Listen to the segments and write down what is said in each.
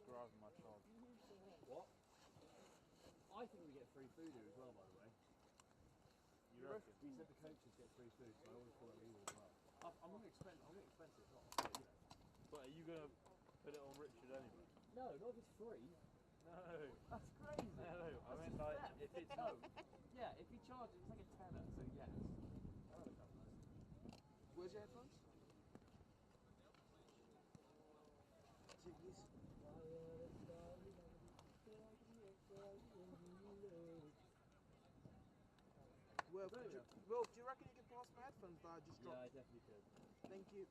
grabbing my child. What? I think we get free food here as well, by the way. You reckon? He said the coaches get free food, so I always call it legal as well. I'm not expensive, not you know. But are you gonna put it on Richard anyway? No, not if it's free. No. That's crazy. No, I meant like if it's no. Yeah, if he charges, it's like a tenner, so yes. Where's your headphones? Well, do you reckon you can pass my headphones that I just dropped? Yeah, I definitely could. Thank you.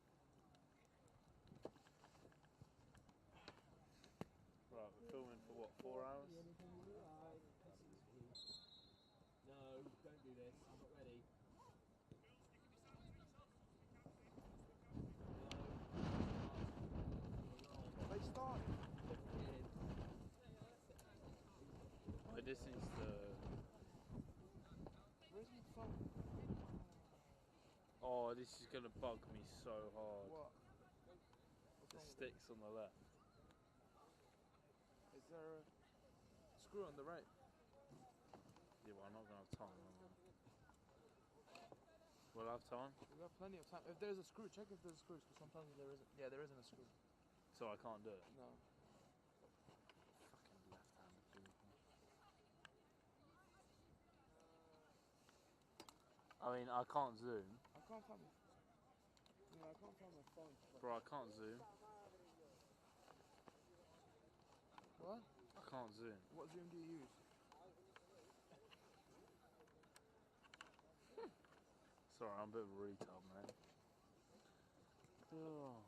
Right, we're filming for what, 4 hours? No, don't do this. I'm not ready. They started. But this is the... Where's my phone? Oh, this is gonna bug me so hard. What? The sticks on the left. Is there a screw on the right? Yeah, well, I'm not gonna have time. We'll have time? We've got plenty of time. If there's a screw, check if there's a screw, because sometimes there isn't. Yeah, there isn't a screw. So I can't do it? No. Fucking left-handed people. I mean, I can't zoom. I can't find my... No, I can't find my phone. Bro, I can't zoom. What? I can't zoom. What zoom do you use? Sorry, I'm a bit of a retard, man. Oh.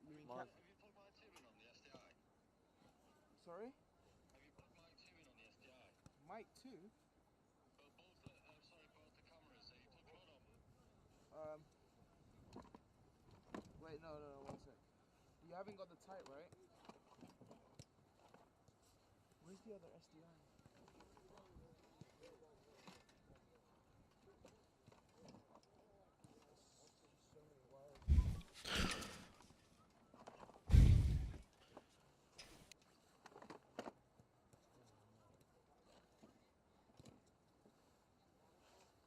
You mean Mine- cat? Have you put my 2 in on the SDI? Sorry? Have you put my 2 in on the SDI? Mic 2? Both the cameras. So you took one on. Wait, no, 1 sec. You haven't got the type, right? Where's the other SDI? So many wires.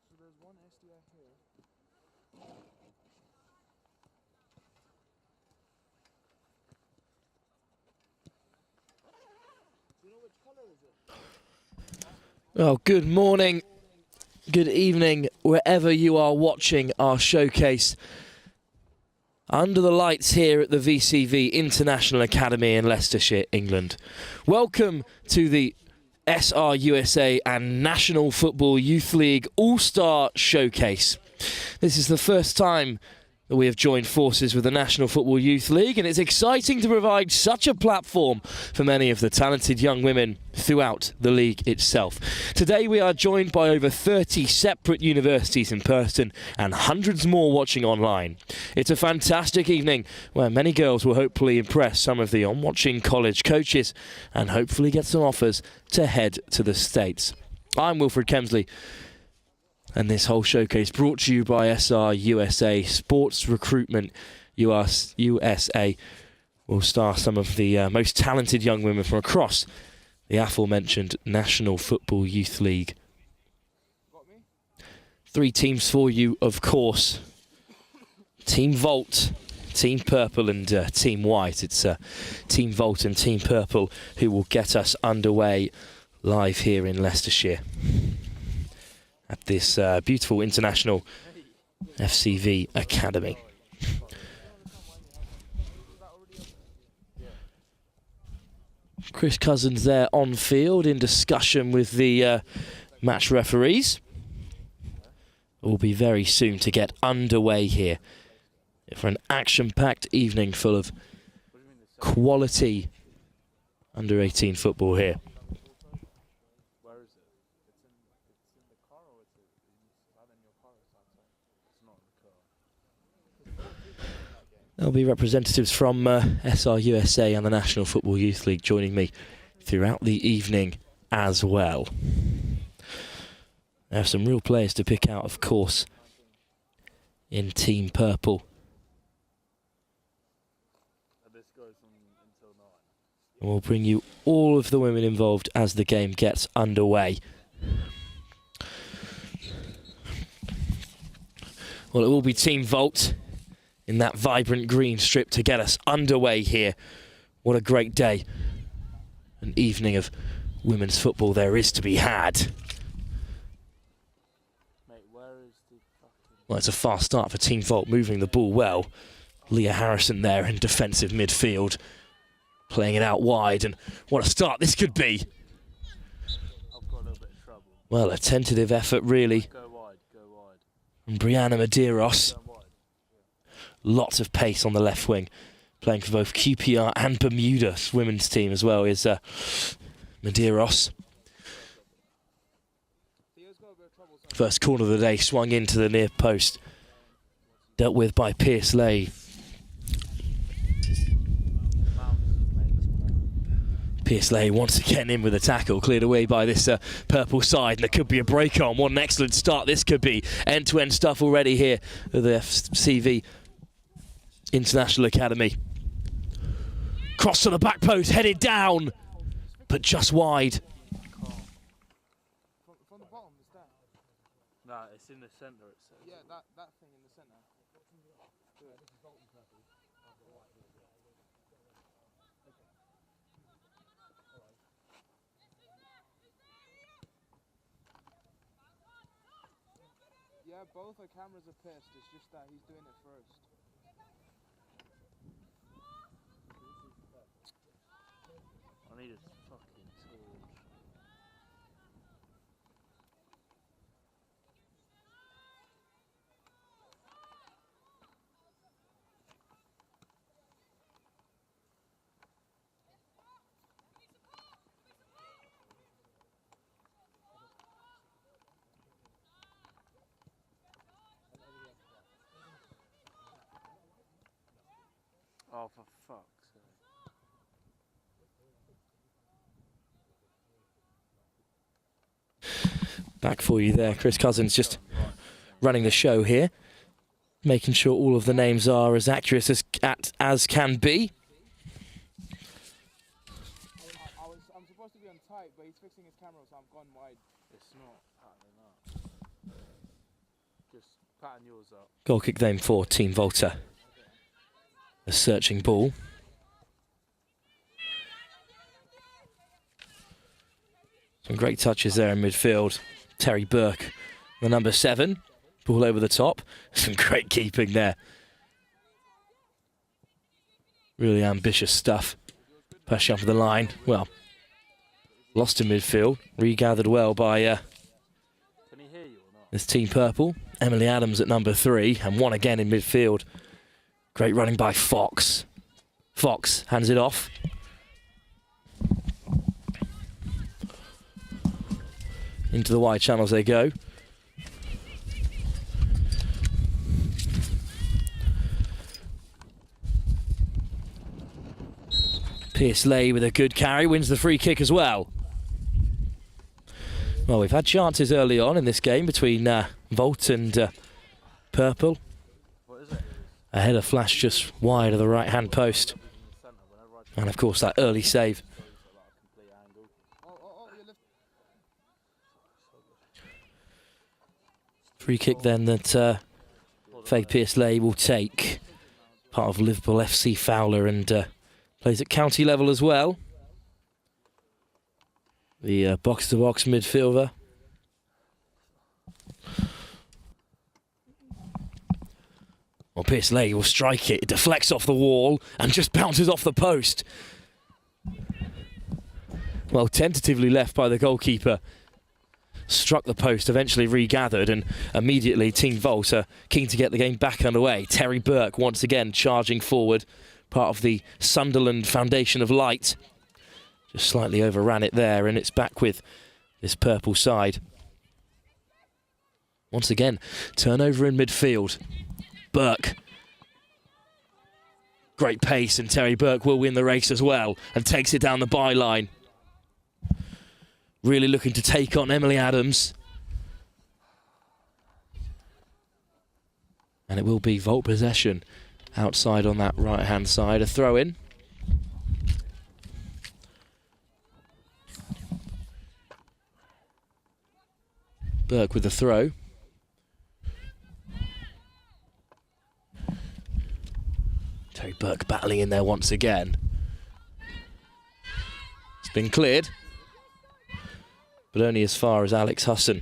So there's one SDI here. Do you know which color is it? Well, good morning, good evening, wherever you are watching our showcase. Under the lights here at the VCV International Academy in Leicestershire, England. Welcome to the SRUSA and National Football Youth League All-Star Showcase. This is the first time that we have joined forces with the National Football Youth League, and it's exciting to provide such a platform for many of the talented young women throughout the league itself. Today we are joined by over 30 separate universities in person and hundreds more watching online. It's a fantastic evening where many girls will hopefully impress some of the on-watching college coaches and hopefully get some offers to head to the States. I'm Wilfred Kemsley. And this whole showcase brought to you by SRUSA, Sports Recruitment USA, will star some of the most talented young women from across the aforementioned National Football Youth League. 3 teams for you, of course. Team Volt, Team Purple and Team White. It's Team Volt and Team Purple who will get us underway live here in Leicestershire at this beautiful international FCV Academy. Chris Cousins there on field in discussion with the match referees. Will be very soon to get underway here for an action-packed evening full of quality under-18 football here. Where is it? It's in the car or it's in your car or something? It's not in the car. There'll be representatives from SRUSA and the National Football Youth League joining me throughout the evening as well. There are some real players to pick out, of course, in Team Purple. This goes until 9. And we'll bring you all of the women involved as the game gets underway. Well, it will be Team Volt in that vibrant green strip to get us underway here. What a great day. An evening of women's football there is to be had. Mate, where is the fucking... Well, it's a fast start for Team Volt, moving the ball well. Leah Harrison there in defensive midfield, playing it out wide, and what a start this could be. I've got a little bit of trouble. Well, a tentative effort really Go wide, go wide. from Brianna Medeiros. Go wide. Lots of pace on the left wing, playing for both QPR and Bermuda's women's team as well is Medeiros. First corner of the day, swung into the near post, dealt with by Pierce Lay. Pierce Lay once again in with a tackle, cleared away by this purple side, and there could be a break on. What an excellent start this could be. End-to-end stuff already here at the FCV International Academy. Cross to the back post, headed down, but just wide. From the bottom, is that? Nah, it's in the centre, it says. Yeah, that thing in the centre. Yeah, both our cameras are pissed. It's just that he's doing it first. I need a fucking torch. Oh, for fuck's sake. Back for you there, Chris Cousins just running the show here, making sure all of the names are as accurate as can be. I'm supposed to be on tight, but he's fixing his camera, so I've gone wide. It's not patterning up. Just pattern yours up. Goal kick then for Team Volta. A searching ball. Some great touches there in midfield. Terry Burke, the number 7. Ball over the top. Some great keeping there. Really ambitious stuff. Push up the line. Well, lost in midfield. Regathered well by Can he hear you or not? this Team Purple. Emily Adams at number 3. And one again in midfield. Great running by Fox. Fox hands it off. Into the wide channels they go. Pierce Lay with a good carry, wins the free kick as well. Well, we've had chances early on in this game between Volt and Purple. What is it? A header flash just wide of the right-hand post. And of course that early save. Free kick then that Faye Pierce-Lay will take. Part of Liverpool FC Fowler and plays at county level as well. The box-to-box midfielder. Well, Pierce-Lay will strike it. It deflects off the wall and just bounces off the post. Well, tentatively left by the goalkeeper. Struck the post, eventually regathered, and immediately Team Volt are keen to get the game back underway. Terry Burke once again charging forward, part of the Sunderland Foundation of Light. Just slightly overran it there, and it's back with this purple side. Once again, turnover in midfield. Burke Great pace, and Terry Burke will win the race as well and takes it down the byline. Really looking to take on Emily Adams. And it will be Volt possession outside on that right-hand side. A throw-in. Burke with the throw. Terry Burke battling in there once again. It's been cleared, but only as far as Alex Husson.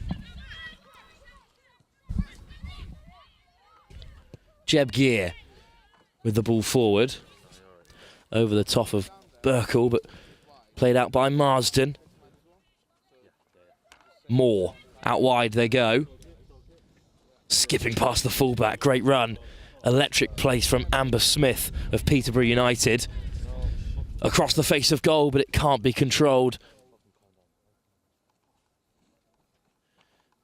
Jeb Gear with the ball forward. Over the top of Burkle, but played out by Marsden. Moore. Out wide they go. Skipping past the fullback. Great run. Electric place from Amber Smith of Peterborough United. Across the face of goal, but it can't be controlled.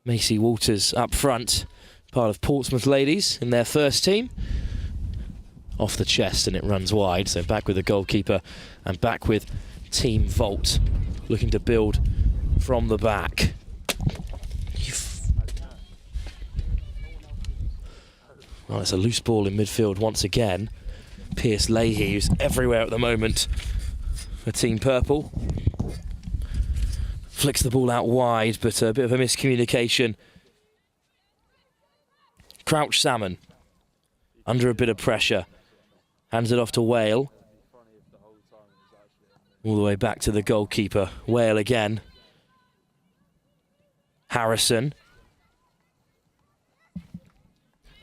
Macy Walters up front. Part of Portsmouth ladies in their first team. Off the chest and it runs wide. So back with the goalkeeper and back with Team Volt. Looking to build from the back. Well, it's a loose ball in midfield once again. Pierce Leahy, who's everywhere at the moment for Team Purple. Flicks the ball out wide, but a bit of a miscommunication. Crouch Salmon, under a bit of pressure. Hands it off to Whale. All the way back to the goalkeeper. Whale again. Harrison.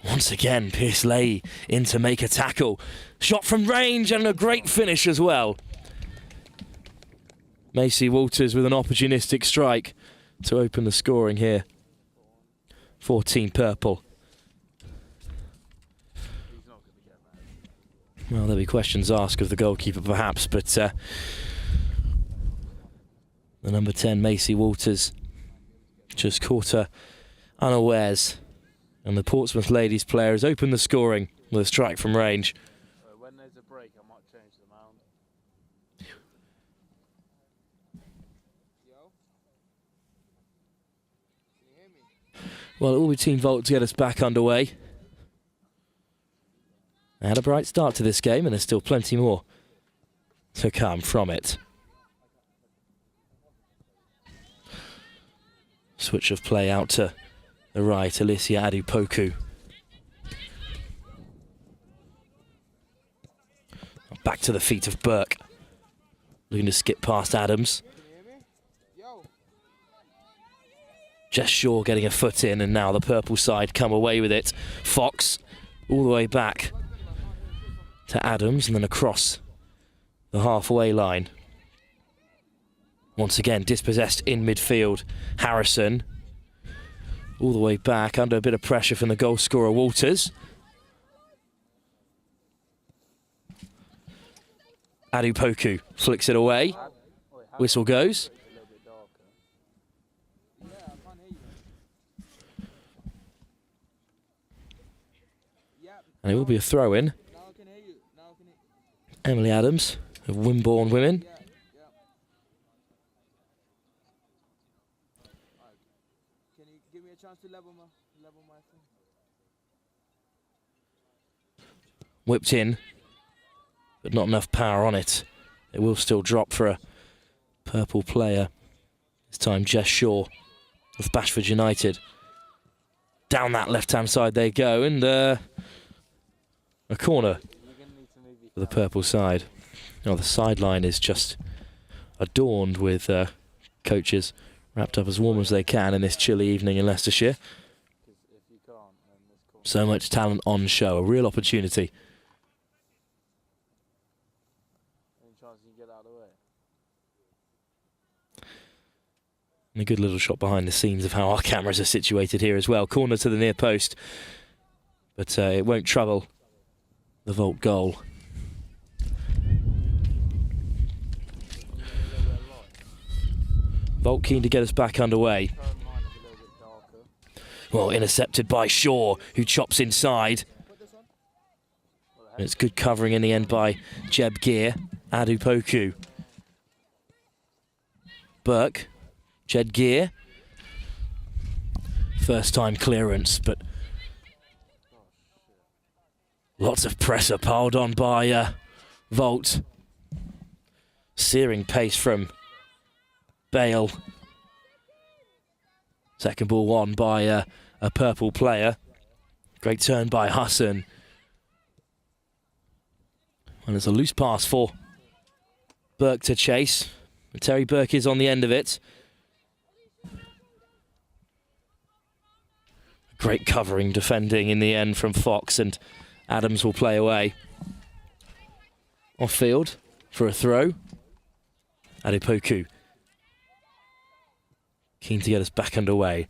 Once again, Pierce Leahy in to make a tackle. Shot from range and a great finish as well. Macy Walters with an opportunistic strike to open the scoring here for Team Purple. Well, there'll be questions asked of the goalkeeper perhaps, but the number 10, Macy Walters, just caught her unawares. And the Portsmouth ladies player has opened the scoring with a strike from range. When there's a break, I might change the mound. Yo? Can you hear me? Well, it will be Team Volt to get us back underway. They had a bright start to this game, and there's still plenty more to come from it. Switch of play out to the right, Alicia Adupoku. Back to the feet of Burke. Looking to skip past Adams. Can you hear me? Yo. Jess Shaw getting a foot in, and now the purple side come away with it. Fox all the way back to Adams and then across the halfway line. Once again dispossessed in midfield. Harrison all the way back under a bit of pressure from the goal scorer Walters. Adupoku flicks it away. Whistle goes. And it will be a throw-in. Emily Adams of Wimborne Women. Can you give me a chance to level my thing? Whipped in, but not enough power on it. It will still drop for a purple player. This time Jess Shaw of Bashford United. Down that left-hand side they go, and a corner for the purple side. Oh, the sideline is just adorned with coaches wrapped up as warm as they can in this chilly evening in Leicestershire. So much talent on show, a real opportunity. And a good little shot behind the scenes of how our cameras are situated here as well. Corner to the near post, but it won't trouble the Volt goal. Volt keen to get us back underway. Well, intercepted by Shaw, who chops inside. It's good covering in the end by Jeb Gear, Adupoku. Burke, Jed Gear. First time clearance, but lots of pressure piled on by Volt. Searing pace from Bale. Second ball won by a purple player. Great turn by Hassan. And it's a loose pass for Burke to chase. Terry Burke is on the end of it. Great covering, defending in the end from Fox, and Adams will play away. Off field for a throw. Adepoku. Keen to get us back underway.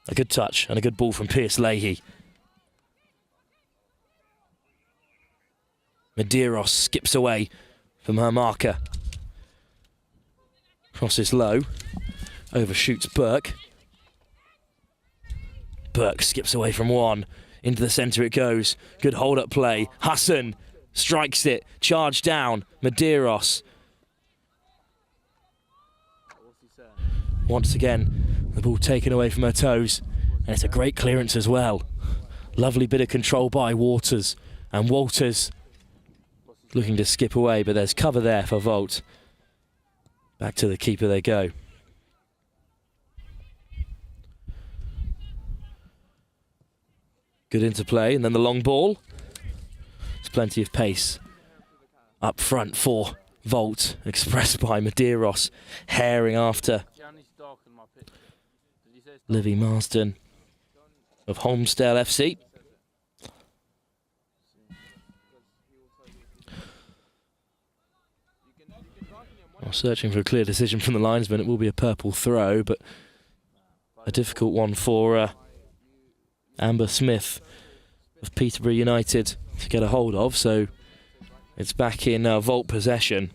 A good touch and a good ball from Pierce Leahy. Medeiros skips away from her marker. Crosses low. Overshoots Burke. Burke skips away from one. Into the centre it goes. Good hold-up play. Hassan strikes it. Charge down. Medeiros. Once again, the ball taken away from her toes. And it's a great clearance as well. Lovely bit of control by Waters. And Walters looking to skip away, but there's cover there for Volt. Back to the keeper they go. Good interplay, and then the long ball. There's plenty of pace up front for Volt, expressed by Medeiros, herring after Livy Marsden of Holmesdale FC. Well, searching for a clear decision from the linesman. It will be a purple throw, but a difficult one for Amber Smith of Peterborough United to get a hold of. So it's back in Volt possession.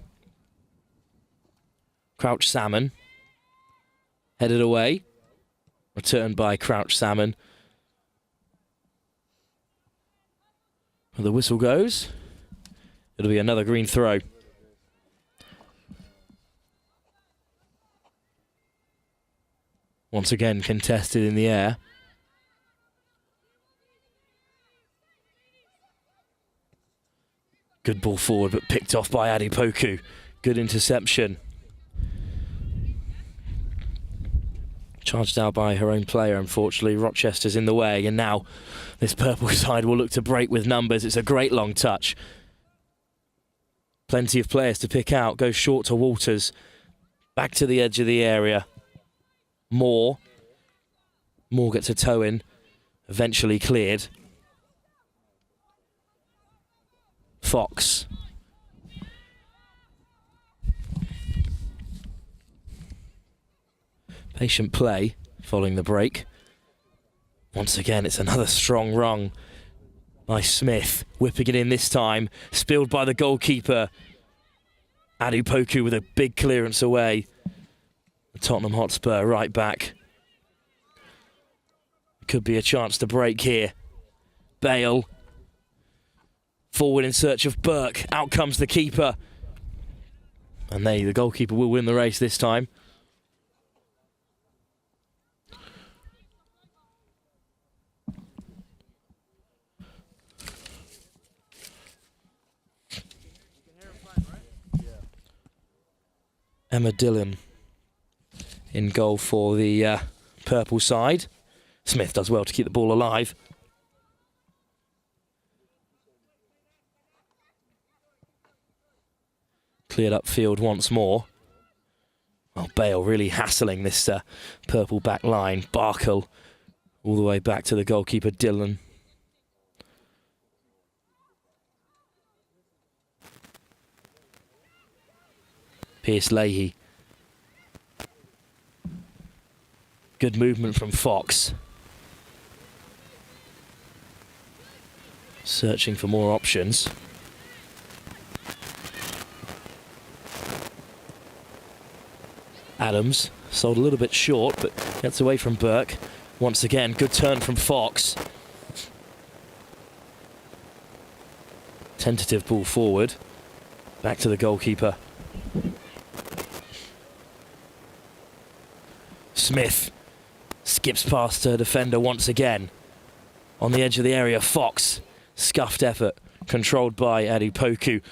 Crouch Salmon headed away. Returned by Crouch Salmon. Well, the whistle goes. It'll be another green throw. Once again contested in the air. Good ball forward, but picked off by Adepoku. Good interception. Charged out by her own player, unfortunately. Rochester's in the way, and now this purple side will look to break with numbers. It's a great long touch. Plenty of players to pick out. Goes short to Walters. Back to the edge of the area. Moore gets a toe in. Eventually cleared. Fox. Patient play following the break. Once again, it's another strong rung by Smith. Whipping it in this time. Spilled by the goalkeeper. Adepoku with a big clearance away. Tottenham Hotspur right back. Could be a chance to break here. Bale. Forward in search of Burke. Out comes the keeper. And the goalkeeper will win the race this time. Emma Dillon in goal for the purple side. Smith does well to keep the ball alive. Cleared upfield once more. Well, Bale really hassling this purple back line. Barkle all the way back to the goalkeeper, Dillon. Pierce Leahy. Good movement from Fox. Searching for more options. Adams sold a little bit short, but gets away from Burke. Once again, good turn from Fox. Tentative ball forward. Back to the goalkeeper. Smith skips past her defender once again. On the edge of the area, Fox. Scuffed effort, controlled by Adepoku.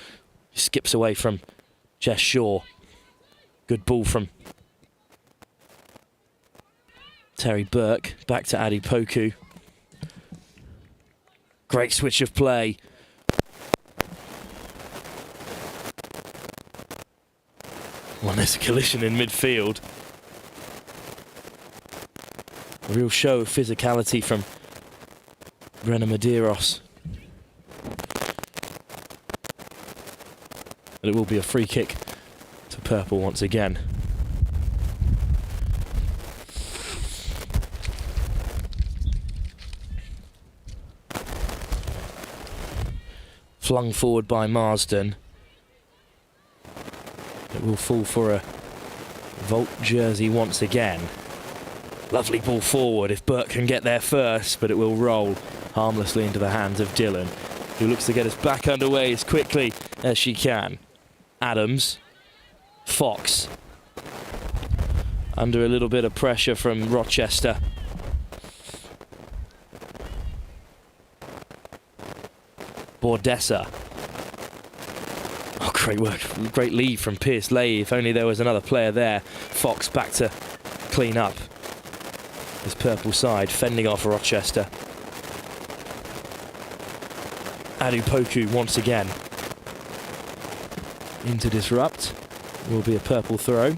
Skips away from Jess Shaw. Good ball from Terry Burke. Back to Adepoku. Great switch of play. Well, there's a collision in midfield. A real show of physicality from Brenna Medeiros. But it will be a free kick to Purple once again. Flung forward by Marsden. It will fall for a Volt jersey once again. Lovely ball forward if Burke can get there first, but it will roll harmlessly into the hands of Dillon, who looks to get us back underway as quickly as she can. Adams, Fox, under a little bit of pressure from Rochester. Bordessa. Oh, great work, great lead from Pierce Leahy. If only there was another player there. Fox back to clean up his Purple side, fending off Rochester. Adepoku once again in to disrupt. Will be a Purple throw.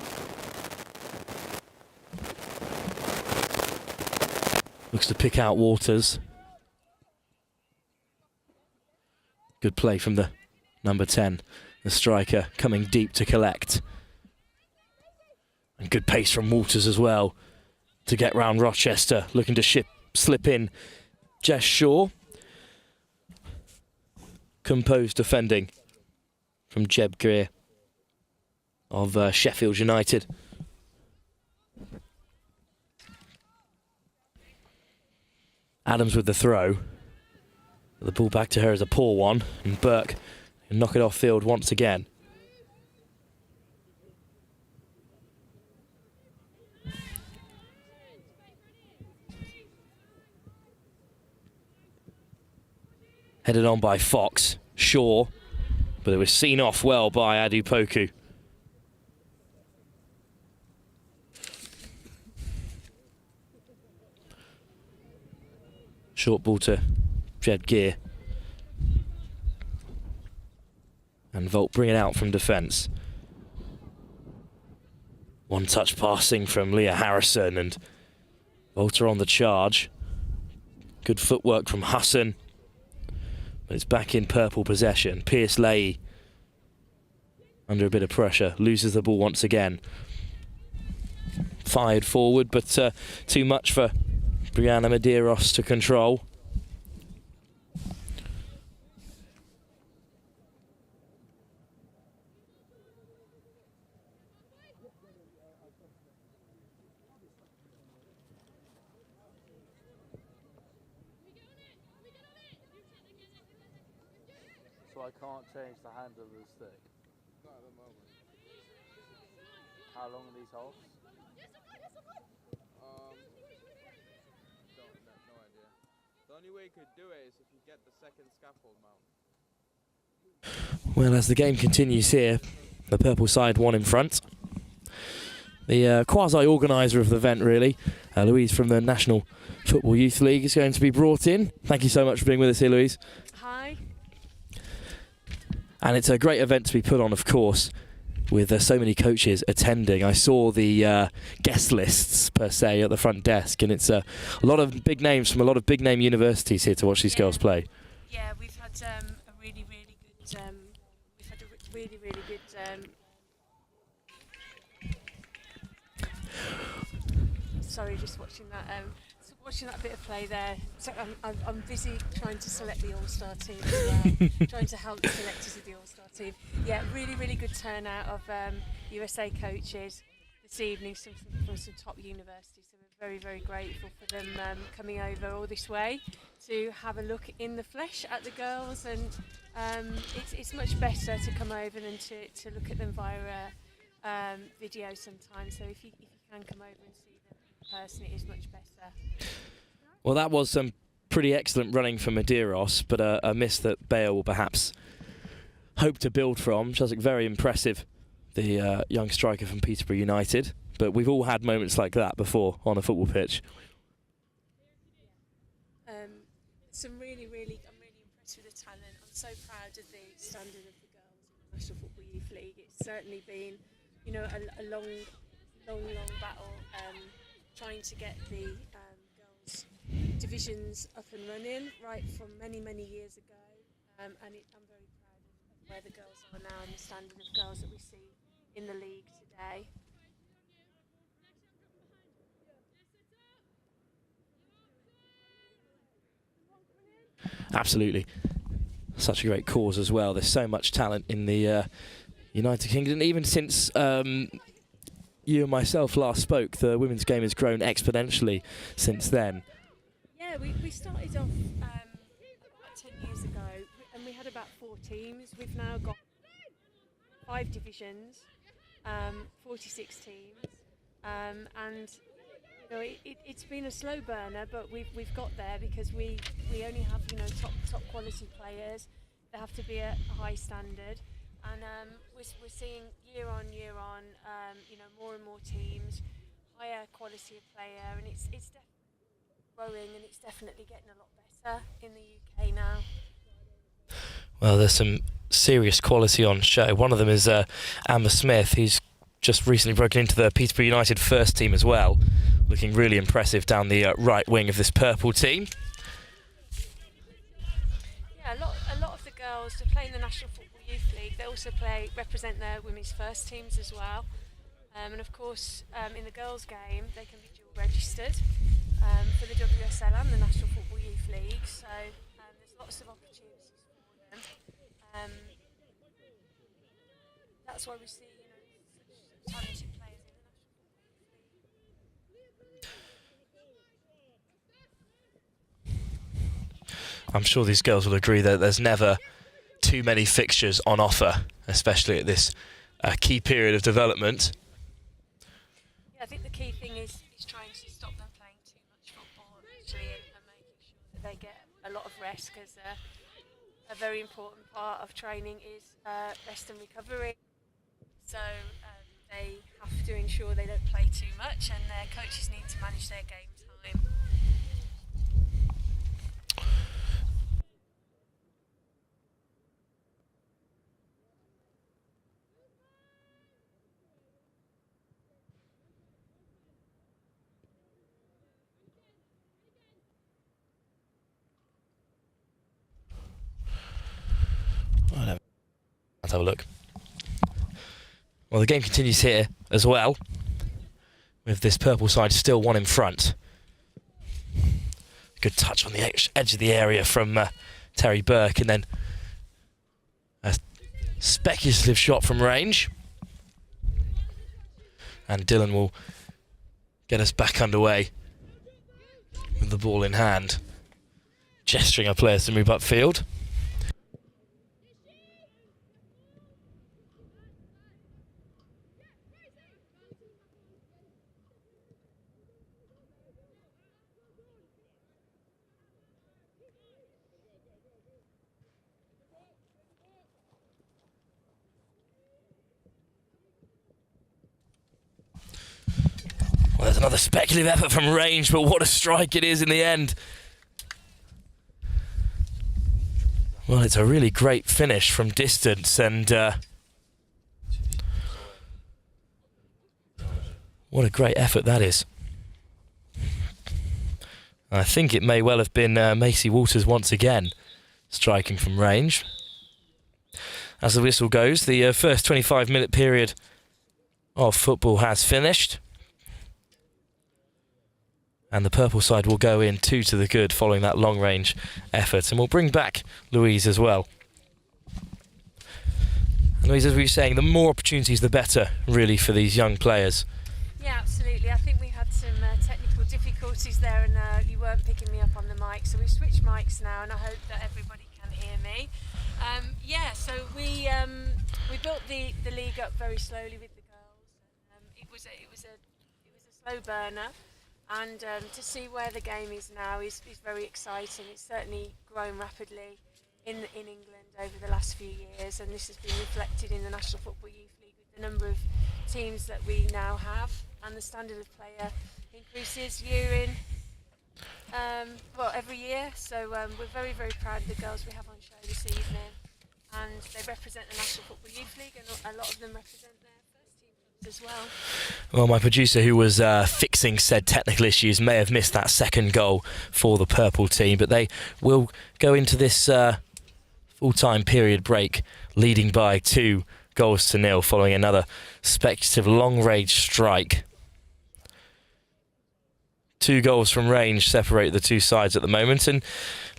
Looks to pick out Waters. Good play from the number 10, the striker, coming deep to collect. And good pace from Waters as well to get round Rochester, looking to slip in Jess Shaw. Composed defending from Jeb Greer of Sheffield United. Adams with the throw. The ball back to her is a poor one, and Burke can knock it off field once again. Headed on by Fox, Shaw, but it was seen off well by Adepoku. Short ball to Jed Gear. And Volt bring it out from defence. One touch passing from Leah Harrison, and Volt are on the charge. Good footwork from Hassan. But it's back in Purple possession. Pierce Leahy, under a bit of pressure, loses the ball once again. Fired forward, but too much for Brianna Medeiros to control. So I can't change the handle of the stick? Not at the moment. How long are these holes? No idea. The only way you could do it is if you get the second scaffold mount. Well, as the game continues here, the Purple side one in front. The quasi-organiser of the event, really, Louise from the National Football Youth League, is going to be brought in. Thank you so much for being with us here, Louise. Hi. And it's a great event to be put on, of course, with so many coaches attending. I saw the guest lists, per se, at the front desk, and it's a lot of big names from a lot of big-name universities here to watch these girls play. Yeah, we've had a really, really good... Sorry, just watching that. Watching that bit of play there. So I'm busy trying to select the All-Star team as well, trying to help the selectors of the All-Star team. Yeah, really, really good turnout of USA coaches. this evening from some top universities. So we're very, very grateful for them coming over all this way to have a look in the flesh at the girls, and it's much better to come over than to look at them via video sometimes. So if you can come over and see them in person, it is much better. Well, that was some pretty excellent running from Medeiros, but a miss that Bayer will perhaps hope to build from. She does look very impressive, the young striker from Peterborough United. But we've all had moments like that before on a football pitch. I'm really impressed with the talent. I'm so proud of the standard of the girls in the National Football Youth League. It's certainly been, you know, a long battle trying to get the girls divisions up and running right from many years ago, and I'm very proud of where the girls are now and the standard of girls that we see in the league today. Absolutely. Such a great cause as well. There's so much talent in the United Kingdom. Even since you and myself last spoke, the women's game has grown exponentially since then. Yeah, we started off about 10 years ago, and we had about 4 teams. We've now got 5 divisions, 46 teams, and you know, it's been a slow burner, but we've got there because we only have, you know, top quality players. They have to be at a high standard, and we're seeing year on, you know, more and more teams, higher quality of player, and it's definitely growing, and it's definitely getting a lot better in the UK now. Well, there's some serious quality on show. One of them is Amber Smith, who's just recently broken into the Peterborough United first team as well, looking really impressive down the right wing of this purple team. Yeah, a lot of the girls that play in the National Football Youth League, they also represent their women's first teams as well. And of course, in the girls' game, they can be dual registered for the WSL and the National Football Youth League. So there's lots of opportunities for them. That's why we see, you know, such talented players in the National Football Youth League. I'm sure these girls will agree that there's never too many fixtures on offer, especially at this key period of development. Yeah, I think the key thing is trying to stop them playing too much football, actually, and making sure that they get a lot of rest, because a very important part of training is rest and recovery. So they have to ensure they don't play too much, and their coaches need to manage their game time. Let's have a look. Well, the game continues here as well, with this purple side still one in front. Good touch on the edge of the area from Terry Burke, and then a speculative shot from range. And Dylan will get us back underway with the ball in hand, gesturing our players to move upfield. Well, there's another speculative effort from range, but what a strike it is in the end. Well, it's a really great finish from distance, and what a great effort that is. I think it may well have been Macy Walters once again striking from range. As the whistle goes, the first 25-minute period of football has finished. And the purple side will go in 2 to the good following that long-range effort. And we'll bring back Louise as well. And Louise, as we were saying, the more opportunities, the better, really, for these young players. Yeah, absolutely. I think we had some technical difficulties there, and you weren't picking me up on the mic. So we've switched mics now, and I hope that everybody can hear me. So we built the league up very slowly with the girls. It was a slow burner, and to see where the game is now is very exciting. It's certainly grown rapidly in England over the last few years, and this has been reflected in the National Football Youth League with the number of teams that we now have, and the standard of player increases every year. So we're very, very proud of the girls we have on show this evening, and they represent the National Football Youth League, and a lot of them represent their first team clubs as well. Well, my producer, who was fixing said technical issues, may have missed that second goal for the purple team, but they will go into this full-time period break leading by 2-0 following another speculative long-range strike. 2 goals from range separate the two sides at the moment. And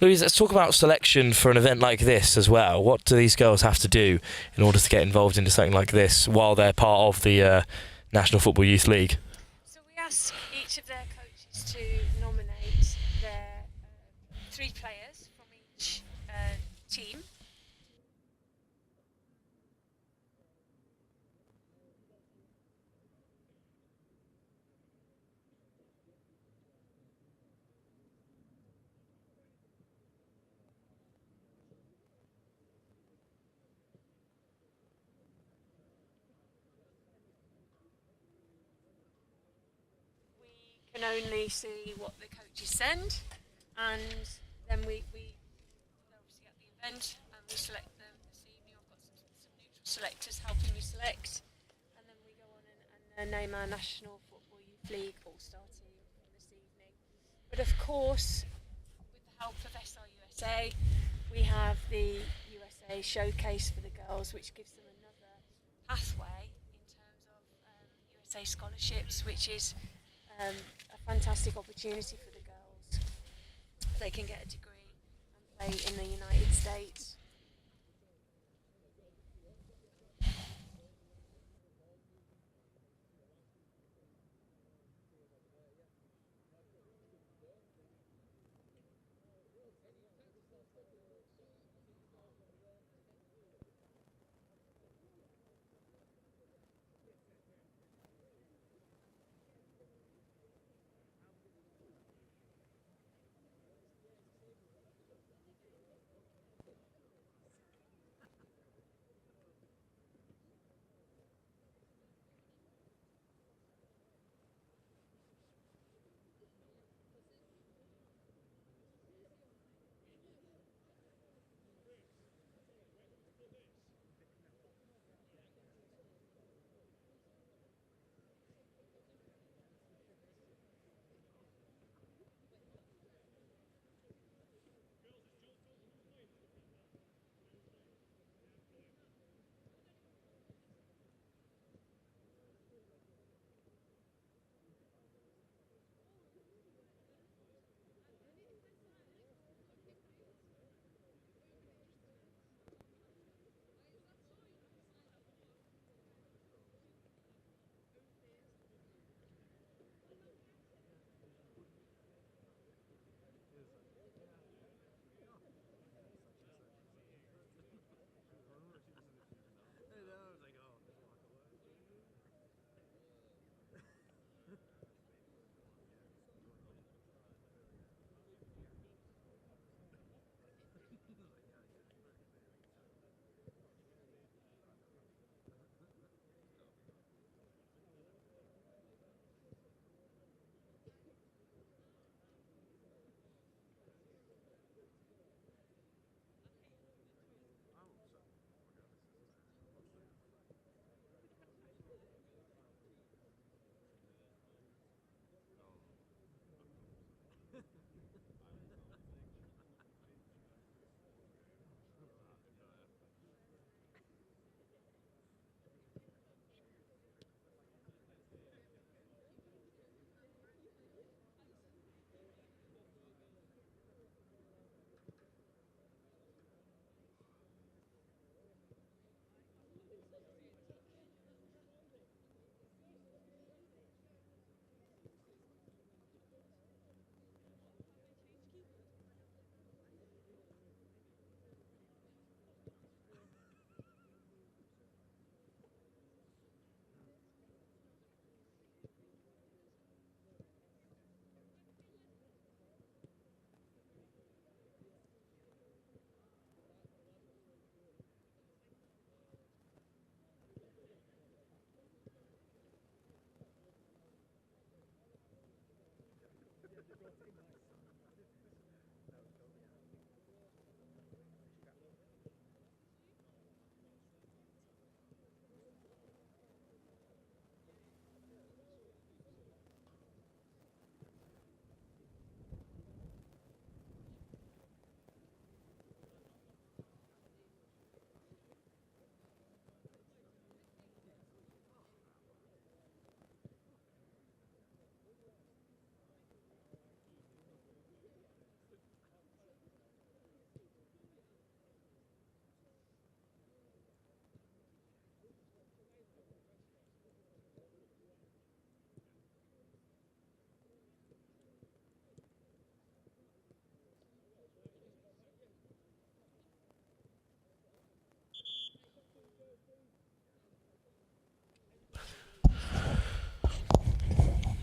Louise, let's talk about selection for an event like this as well. What do these girls have to do in order to get involved into something like this while they're part of the National Football Youth League? So we ask each of their coaches to nominate their 3 players from each team. Can only see what the coaches send, and then we obviously at the event and we select them this evening. I've got some neutral selectors helping me select, and then we go on and name our National Football Youth League All-Star team from this evening. But of course, with the help of SRUSA, we have the USA Showcase for the girls, which gives them another pathway in terms of USA scholarships, which is a fantastic opportunity for the girls. They can get a degree and play in the United States.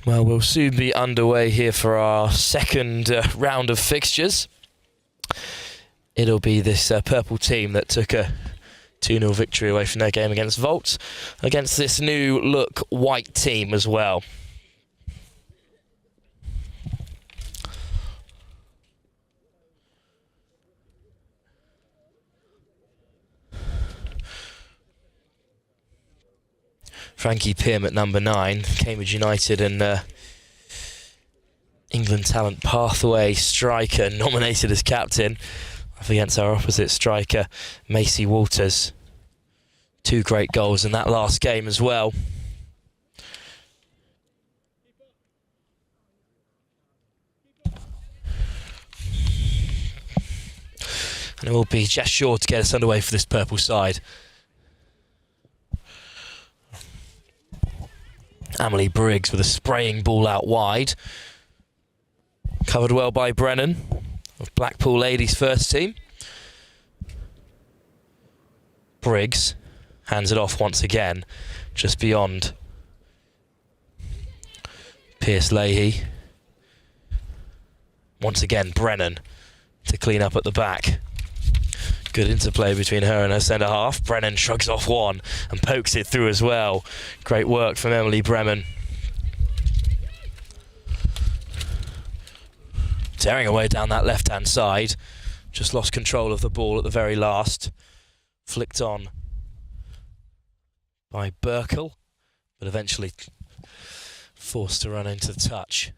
Well, we'll soon be underway here for our second round of fixtures. It'll be this purple team that took a 2-0 victory away from their game against Volt, against this new look white team as well. Frankie Pym at number 9, Cambridge United and England Talent Pathway striker, nominated as captain, up against our opposite striker, Macy Walters. 2 great goals in that last game as well. And it will be just short to get us underway for this purple side. Emily Briggs with a spraying ball out wide. Covered well by Brennan of Blackpool ladies first team. Briggs hands it off once again, just beyond Pierce Leahy. Once again Brennan to clean up at the back. Good interplay between her and her centre half. Brennan shrugs off one and pokes it through as well. Great work from Emily Bremen. Tearing away down that left-hand side. Just lost control of the ball at the very last. Flicked on by Burkle, but eventually forced to run into the touch.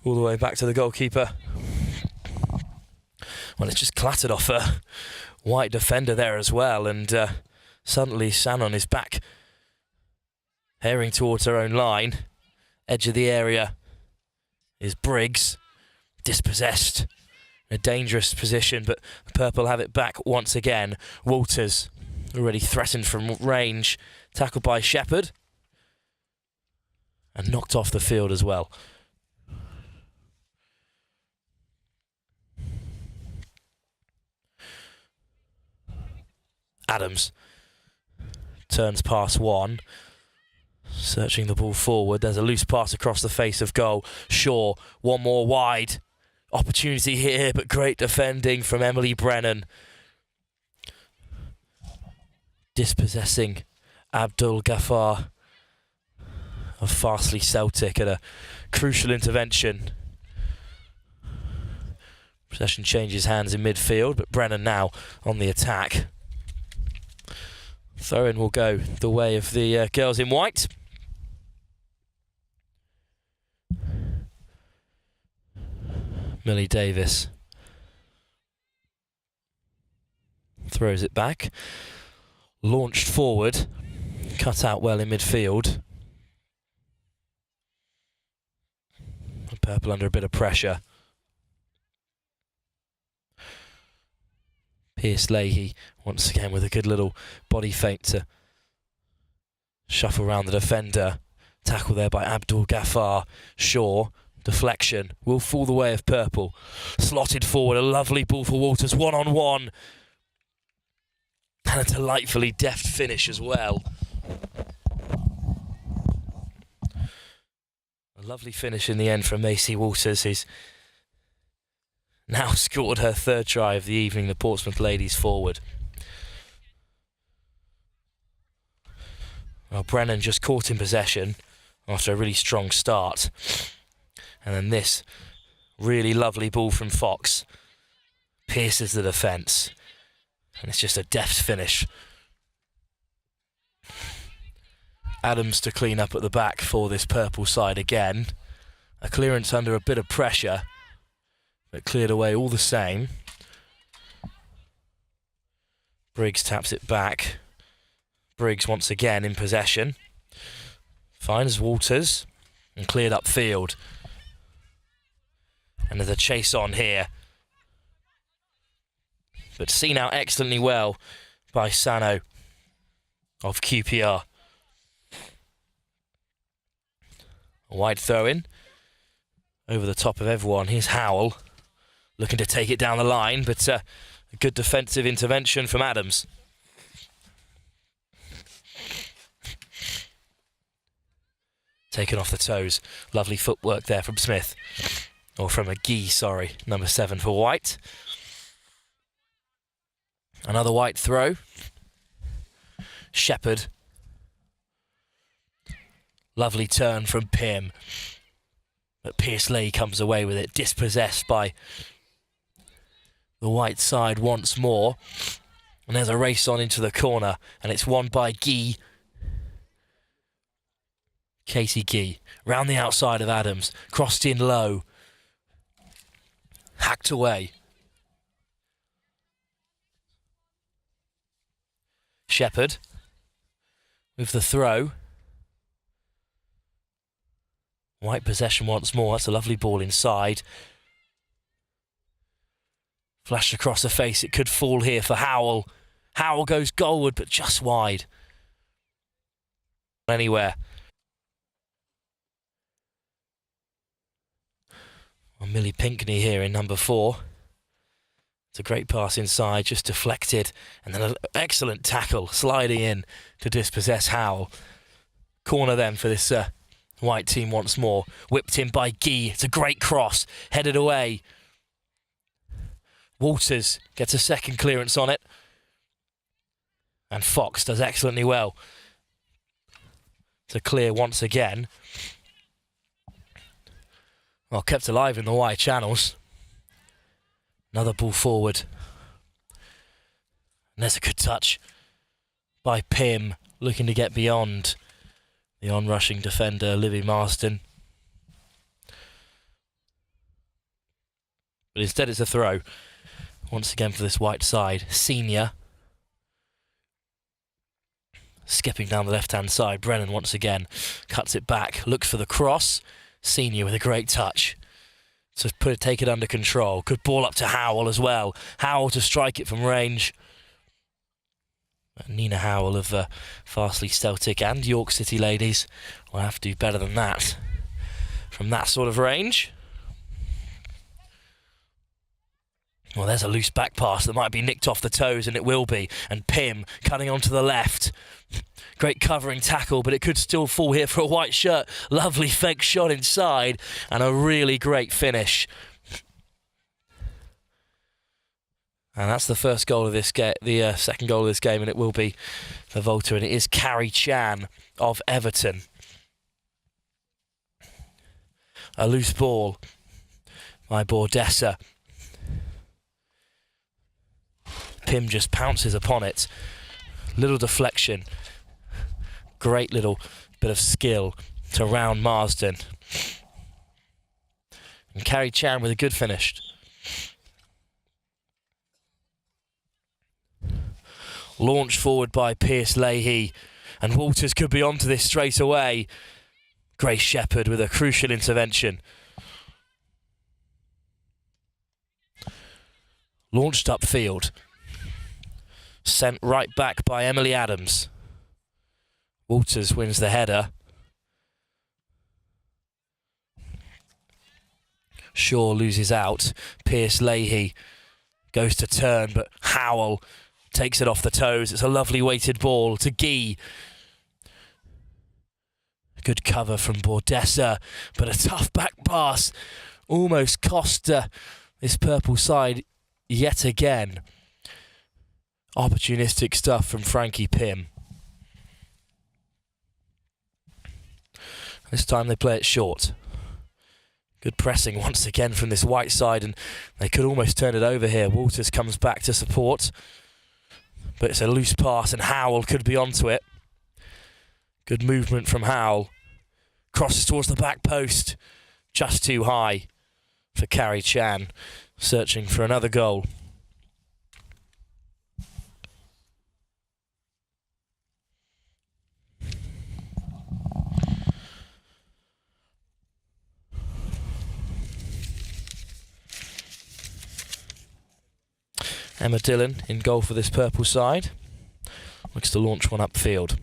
All the way back to the goalkeeper. Well, it's just clattered off a white defender there as well, and suddenly Shannon is back, herring towards her own line. Edge of the area is Briggs, dispossessed, in a dangerous position, but the Purple have it back once again. Walters, already threatened from range, tackled by Shepherd, and knocked off the field as well. Adams turns past one, searching the ball forward. There's a loose pass across the face of goal. Shaw, one more wide. Opportunity here, but great defending from Emily Brennan. Dispossessing Abdul Ghaffar of Farsley Celtic at a crucial intervention. Possession changes hands in midfield, but Brennan now on the attack. Throw-in will go the way of the girls in white. Millie Davis throws it back. Launched forward. Cut out well in midfield. Purple under a bit of pressure. Pierce Leahy once again with a good little body feint to shuffle around the defender. Tackle there by Abdul Ghaffar. Shaw, deflection, will fall the way of Purple. Slotted forward, a lovely ball for Walters, 1-on-1. And a delightfully deft finish as well. A lovely finish in the end from Macy Walters, who's Now scored her third try of the evening, the Portsmouth ladies forward. Well, Brennan just caught in possession after a really strong start. And then this really lovely ball from Fox pierces the defence. And it's just a deft finish. Adams to clean up at the back for this purple side again. A clearance under a bit of pressure, but cleared away all the same. Briggs taps it back. Briggs once again in possession. Finds Walters and cleared upfield. And there's a chase on here. But seen out excellently well by Sano of QPR. A wide throw in. Over the top of everyone. Here's Howell looking to take it down the line, but a good defensive intervention from Adams. Taken off the toes. Lovely footwork there from Smith. Or from McGee, sorry. Number 7 for White. Another White throw. Shepherd. Lovely turn from Pym. But Pearsley comes away with it, dispossessed by the White side once more. And there's a race on into the corner, and it's won by Gee. Casey Gee, round the outside of Adams, crossed in low. Hacked away. Shepherd with the throw. White possession once more. That's a lovely ball inside. Flashed across the face. It could fall here for Howell. Howell goes goalward, but just wide. Anywhere. Well, Millie Pinckney here in number 4. It's a great pass inside, just deflected. And then an excellent tackle, sliding in to dispossess Howell. Corner then for this White team once more. Whipped in by Gee. It's a great cross. Headed away. Walters gets a second clearance on it. And Fox does excellently well to clear once again. Well, kept alive in the wide channels. Another ball forward. And there's a good touch by Pym, looking to get beyond the on-rushing defender, Livy Marston. But instead it's a throw. Once again for this White side. Senior. Skipping down the left-hand side. Brennan once again cuts it back. Looks for the cross. Senior with a great touch. To take it under control. Good ball up to Howell as well. Howell to strike it from range. Nina Howell of Farsley Celtic and York City ladies will have to do better than that from that sort of range. Well, there's a loose back pass that might be nicked off the toes, and it will be. And Pym cutting onto the left. Great covering tackle, but it could still fall here for a White shirt. Lovely fake shot inside, and a really great finish. And that's the first goal of this game, the second goal of this game, and it will be for Volta, and it is Carrie Chan of Everton. A loose ball by Bordessa. Pym just pounces upon it. Little deflection. Great little bit of skill to round Marsden. And Carrie Chan with a good finish. Launched forward by Pierce Leahy, and Walters could be onto this straight away. Grace Shepherd with a crucial intervention. Launched upfield. Sent right back by Emily Adams. Walters wins the header. Shaw loses out. Pierce Leahy goes to turn, but Howell takes it off the toes. It's a lovely weighted ball to Gee. Good cover from Bordessa, but a tough back pass almost cost this purple side yet again. Opportunistic stuff from Frankie Pym. This time they play it short. Good pressing once again from this white side, and they could almost turn it over here. Walters comes back to support, but it's a loose pass and Howell could be onto it. Good movement from Howell. Crosses towards the back post. Just too high for Carrie Chan, searching for another goal. Emma Dillon in goal for this purple side. Looks to launch one upfield.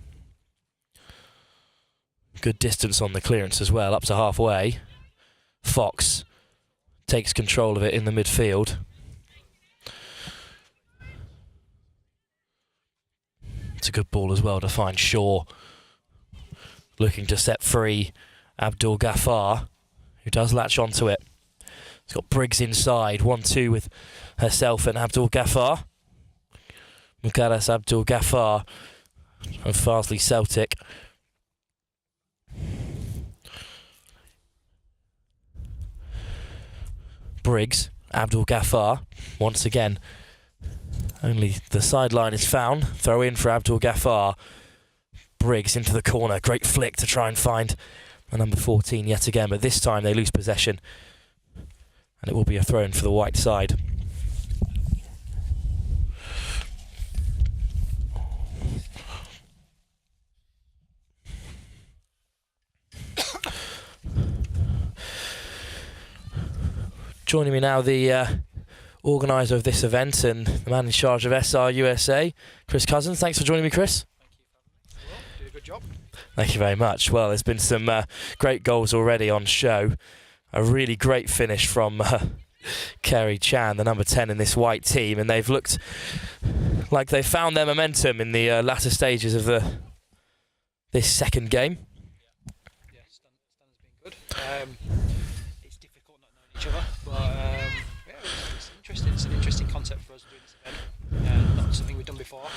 Good distance on the clearance as well, up to halfway. Fox takes control of it in the midfield. It's a good ball as well to find Shaw. Looking to set free Abdul Ghaffar, who does latch onto it. He's got Briggs inside, 1-2 with herself and Abdul Ghaffar. Muqaddas Abdul Ghaffar of Farsley Celtic. Briggs, Abdul Ghaffar, once again. Only the sideline is found. Throw in for Abdul Ghaffar. Briggs into the corner. Great flick to try and find the number 14 yet again, but this time they lose possession. And it will be a throw in for the white side. Joining me now, the organiser of this event and the man in charge of SRUSA, Chris Cousins. Thanks for joining me, Chris. Thank you. Well, did a good job. Thank you very much. Well, there's been some great goals already on show. A really great finish from Kerry Chan, the number 10 in this white team, and they've looked like they found their momentum in the latter stages of this second game. Yeah, Stan's been good. It's difficult not knowing each other, but yeah, it's interesting. It's an interesting concept for us doing this event. Not something we've done before.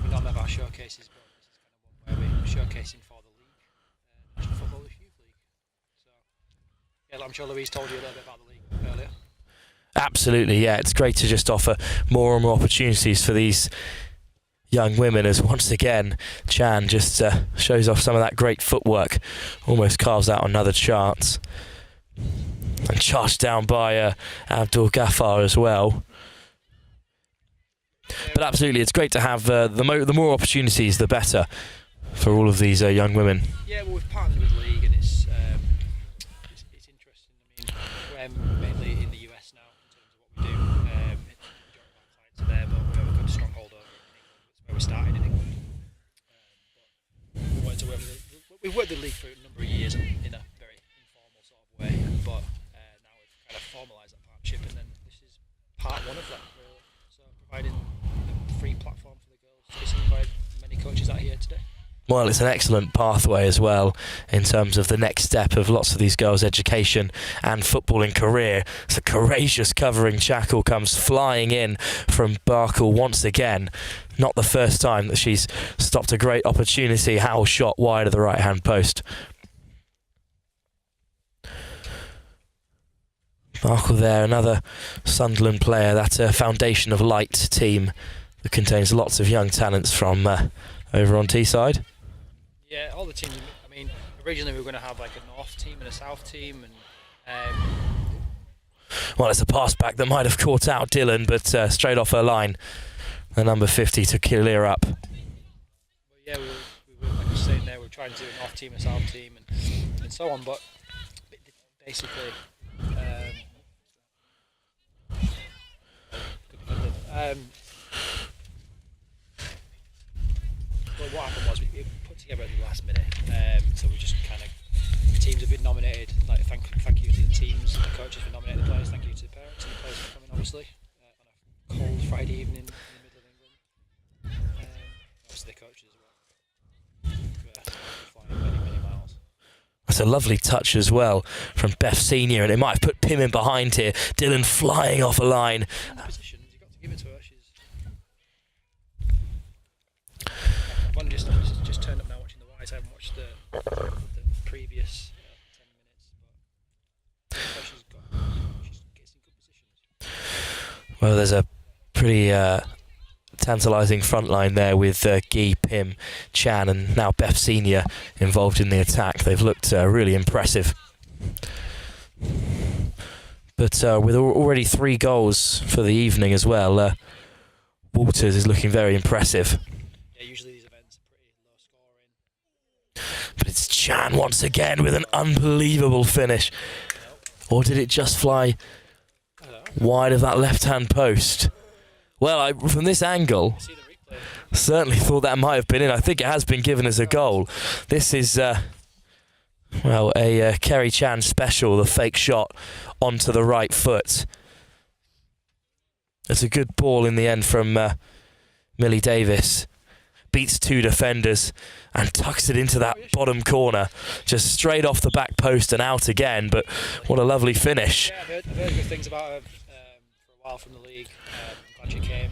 We don't have our showcases, but this is kind of one where we're showcasing for the league, National Football Youth League. So, yeah, I'm sure Louise told you a little bit about the league earlier. Absolutely, yeah. It's great to just offer more and more opportunities for these young women, as once again Chan just shows off some of that great footwork, almost carves out another chance, and charged down by Abdul Ghaffar as well. But absolutely, it's great to have the more opportunities, the better for all of these young women. Yeah, well, we've partnered with the league, and it's interesting. I mean, we're mainly in the US now in terms of what we do. Majority of our clients are there, but we have a good stronghold over in England. It's where we started in England. We've worked with the league for a number of years in a very informal sort of way, but now we've kind of formalised that partnership, and then this is part one of that, really. So providing a free platform for the girls to be seen by many coaches out here today. Well, it's an excellent pathway as well in terms of the next step of lots of these girls' education and footballing career. It's a courageous covering tackle comes flying in from Barkle once again. Not the first time that she's stopped a great opportunity. Howell shot wide of the right-hand post. Barkle there, another Sunderland player. That's a Foundation of Light team that contains lots of young talents from over on Teesside. Yeah, all the teams. I mean, originally we were going to have like a north team and a south team, and well, it's a pass back that might have caught out Dillon, but straight off her line, the number 50 to clear up. But yeah, we were like I was saying there, we were trying to do a north team, a south team, and so on. But basically, well, what happened was we put together at the last minute, so we just kind of, the teams have been nominated. Like thank you to the teams and the coaches for nominating the players. Thank you to the parents and the players for coming, obviously, on a cold Friday evening in the middle of England. Obviously the coaches as well, flying many miles. I That's a lovely touch as well from Beth Senior, and it might have put Pim in behind here. Dylan flying off a line. In the positions, you've got to give it to her. One just turned up now watching the Whites. I haven't watched the previous 10 minutes. But she's getting good positions. Well, there's a pretty tantalising front line there with Guy, Pim, Chan, and now Beth Senior involved in the attack. They've looked really impressive. But with already 3 goals for the evening as well, Walters is looking very impressive. Yeah, usually these events are pretty low scoring. But it's Chan once again with an unbelievable finish. Or did it just fly wide of that left-hand post? Well, from this angle, See the replay. certainly thought that might have been in. I think it has been given as a goal. This is, well, a Kerry Chan special, the fake shot onto the right foot. It's a good ball in the end from Millie Davis. Beats 2 defenders and tucks it into that bottom corner. Just straight off the back post and out again, but what a lovely finish. Yeah, I've heard good things about her for a while from the league. I'm glad she came.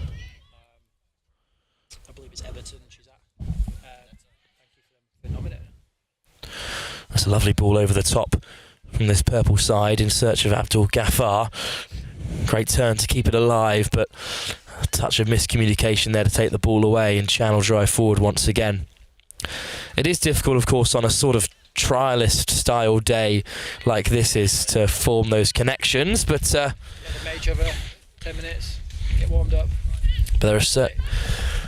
I believe it's Everton she's at. Thank you for nominating. That's a lovely ball over the top from this purple side in search of Abdul Ghaffar. Great turn to keep it alive, but a touch of miscommunication there to take the ball away and Chan will drive forward once again. It is difficult, of course, on a sort of trialist style day like this is to form those connections, but The mage over 10 minutes, get warmed up. but there are certain...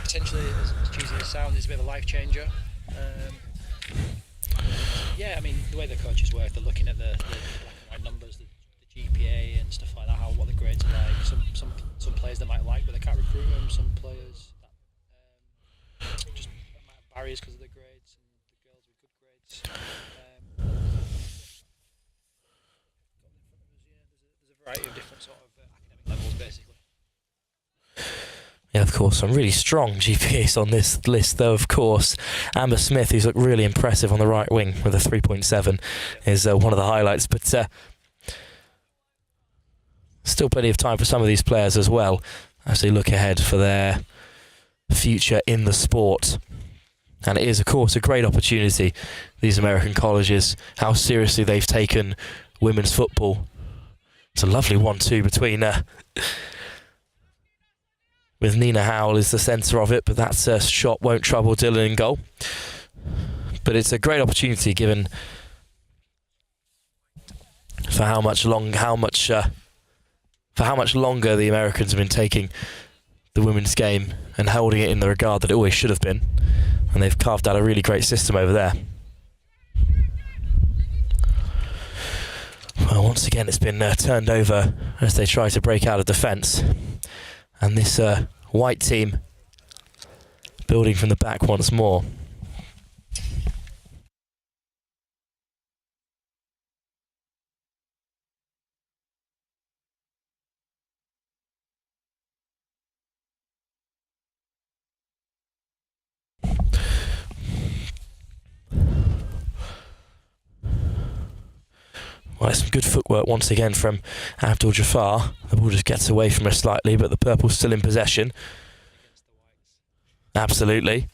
Potentially, as cheesy as it sounds, it's a bit of a life changer. Yeah, I mean, the way the coaches work, they're looking at the black and white numbers, the GPA and stuff like that, what the grades are like. Some players they might like, but they can't recruit them. Some players that just might have barriers because of their grades, and the girls with good grades. There's a variety of different sort of academic levels, basically. Yeah, of course, some really strong GPAs on this list, though, of course. Amber Smith, who's looked really impressive on the right wing with a 3.7, is one of the highlights. But still plenty of time for some of these players as well as they look ahead for their future in the sport. And it is, of course, a great opportunity, these American colleges, how seriously they've taken women's football. It's a lovely 1-2 between... with Nina Howell is the centre of it, but that shot won't trouble Dylan in goal. But it's a great opportunity given for how much longer the Americans have been taking the women's game and holding it in the regard that it always should have been. And they've carved out a really great system over there. Well, once again, it's been turned over as they try to break out of defence. And this white team building from the back once more. Well, some good footwork once again from Abdul Jafar. The ball just gets away from her slightly, but the purple's still in possession. Absolutely.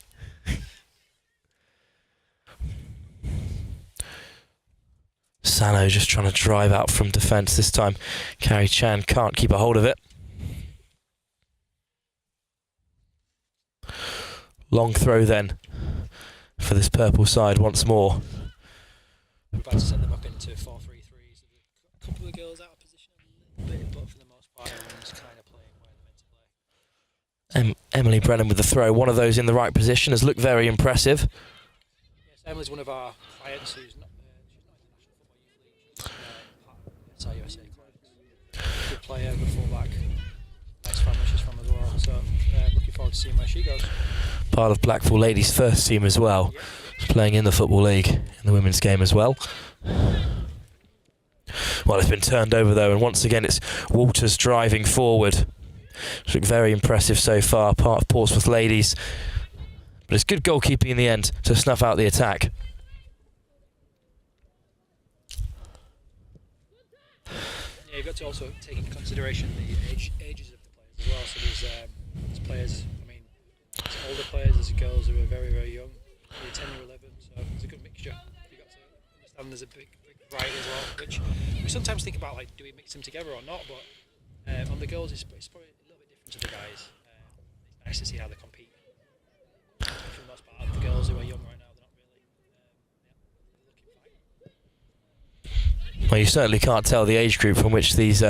Sano just trying to drive out from defence this time. Carrie Chan can't keep a hold of it. Long throw then for this purple side once more. We're about to set them up into 4-3-3s. A couple of girls out of position a little bit, but for the most part, everyone's kind of playing where they're meant to play. Emily Brennan with the throw. One of those in the right position has looked very impressive. Yes, Emily's one of our clients who's not she's not in the National Football Youth League. She's SRUSA client. Good player, good fullback. Nice family she's from as well. So looking forward to seeing where she goes. Part of Blackpool ladies' first team as well. She's playing in the Football League in the women's game as well. Well, it's been turned over though, and once again it's Walters driving forward. It's looked very impressive so far, part of Portsmouth ladies. But it's good goalkeeping in the end to snuff out the attack. Yeah, you've got to also take into consideration the ages of the players as well. So there's players, I mean, there's older players, there's girls who are very, very young, maybe 10 or 11, so it's a good mixture. You've got to understand there's a big variety as well, which we sometimes think about, like, do we mix them together or not, but on the girls it's probably a little bit different to the guys. It's nice to see how they compete. For the most part, the girls who are young right now, they're not really looking fine. Well, you certainly can't tell the age group from which these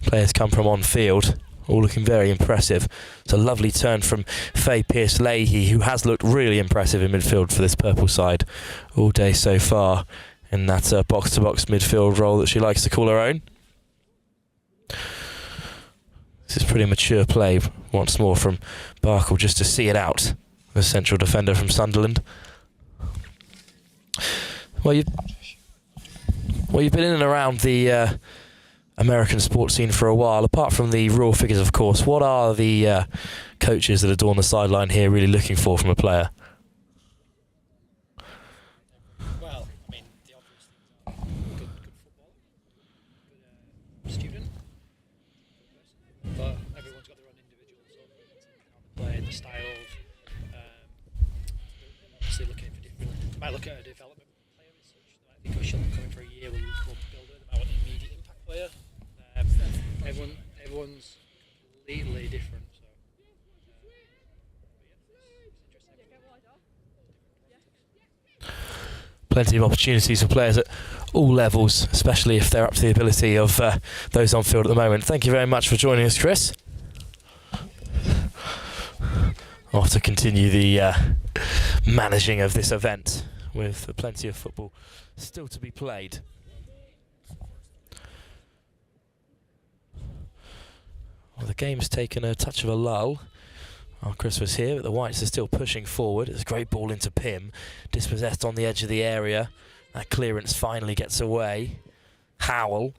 players come from on field. All looking very impressive. It's a lovely turn from Faye Pearce-Leahy, who has looked really impressive in midfield for this purple side all day so far, in that box-to-box midfield role that she likes to call her own. This is pretty mature play once more from Barkle, just to see it out, the central defender from Sunderland. Well, you've been in and around the American sports scene for a while. Apart from the raw figures, of course, what are the coaches that adorn the sideline here really looking for from a player? Well, I mean, the obvious things are good football, good student, but everyone's got their own individual sort of how they play, the styles. Obviously looking for different. They might look at a development player as such. They might think, oh, she'll come in for a year, we'll build her. They might want an immediate impact player. Everyone's completely different. So, Plenty of opportunities for players at all levels, especially if they're up to the ability of those on field at the moment. Thank you very much for joining us, Chris. Off to continue the managing of this event with plenty of football still to be played. Well, the game's taken a touch of a lull while Chris was here, but the Whites are still pushing forward. It's a great ball into Pym, dispossessed on the edge of the area. That clearance finally gets away. Howell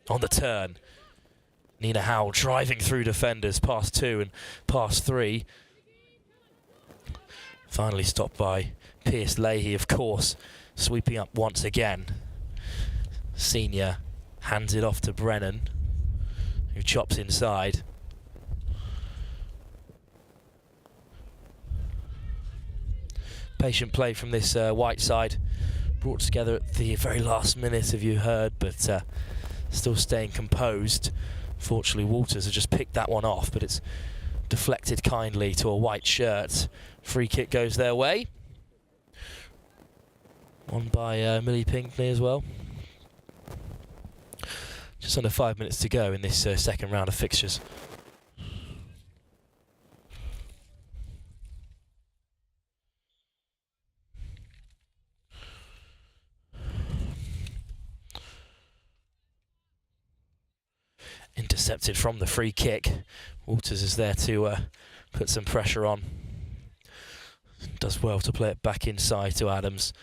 on the turn. Nina Howell driving through defenders, past 2 and past 3. Finally stopped by Pearce-Leahy, of course, sweeping up once again. Senior hands it off to Brennan, who chops inside. Patient play from this White side, brought together at the very last minute, have you heard, but still staying composed. Fortunately, Walters has just picked that one off, but it's deflected kindly to a White shirt. Free kick goes their way. Won by Millie Pinckney as well. Just under 5 minutes to go in this second round of fixtures. Intercepted from the free kick. Walters is there to put some pressure on. Does well to play it back inside to Adams.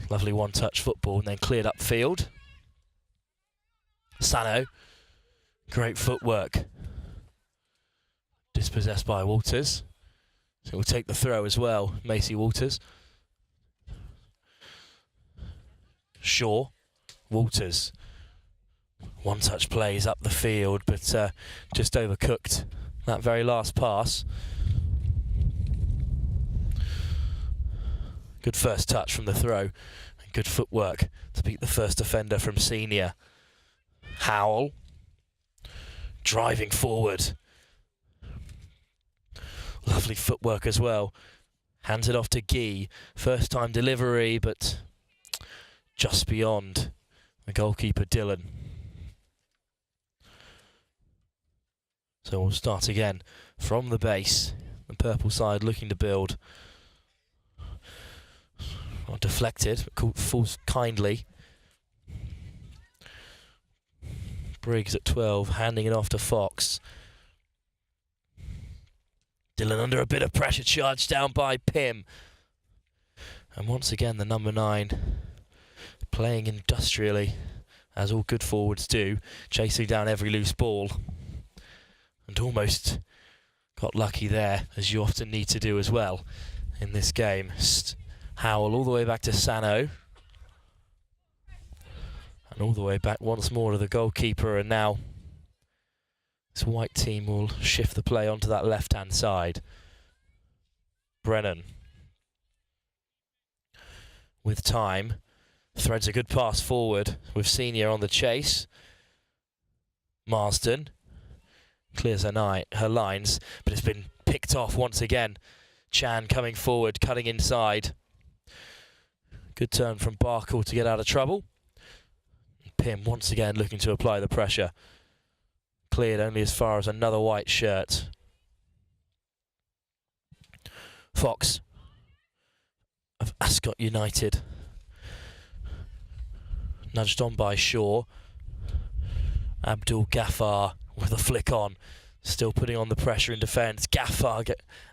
Lovely one-touch football and then cleared upfield. Sano, great footwork. Dispossessed by Walters. So we'll take the throw as well, Macy Walters. Shaw, Walters. One-touch plays up the field, but just overcooked that very last pass. Good first touch from the throw, and good footwork to beat the first defender from Senior. Howell, driving forward. Lovely footwork as well. Hands it off to Guy. First time delivery, but just beyond the goalkeeper Dylan. So we'll start again from the base. The purple side looking to build. Well, deflected, but falls kindly. Briggs at 12, handing it off to Fox. Dylan under a bit of pressure, charged down by Pym. And once again, the number 9 playing industrially, as all good forwards do, chasing down every loose ball. And almost got lucky there, as you often need to do as well in this game. Howell all the way back to Sano. And all the way back once more to the goalkeeper, and now this white team will shift the play onto that left-hand side. Brennan, with time, threads a good pass forward with Senior on the chase. Marsden clears her lines, but it's been picked off once again. Chan coming forward, cutting inside. Good turn from Barkle to get out of trouble. Pym once again looking to apply the pressure. Cleared only as far as another white shirt. Fox of Ascot United. Nudged on by Shaw. Abdul Ghaffar with a flick on. Still putting on the pressure in defence.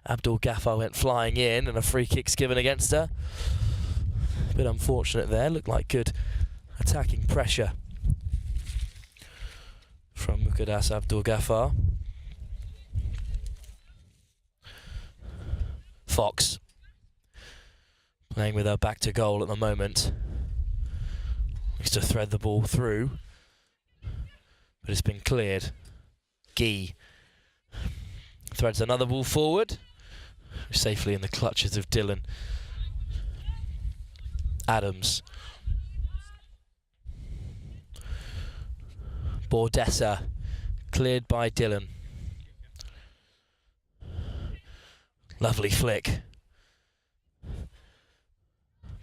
Abdul Ghaffar went flying in and a free kick's given against her. A bit unfortunate there. Looked like good attacking pressure from Muqaddas Abdul Ghaffar. Fox playing with her back to goal at the moment. Looks to thread the ball through, but it's been cleared. Gee threads another ball forward, safely in the clutches of Dylan. Adams. Bordessa cleared by Dylan. Lovely flick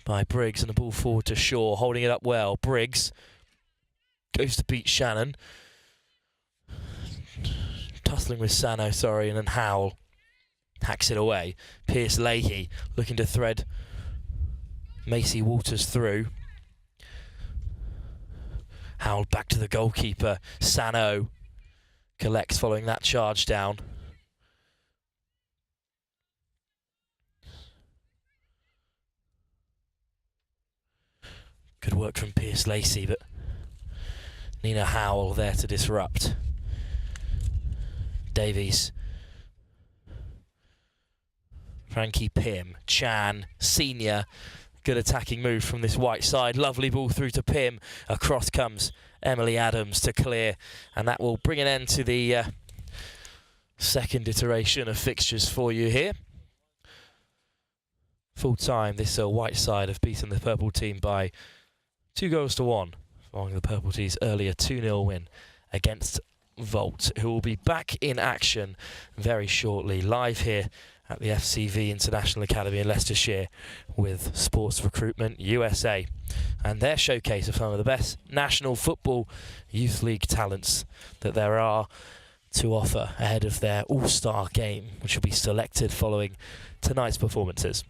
by Briggs, and the ball forward to Shaw, holding it up well. Briggs goes to beat Shannon. Tussling with Sano, and then Howell hacks it away. Pierce Leahy looking to thread Macy Walters through. Howell back to the goalkeeper. Sano collects following that charge down. Good work from Pierce Lacey, but Nina Howell there to disrupt. Davies. Frankie Pym. Chan. Senior. Good attacking move from this white side. Lovely ball through to Pym. Across comes Emily Adams to clear. And that will bring an end to the second iteration of fixtures for you here. Full time, this white side have beaten the purple team by 2-1, following the purple team's earlier 2-0 win against Volt, who will be back in action very shortly, live here at the FCV International Academy in Leicestershire with Sports Recruitment USA and their showcase of some of the best national football youth league talents that there are to offer ahead of their all-star game, which will be selected following tonight's performances.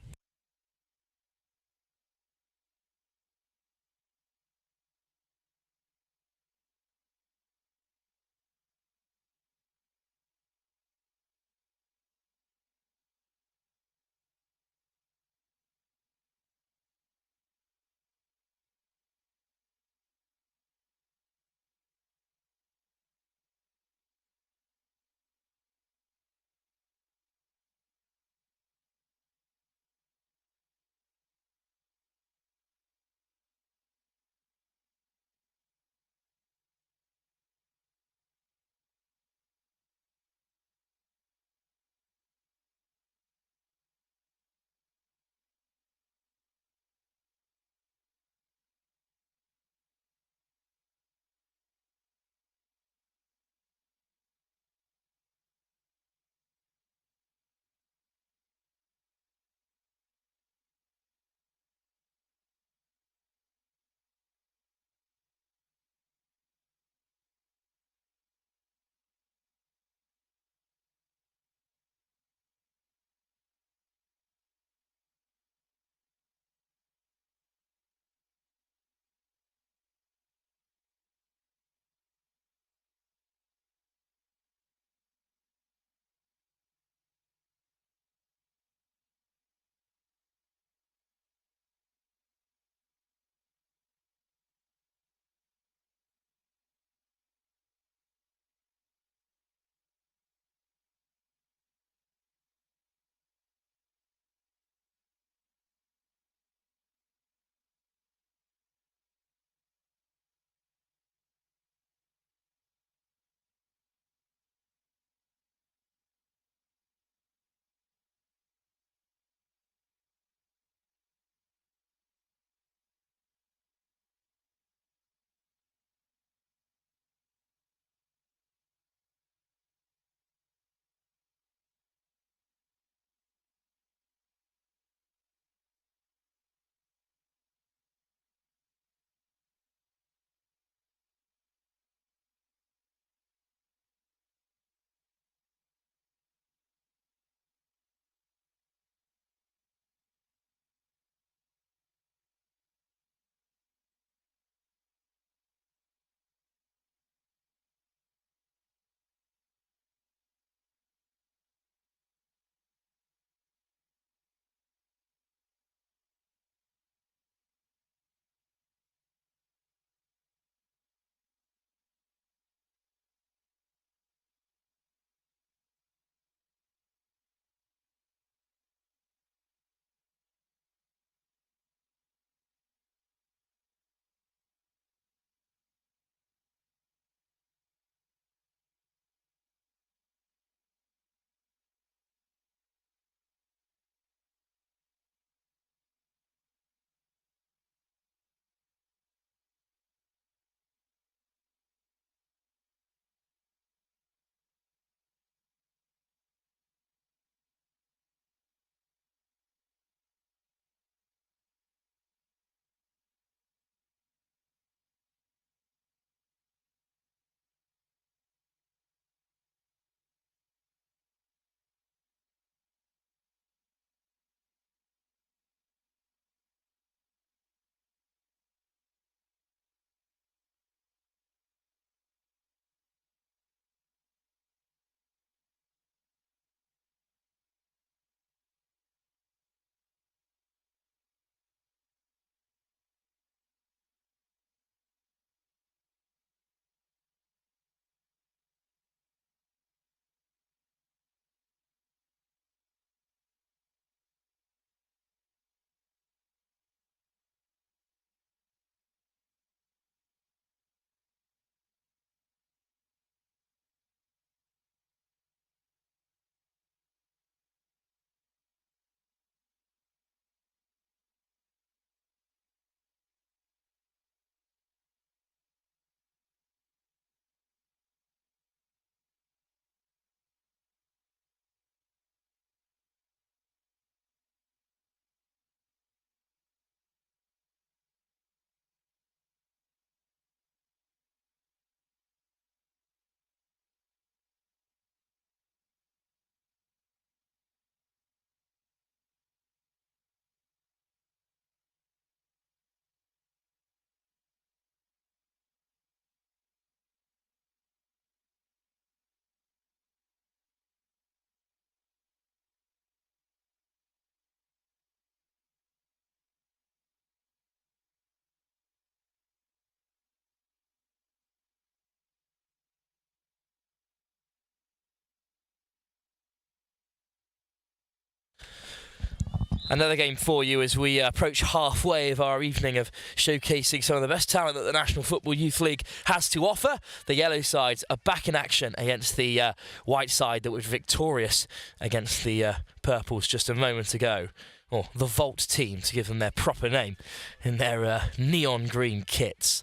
Another game for you as we approach halfway of our evening of showcasing some of the best talent that the National Football Youth League has to offer. The yellow sides are back in action against the white side that was victorious against the purples just a moment ago. Or the Volt team, to give them their proper name, in their neon green kits.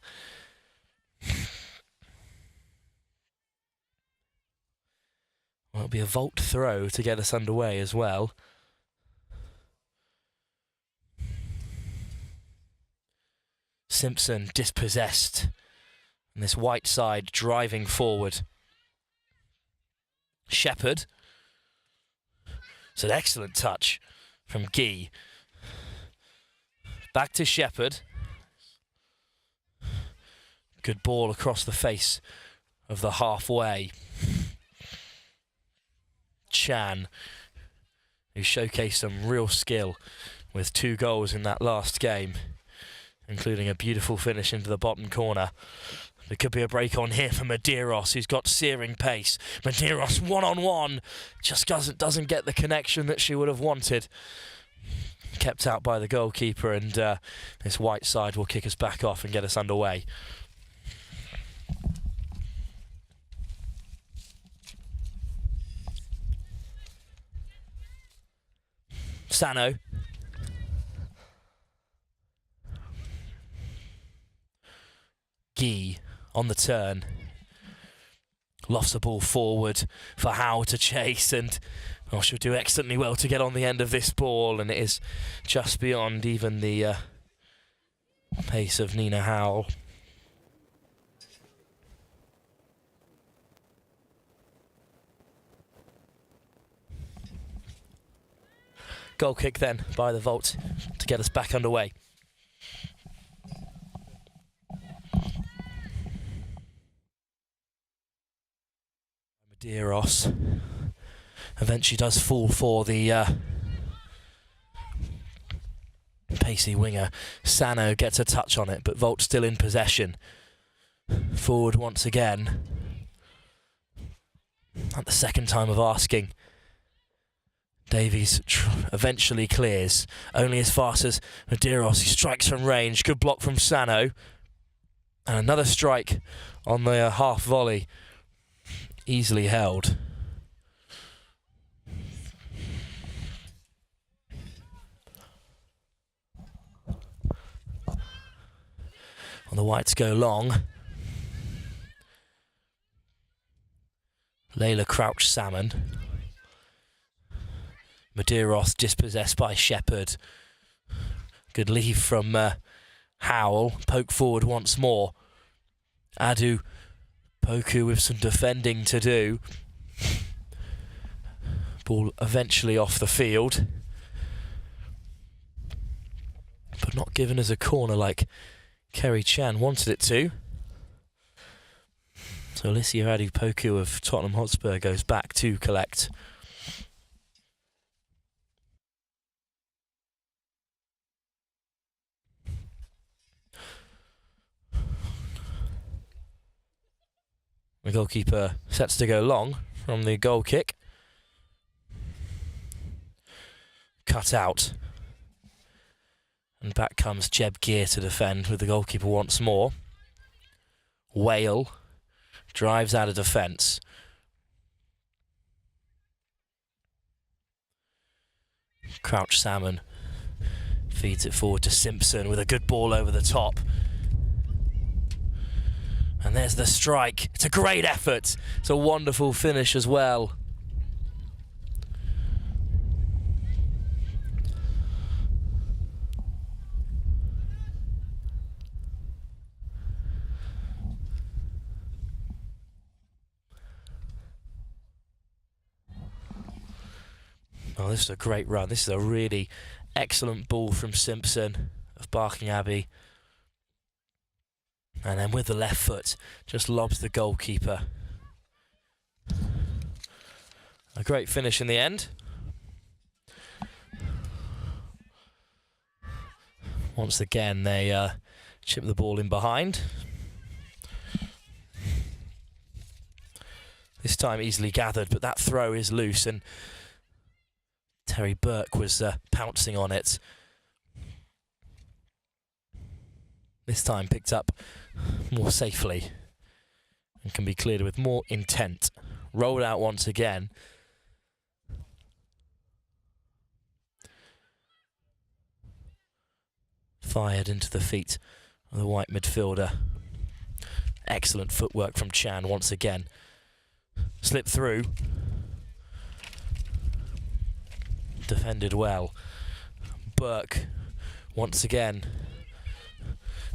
Well, it'll be a Volt throw to get us underway as well. Simpson dispossessed, and this white side driving forward. Shepherd. It's an excellent touch from Guy. Back to Shepherd. Good ball across the face of the halfway. Chan, who showcased some real skill with 2 goals in that last game, including a beautiful finish into the bottom corner. There could be a break on here for Medeiros, who's got searing pace. Medeiros one-on-one, just doesn't get the connection that she would have wanted. Kept out by the goalkeeper, and this white side will kick us back off and get us underway. Sano. Guy on the turn. Lofts the ball forward for Howe to chase, and she'll do excellently well to get on the end of this ball, and it is just beyond even the pace of Nina Howell. Goal kick then by the Volt to get us back underway. Medeiros eventually does fall for the pacey winger. Sano gets a touch on it, but Volt still in possession. Forward once again. At the second time of asking. Davies eventually clears, only as fast as Medeiros. He strikes from range. Good block from Sano. And another strike on the half volley. Easily held. On the whites go long. Layla Crouch Salmon. Medeiros dispossessed by Shepherd. Good leave from Howell. Poke forward once more. Adu Poku with some defending to do. Ball eventually off the field. But not given as a corner like Kerry Chan wanted it to. So Alicia Adu Poku of Tottenham Hotspur goes back to collect. The goalkeeper sets to go long from the goal kick. Cut out. And back comes Jeb Gear to defend with the goalkeeper once more. Whale drives out of defence. Crouch Salmon feeds it forward to Simpson with a good ball over the top. And there's the strike. It's a great effort. It's a wonderful finish as well. Oh, this is a great run. This is a really excellent ball from Simpson of Barking Abbey. And then with the left foot, just lobs the goalkeeper. A great finish in the end. Once again, they chip the ball in behind. This time easily gathered, but that throw is loose and Terry Burke was pouncing on it. This time picked up more safely and can be cleared with more intent. Rolled out once again. Fired into the feet of the white midfielder. Excellent footwork from Chan once again. Slipped through. Defended well. Burke once again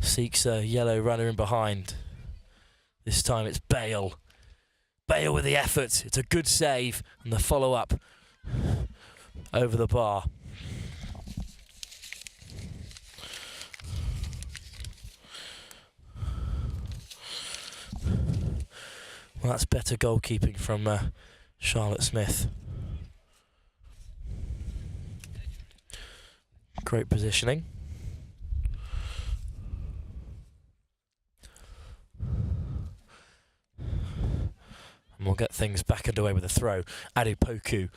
seeks a yellow runner in behind. This time it's Bale. Bale with the effort. It's a good save and the follow-up over the bar. Well, that's better goalkeeping from Charlotte Smith. Great positioning. And we'll get things back underway with a throw. Adupoku.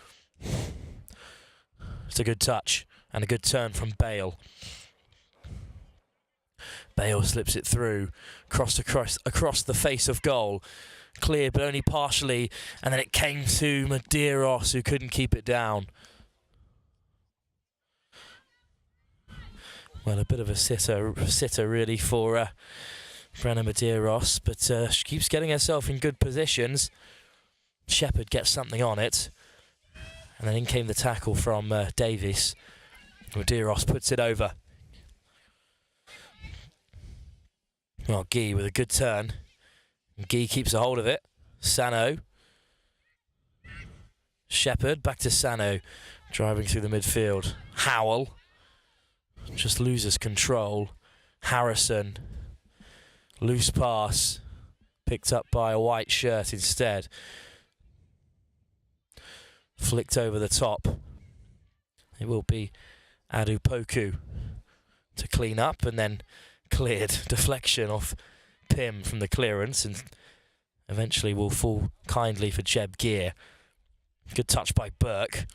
It's a good touch and a good turn from Bale. Bale slips it through, crossed across the face of goal. Cleared, but only partially, and then it came to Medeiros, who couldn't keep it down. Well, a bit of a sitter really for Brenna Medeiros, but she keeps getting herself in good positions. Shepherd gets something on it, and then in came the tackle from Davies. Medeiros puts it over. Well, Guy with a good turn. Guy keeps a hold of it. Sano. Shepherd back to Sano. Driving through the midfield. Howell. Just loses control. Harrison. Loose pass. Picked up by a white shirt instead. Flicked over the top. It will be Adupoku to clean up and then cleared. Deflection off Pym from the clearance and eventually will fall kindly for Jeb Gear. Good touch by Burke.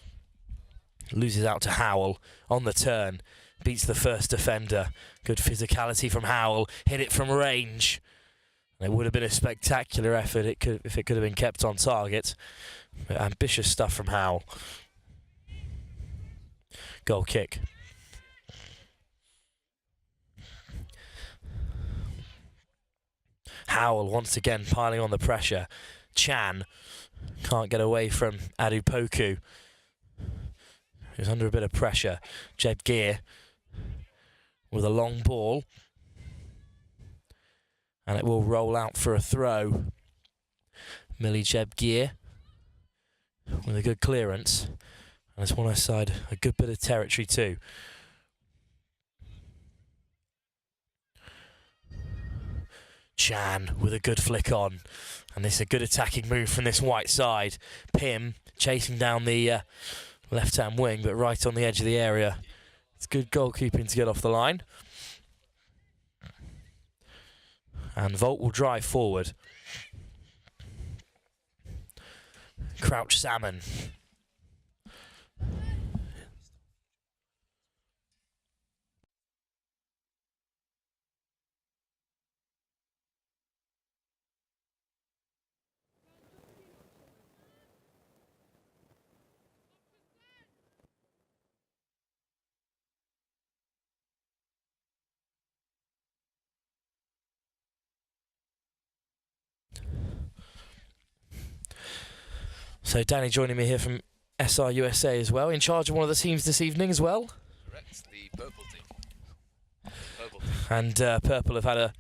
Loses out to Howell on the turn. Beats the first defender. Good physicality from Howell. Hit it from range. It would have been a spectacular effort if it could have been kept on target. But ambitious stuff from Howell. Goal kick. Howell once again piling on the pressure. Chan can't get away from Adupoku, who's under a bit of pressure. Jeb Gear with a long ball. And it will roll out for a throw. Millie Jeb Gear with a good clearance. And it's one side a good bit of territory too. Chan with a good flick on. And this is a good attacking move from this white side. Pym chasing down the left-hand wing, but right on the edge of the area. It's good goalkeeping to get off the line. And Volt will drive forward. Crouch Salmon. So Danny joining me here from SRUSA as well, in charge of one of the teams this evening as well. Correct, the purple team. And Purple have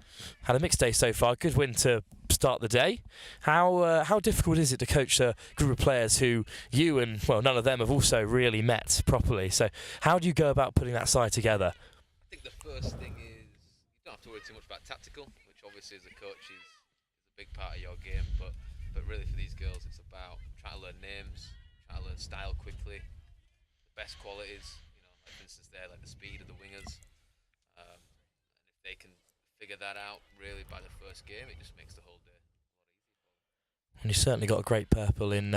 had a mixed day so far. Good win to start the day. How difficult is it to coach a group of players who you and, well, none of them have also really met properly? So how do you go about putting that side together? I think the first thing is you don't have to worry too much about tactical, which obviously as a coach is a big part of your game, but really for these girls it's about trying to learn names, trying to learn style quickly, the best qualities, you know, like for instance there, like the speed of the wingers. And if they can figure that out really by the first game, it just makes the whole day a lot easier for them. And you certainly got a great purple in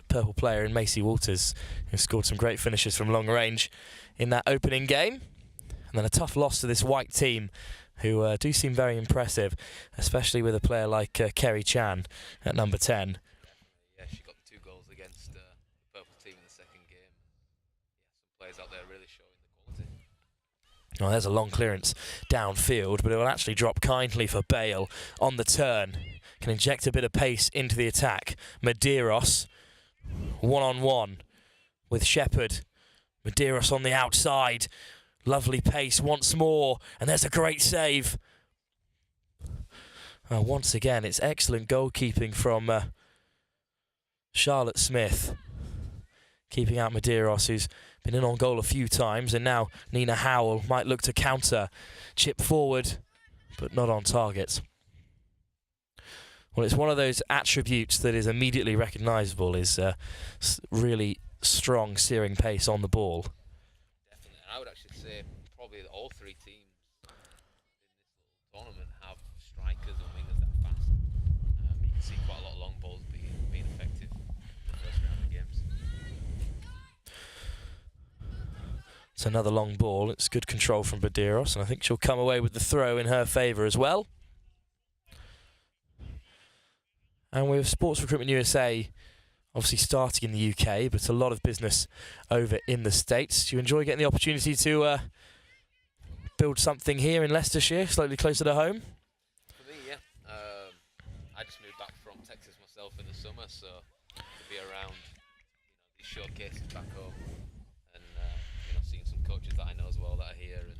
purple player in Macy Walters, who scored some great finishes from long range in that opening game. And then a tough loss to this white team, who do seem very impressive, especially with a player like Kerry Chan at number 10. Yeah, she got 2 goals against the purple team in the second game. Yeah, some players out there really showing the quality. Oh, there's a long clearance downfield, but it will actually drop kindly for Bale on the turn. Can inject a bit of pace into the attack. Medeiros, one-on-one with Shepherd. Medeiros on the outside. Lovely pace once more, and there's a great save. Once again, it's excellent goalkeeping from Charlotte Smith, keeping out Medeiros, who's been in on goal a few times, and now Nina Howell might look to counter. Chip forward, but not on target. Well, it's one of those attributes that is immediately recognisable, is really strong searing pace on the ball. Definitely, and I would actually say probably that all 3 teams in this little tournament have strikers and wingers that are fast. You can see quite a lot of long balls being effective in the first round of games. It's another long ball. It's good control from Medeiros, and I think she'll come away with the throw in her favour as well. And with Sports Recruitment USA obviously starting in the UK, but a lot of business over in the States. Do you enjoy getting the opportunity to build something here in Leicestershire, slightly closer to home? For me, yeah. I just moved back from Texas myself in the summer, so to be around these showcases back home and seeing some coaches that I know as well that are here and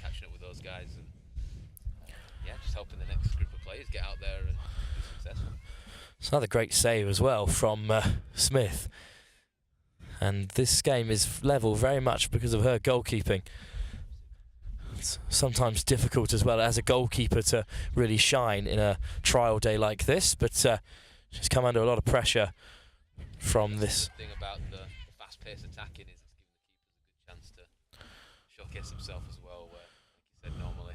catching up with those guys and yeah, just helping the next group of players get out there and be successful. It's another great save as well from Smith. And this game is level very much because of her goalkeeping. It's sometimes difficult as well as a goalkeeper to really shine in a trial day like this, but she's come under a lot of pressure from this. The thing about the fast-paced attacking is it's giving the keepers a good chance to showcase himself as well, where, like you said, normally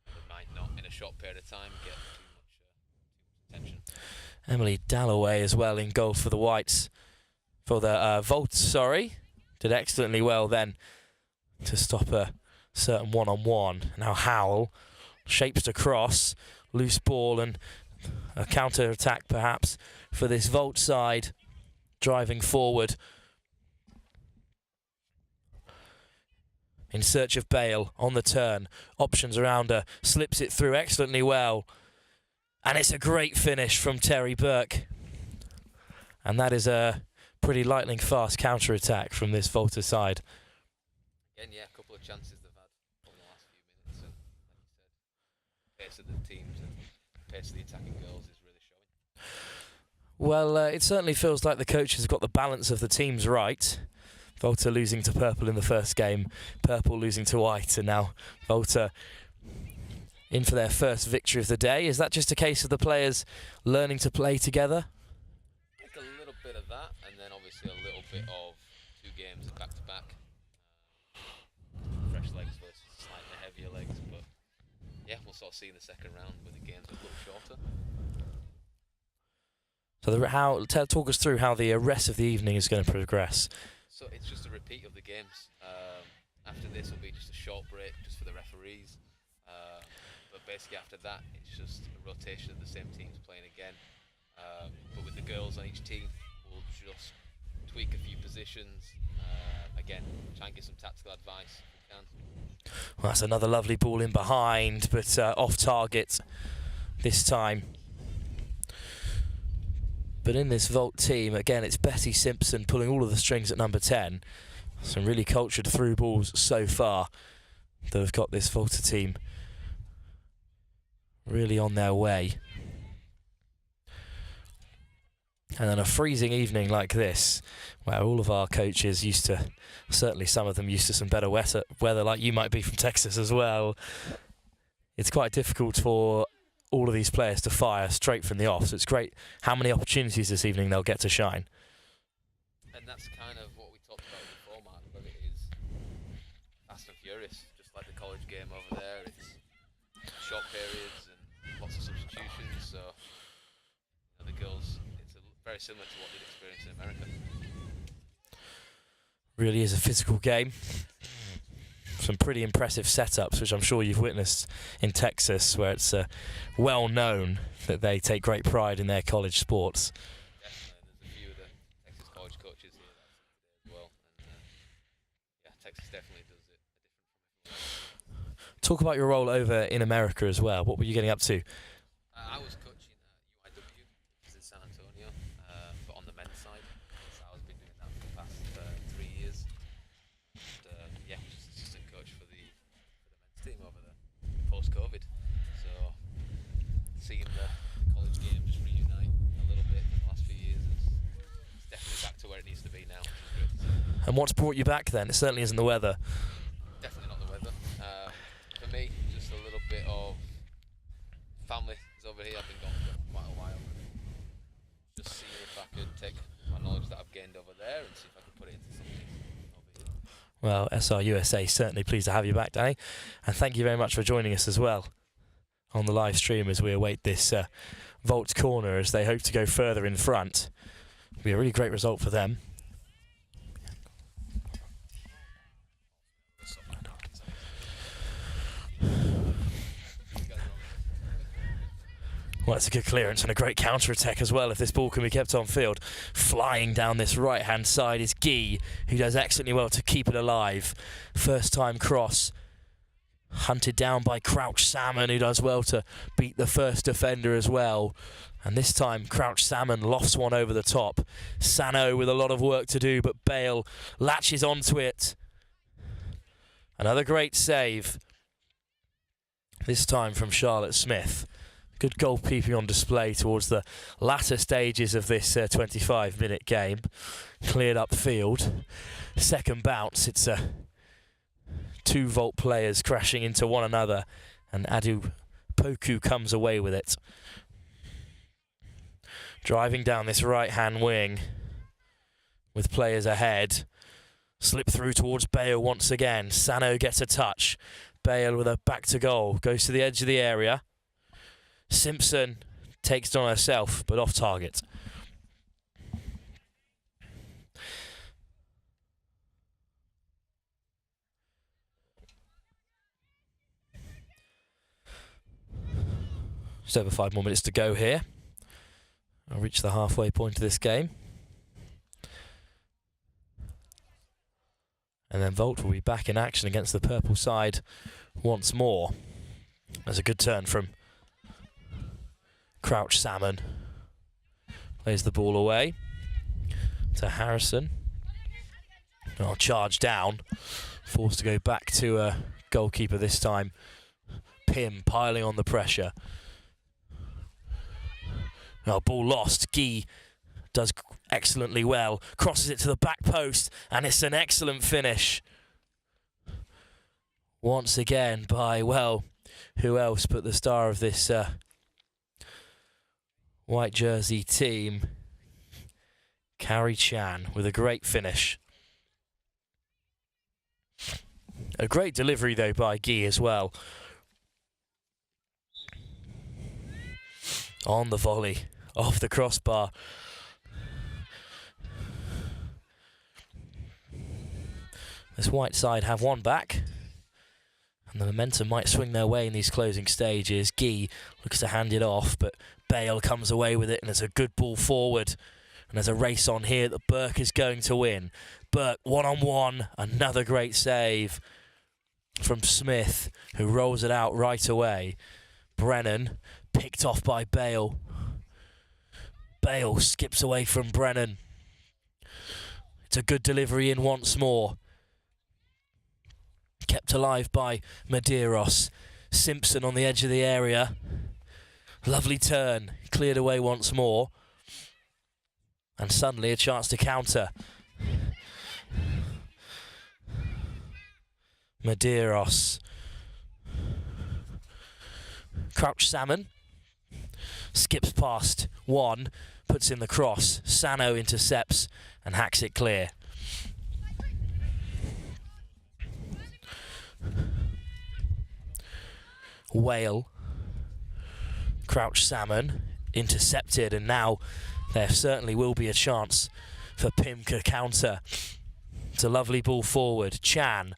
they might not, in a short period of time, get too much attention. Emily Dalloway as well in goal for the Whites. For the Volts, sorry. Did excellently well then to stop a certain one-on-one. Now Howell shapes to cross, loose ball and a counter-attack perhaps for this Volt side, driving forward. In search of Bale on the turn, options around her, slips it through excellently well. And it's a great finish from Terry Burke. And that is a pretty lightning fast counter-attack from this Volta side. Again, yeah, a couple of chances they've had over the last few minutes, and like you said, pace of the teams and pace of the attacking girls is really showing. Well, it certainly feels like the coaches have got the balance of the teams right. Volta losing to Purple in the first game, Purple losing to White, and now Volta in for their first victory of the day. Is that just a case of the players learning to play together? I think a little bit of that, and then obviously a little bit of 2 games back-to-back. Fresh legs versus slightly heavier legs, but yeah, we'll sort of see in the second round when the games are a little shorter. So talk us through how the rest of the evening is going to progress. So it's just a repeat of the games. After this will be just a short break just for the referees. But basically after that, it's just a rotation of the same teams playing again. But with the girls on each team, we'll just tweak a few positions. Again, try and give some tactical advice if we can. Well, that's another lovely ball in behind, but off target this time. But in this Volt team, again, it's Betty Simpson pulling all of the strings at number 10. Some really cultured through balls so far that have got this Volta team really on their way. And then a freezing evening like this, where all of our coaches used to, certainly some of them used to some better weather like you might be from Texas as well. It's quite difficult for all of these players to fire straight from the off, so it's great how many opportunities this evening they'll get to shine. And that's kind of what we talked about in the format, but it is fast and furious, just like the college game over there. It's short periods and lots of substitutions, so very similar to what they'd experienced in America. Really is a physical game. Some pretty impressive setups, which I'm sure you've witnessed in Texas, where it's well known that they take great pride in their college sports. Definitely, there's a few of the Texas college coaches here that as well, and yeah, Texas definitely does it different. Talk about your role over in America as well. What were you getting up to? I was coaching at UIW, which is in San Antonio, but on the men's side. So I've been doing that for the past 3 years. And, yeah, just assistant coach for the men's team over there, post-COVID. So seeing the college game just reunite a little bit in the last few years, it's definitely back to where it needs to be now. Which is great to see. And what's brought you back then? It certainly isn't the weather. Definitely not the weather. For me, just a little bit of family is over here. I've been gone for quite a while. Just seeing if I could take my knowledge that I've gained over there and see if I could put it into something over here. Well, SRUSA certainly pleased to have you back, Danny. And thank you very much for joining us as well on the live stream as we await this Volts corner as they hope to go further in front. It'll be a really great result for them. Well, it's a good clearance and a great counter-attack as well if this ball can be kept on field. Flying down this right-hand side is Guy, who does excellently well to keep it alive. First-time cross. Hunted down by Crouch Salmon, who does well to beat the first defender as well. And this time, Crouch Salmon lofts one over the top. Sano with a lot of work to do, but Bale latches onto it. Another great save. This time from Charlotte Smith. Good goalkeeping on display towards the latter stages of this 25-minute game. Cleared up field. Second bounce. It's 2 Volt players crashing into one another, and Adu Poku comes away with it. Driving down this right-hand wing with players ahead. Slip through towards Bale once again. Sano gets a touch. Bale with a back to goal. Goes to the edge of the area. Simpson takes it on herself, but off target. Just over 5 more minutes to go here. I'll reach the halfway point of this game. And then Volt will be back in action against the purple side once more. There's a good turn from Crouch Salmon. Plays the ball away to Harrison. Oh, charge down. Forced to go back to a goalkeeper this time. Pim piling on the pressure. Oh, ball lost. Guy does excellently well. Crosses it to the back post, and it's an excellent finish. Once again by, well, who else but the star of this white jersey team, Carrie Chan, with a great finish. A great delivery though by Guy as well. On the volley, off the crossbar. This white side have one back. And the momentum might swing their way in these closing stages. Guy looks to hand it off, but Bale comes away with it, and it's a good ball forward. And there's a race on here that Burke is going to win. Burke, one-on-one, another great save from Smith, who rolls it out right away. Brennan, picked off by Bale. Bale skips away from Brennan. It's a good delivery in once more. Kept alive by Medeiros. Simpson on the edge of the area. Lovely turn. Cleared away once more. And suddenly a chance to counter. Medeiros. Crouch Salmon. Skips past one. Puts in the cross. Sano intercepts and hacks it clear. Whale, Crouch Salmon, intercepted, and now there certainly will be a chance for Pim to counter. It's a lovely ball forward. Chan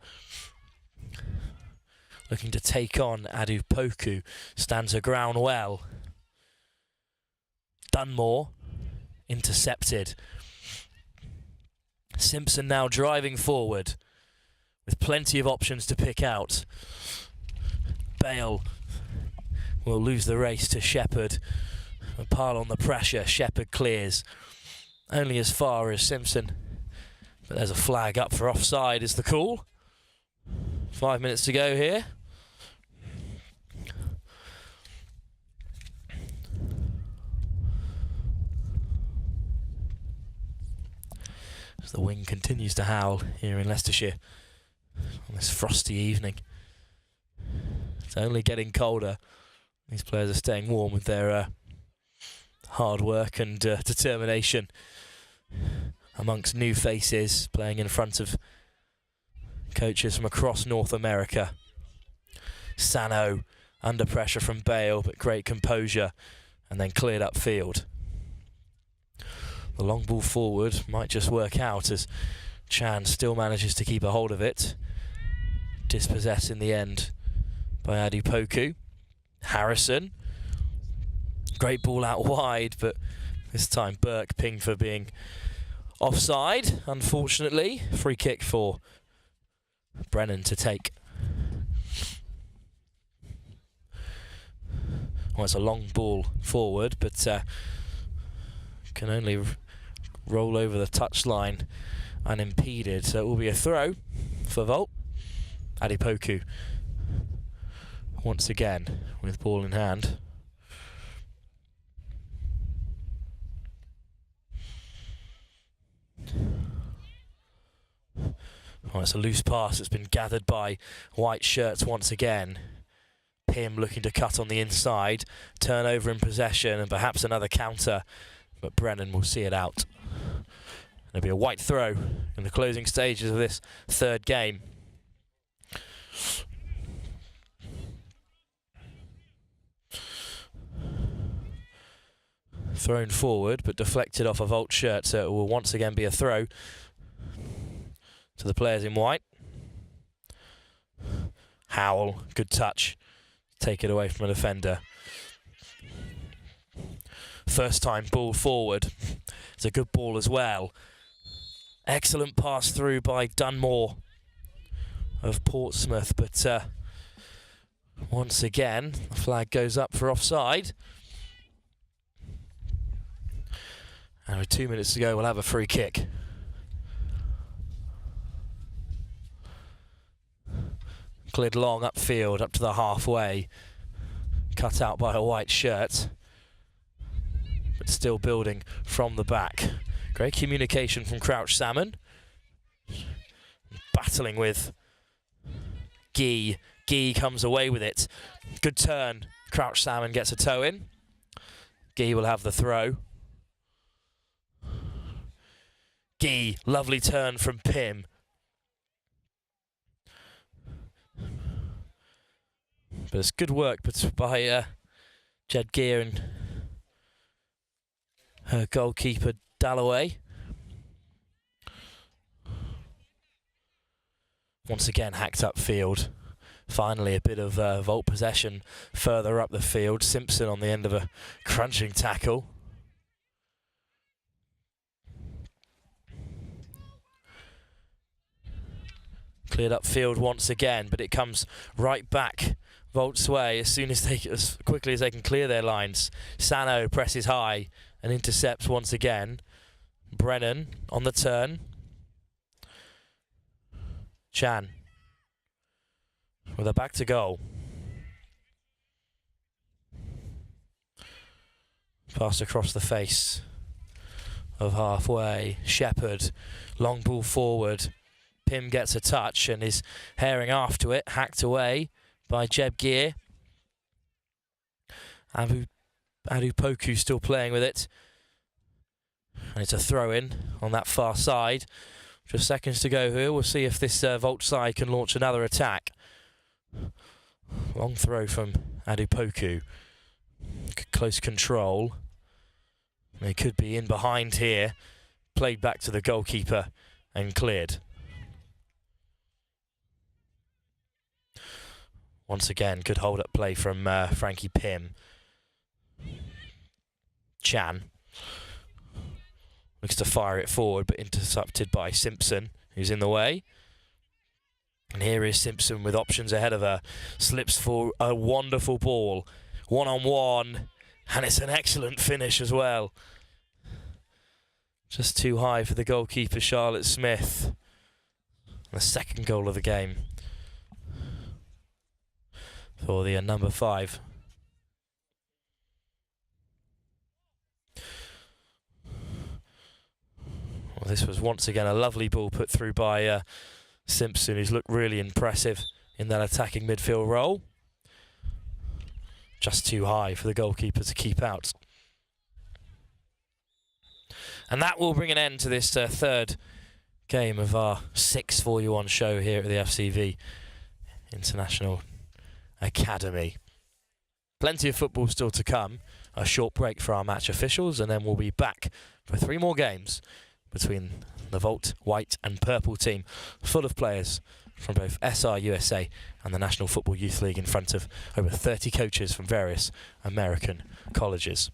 looking to take on Adu Poku. Stands her ground well. Dunmore intercepted. Simpson now driving forward with plenty of options to pick out. Bale will lose the race to Shepherd. A pile on the pressure. Shepherd clears only as far as Simpson. But there's a flag up for offside is the call. 5 minutes to go here. As the wind continues to howl here in Leicestershire on this frosty evening. It's only getting colder. These players are staying warm with their hard work and determination amongst new faces, playing in front of coaches from across North America. Sano under pressure from Bale, but great composure, and then cleared upfield. The long ball forward might just work out as Chan still manages to keep a hold of it. Dispossessed in the end by Adu Poku. Harrison. Great ball out wide, but this time Burke pinged for being offside, unfortunately. Free kick for Brennan to take. Well, it's a long ball forward, but can only roll over the touchline unimpeded, so it will be a throw for Volt. Adipoku once again with ball in hand. Oh, it's a loose pass that's been gathered by white shirts once again. Pim looking to cut on the inside, turnover in possession and perhaps another counter, but Brennan will see it out. There'll be a white throw in the closing stages of this third game. Thrown forward but deflected off a Volt shirt, so it will once again be a throw to the players in white. Howell, good touch. Take it away from a defender. First time ball forward. It's a good ball as well. Excellent pass through by Dunmore of Portsmouth, but once again, the flag goes up for offside. And with 2 minutes to go, we'll have a free kick. Cleared long upfield, up to the halfway. Cut out by a white shirt. But still building from the back. Great communication from Crouch Salmon. Battling with Guy. Guy comes away with it. Good turn. Crouch Salmon gets a toe in. Guy will have the throw. Guy, lovely turn from Pim. But it's good work by Jed Gear and her goalkeeper Dalloway. Once again hacked upfield. Finally a bit of Volt possession further up the field. Simpson on the end of a crunching tackle. Cleared upfield once again, but it comes right back Volt's way as quickly as they can clear their lines. Sano presses high and intercepts once again. Brennan on the turn. Chan with a back to goal. Pass across the face of halfway. Shepherd, long ball forward. Pim gets a touch and is herring after it, hacked away by Jeb Gear. Adu Poku still playing with it. And it's a throw-in on that far side. Just seconds to go here. We'll see if this Volt side can launch another attack. Long throw from Adu Poku. Close control. They could be in behind here. Played back to the goalkeeper and cleared. Once again, good hold-up play from Frankie Pym. Chan looks to fire it forward, but intercepted by Simpson, who's in the way. And here is Simpson with options ahead of her. Slips for a wonderful ball. One-on-one. And it's an excellent finish as well. Just too high for the goalkeeper, Charlotte Smith. The second goal of the game for the number 5. Well, this was once again a lovely ball put through by Simpson, who's looked really impressive in that attacking midfield role. Just too high for the goalkeeper to keep out. And that will bring an end to this third game of our 6-4-1 show here at the FCV International Academy. Plenty of football still to come. A short break for our match officials, and then we'll be back for 3 more games between the Volt White and Purple team, full of players from both SRUSA and the National Football Youth League, in front of over 30 coaches from various American colleges.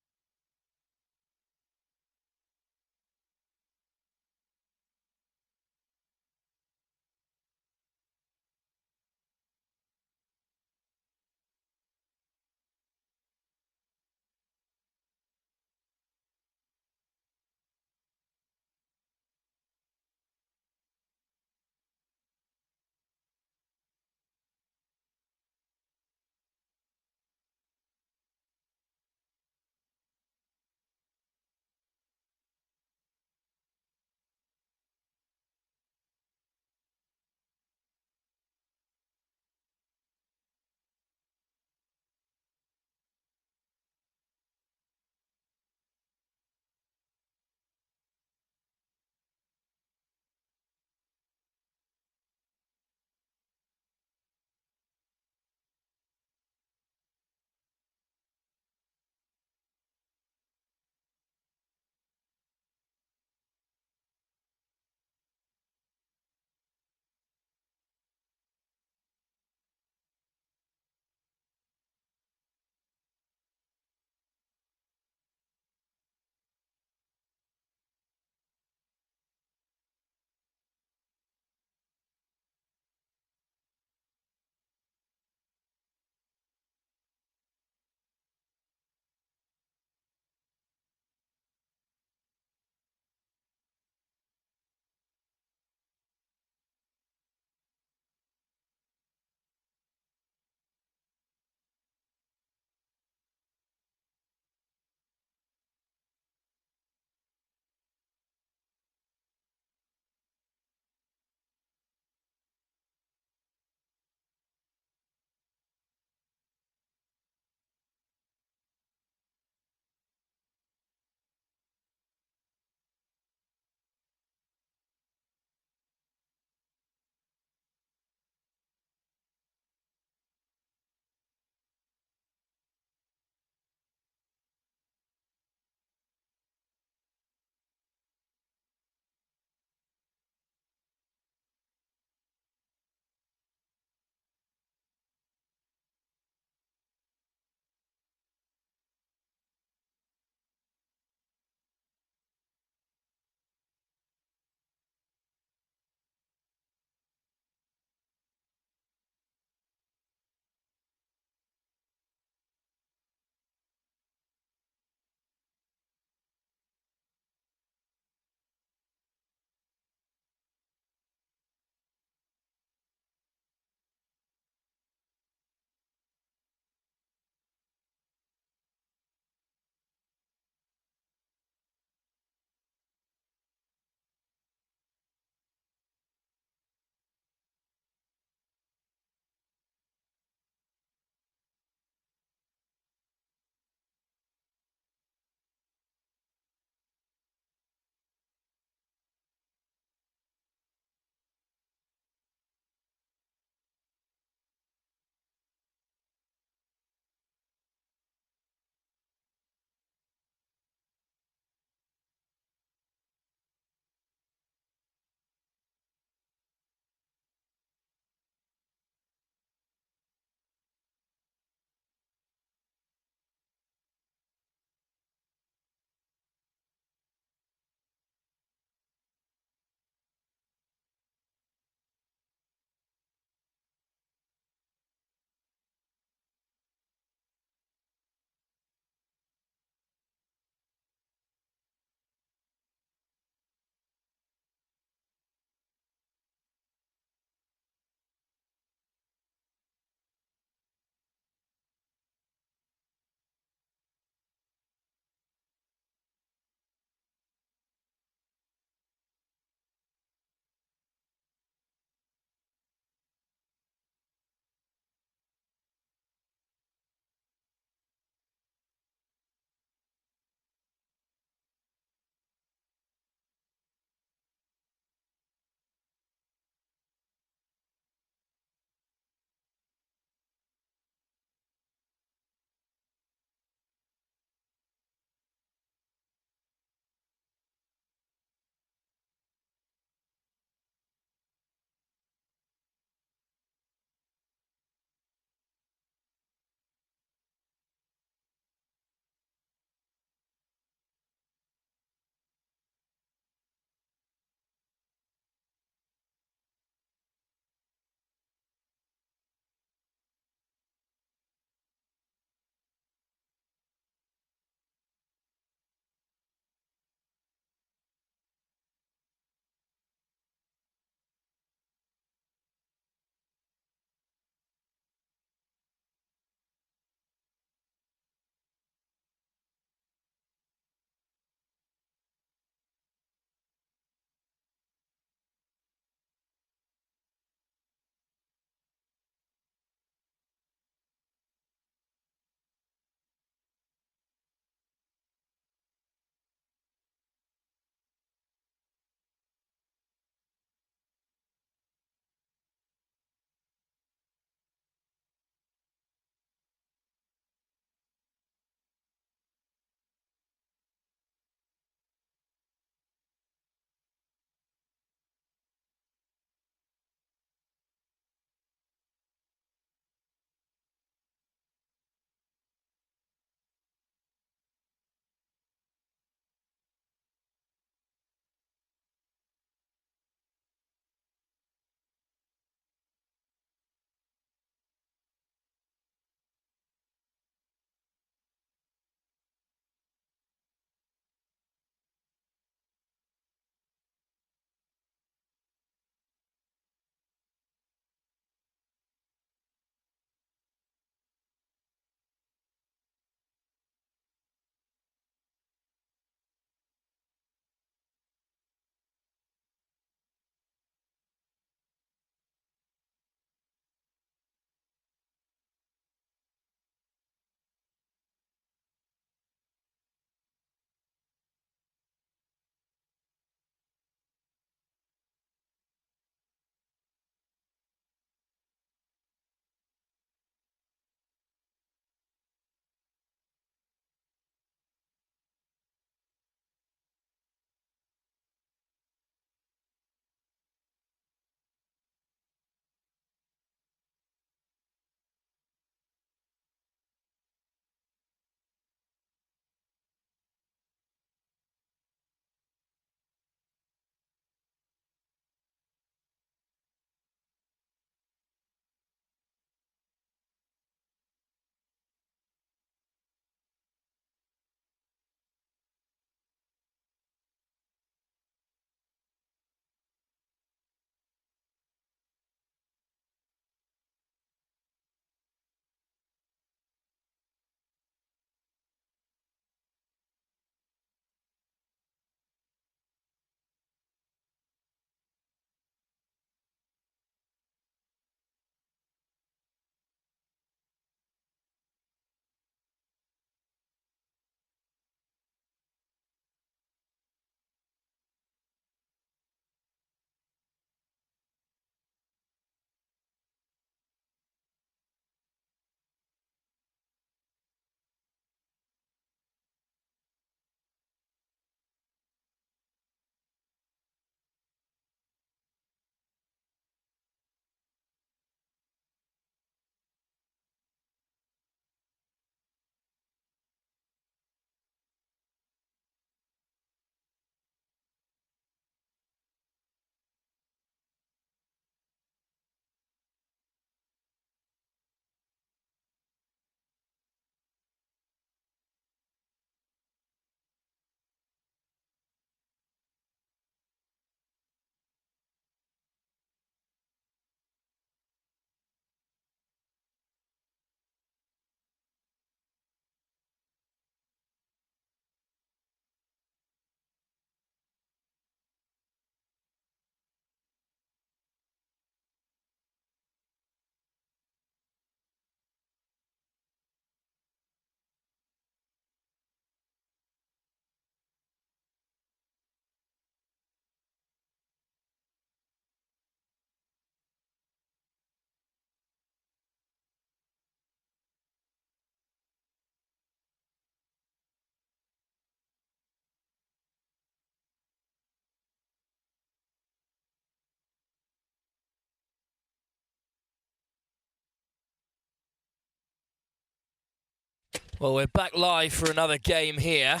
Well, we're back live for another game here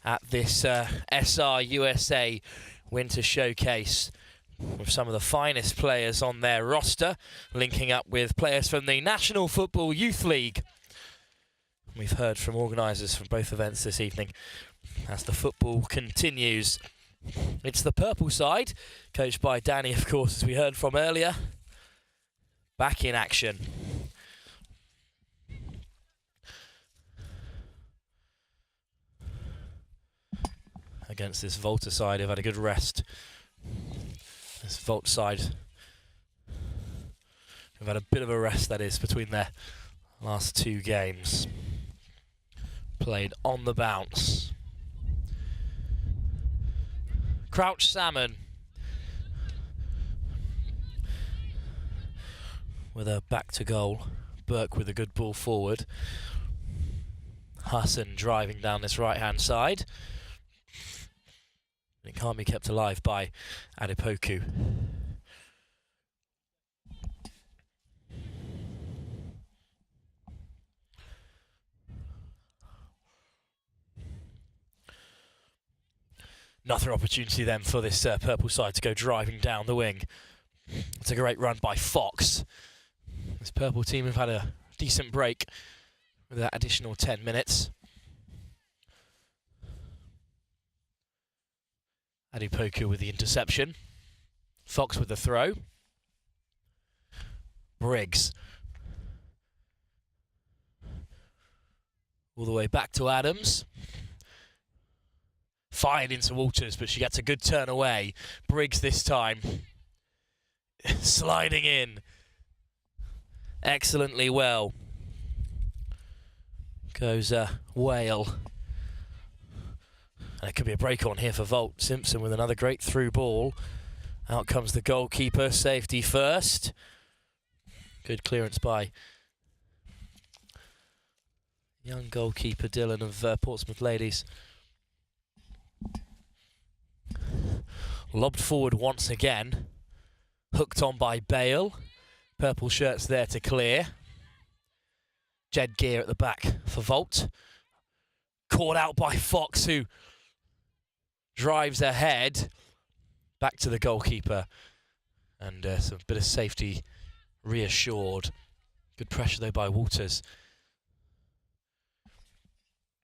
at this SRUSA Winter Showcase with some of the finest players on their roster, linking up with players from the National Football Youth League. We've heard from organisers from both events this evening as the football continues. It's the purple side, coached by Danny, of course, as we heard from earlier, back in action. Against this Volta side, who've had a good rest. This Volt side have had a bit of a rest, that is, between their last two games. Played on the bounce. Crouch Salmon with a back to goal. Burke with a good ball forward. Hassan driving down this right hand side. It can't be kept alive by Adipoku. Another opportunity then for this purple side to go driving down the wing. It's a great run by Fox. This purple team have had a decent break with that additional 10 minutes. Adipoku with the interception. Fox with the throw. Briggs. All the way back to Adams. Fired into Walters, but she gets a good turn away. Briggs this time. Sliding in. Excellently well. Goes Whale. And it could be a break on here for Volt. Simpson with another great through ball. Out comes the goalkeeper, safety first. Good clearance by young goalkeeper Dylan of Portsmouth Ladies. Lobbed forward once again. Hooked on by Bale. Purple shirts there to clear. Jed Gear at the back for Volt. Caught out by Fox, who drives ahead, back to the goalkeeper, and some bit of safety reassured. Good pressure though by Walters,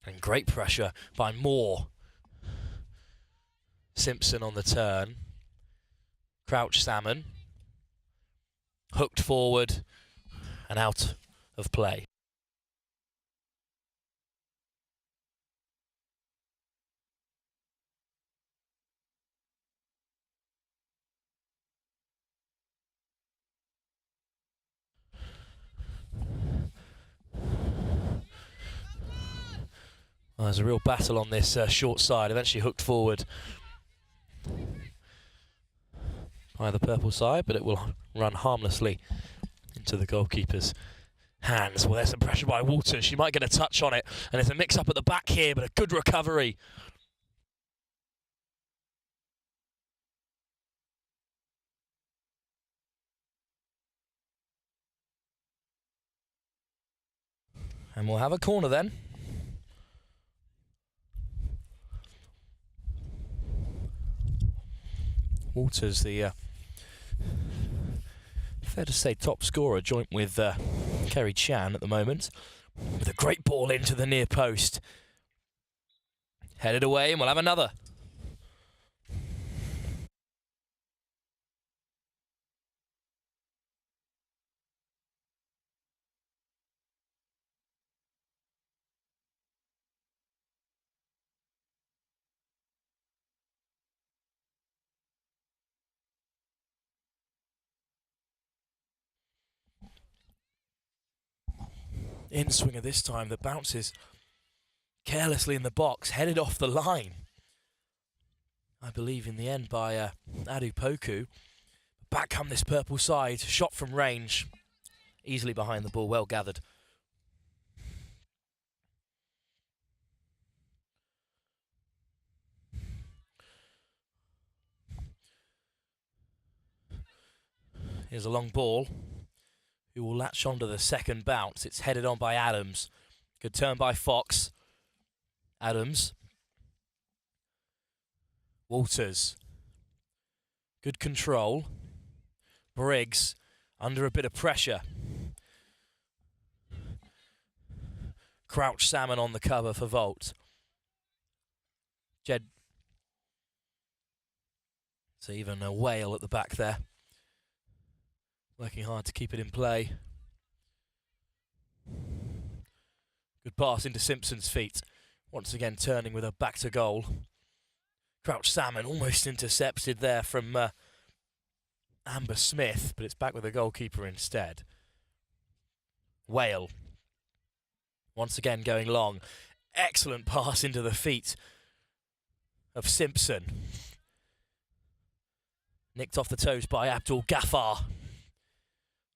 and great pressure by Moore. Simpson on the turn. Crouch Salmon, hooked forward and out of play. Well, there's a real battle on this short side, eventually hooked forward by the purple side, but it will run harmlessly into the goalkeeper's hands. Well, there's some pressure by Walters. She might get a touch on it, and there's a mix-up at the back here, but a good recovery. And we'll have a corner then. Walters, the fair to say top scorer, joint with Kerry Chan at the moment, with a great ball into the near post. Headed away, and we'll have another. In swinger this time that bounces carelessly in the box, headed off the line. I believe in the end by Adipoku. Back come this purple side, shot from range, easily behind the ball, well gathered. Here's a long ball, who will latch onto the second bounce. It's headed on by Adams. Good turn by Fox. Adams. Walters. Good control. Briggs under a bit of pressure. Crouch Salmon on the cover for Volt. Jed. So even a whale at the back there. Working hard to keep it in play. Good pass into Simpson's feet. Once again turning with a back to goal. Crouch Salmon almost intercepted there from Amber Smith, but it's back with the goalkeeper instead. Whale. Once again going long. Excellent pass into the feet of Simpson. Nicked off the toes by Abdul Ghaffar.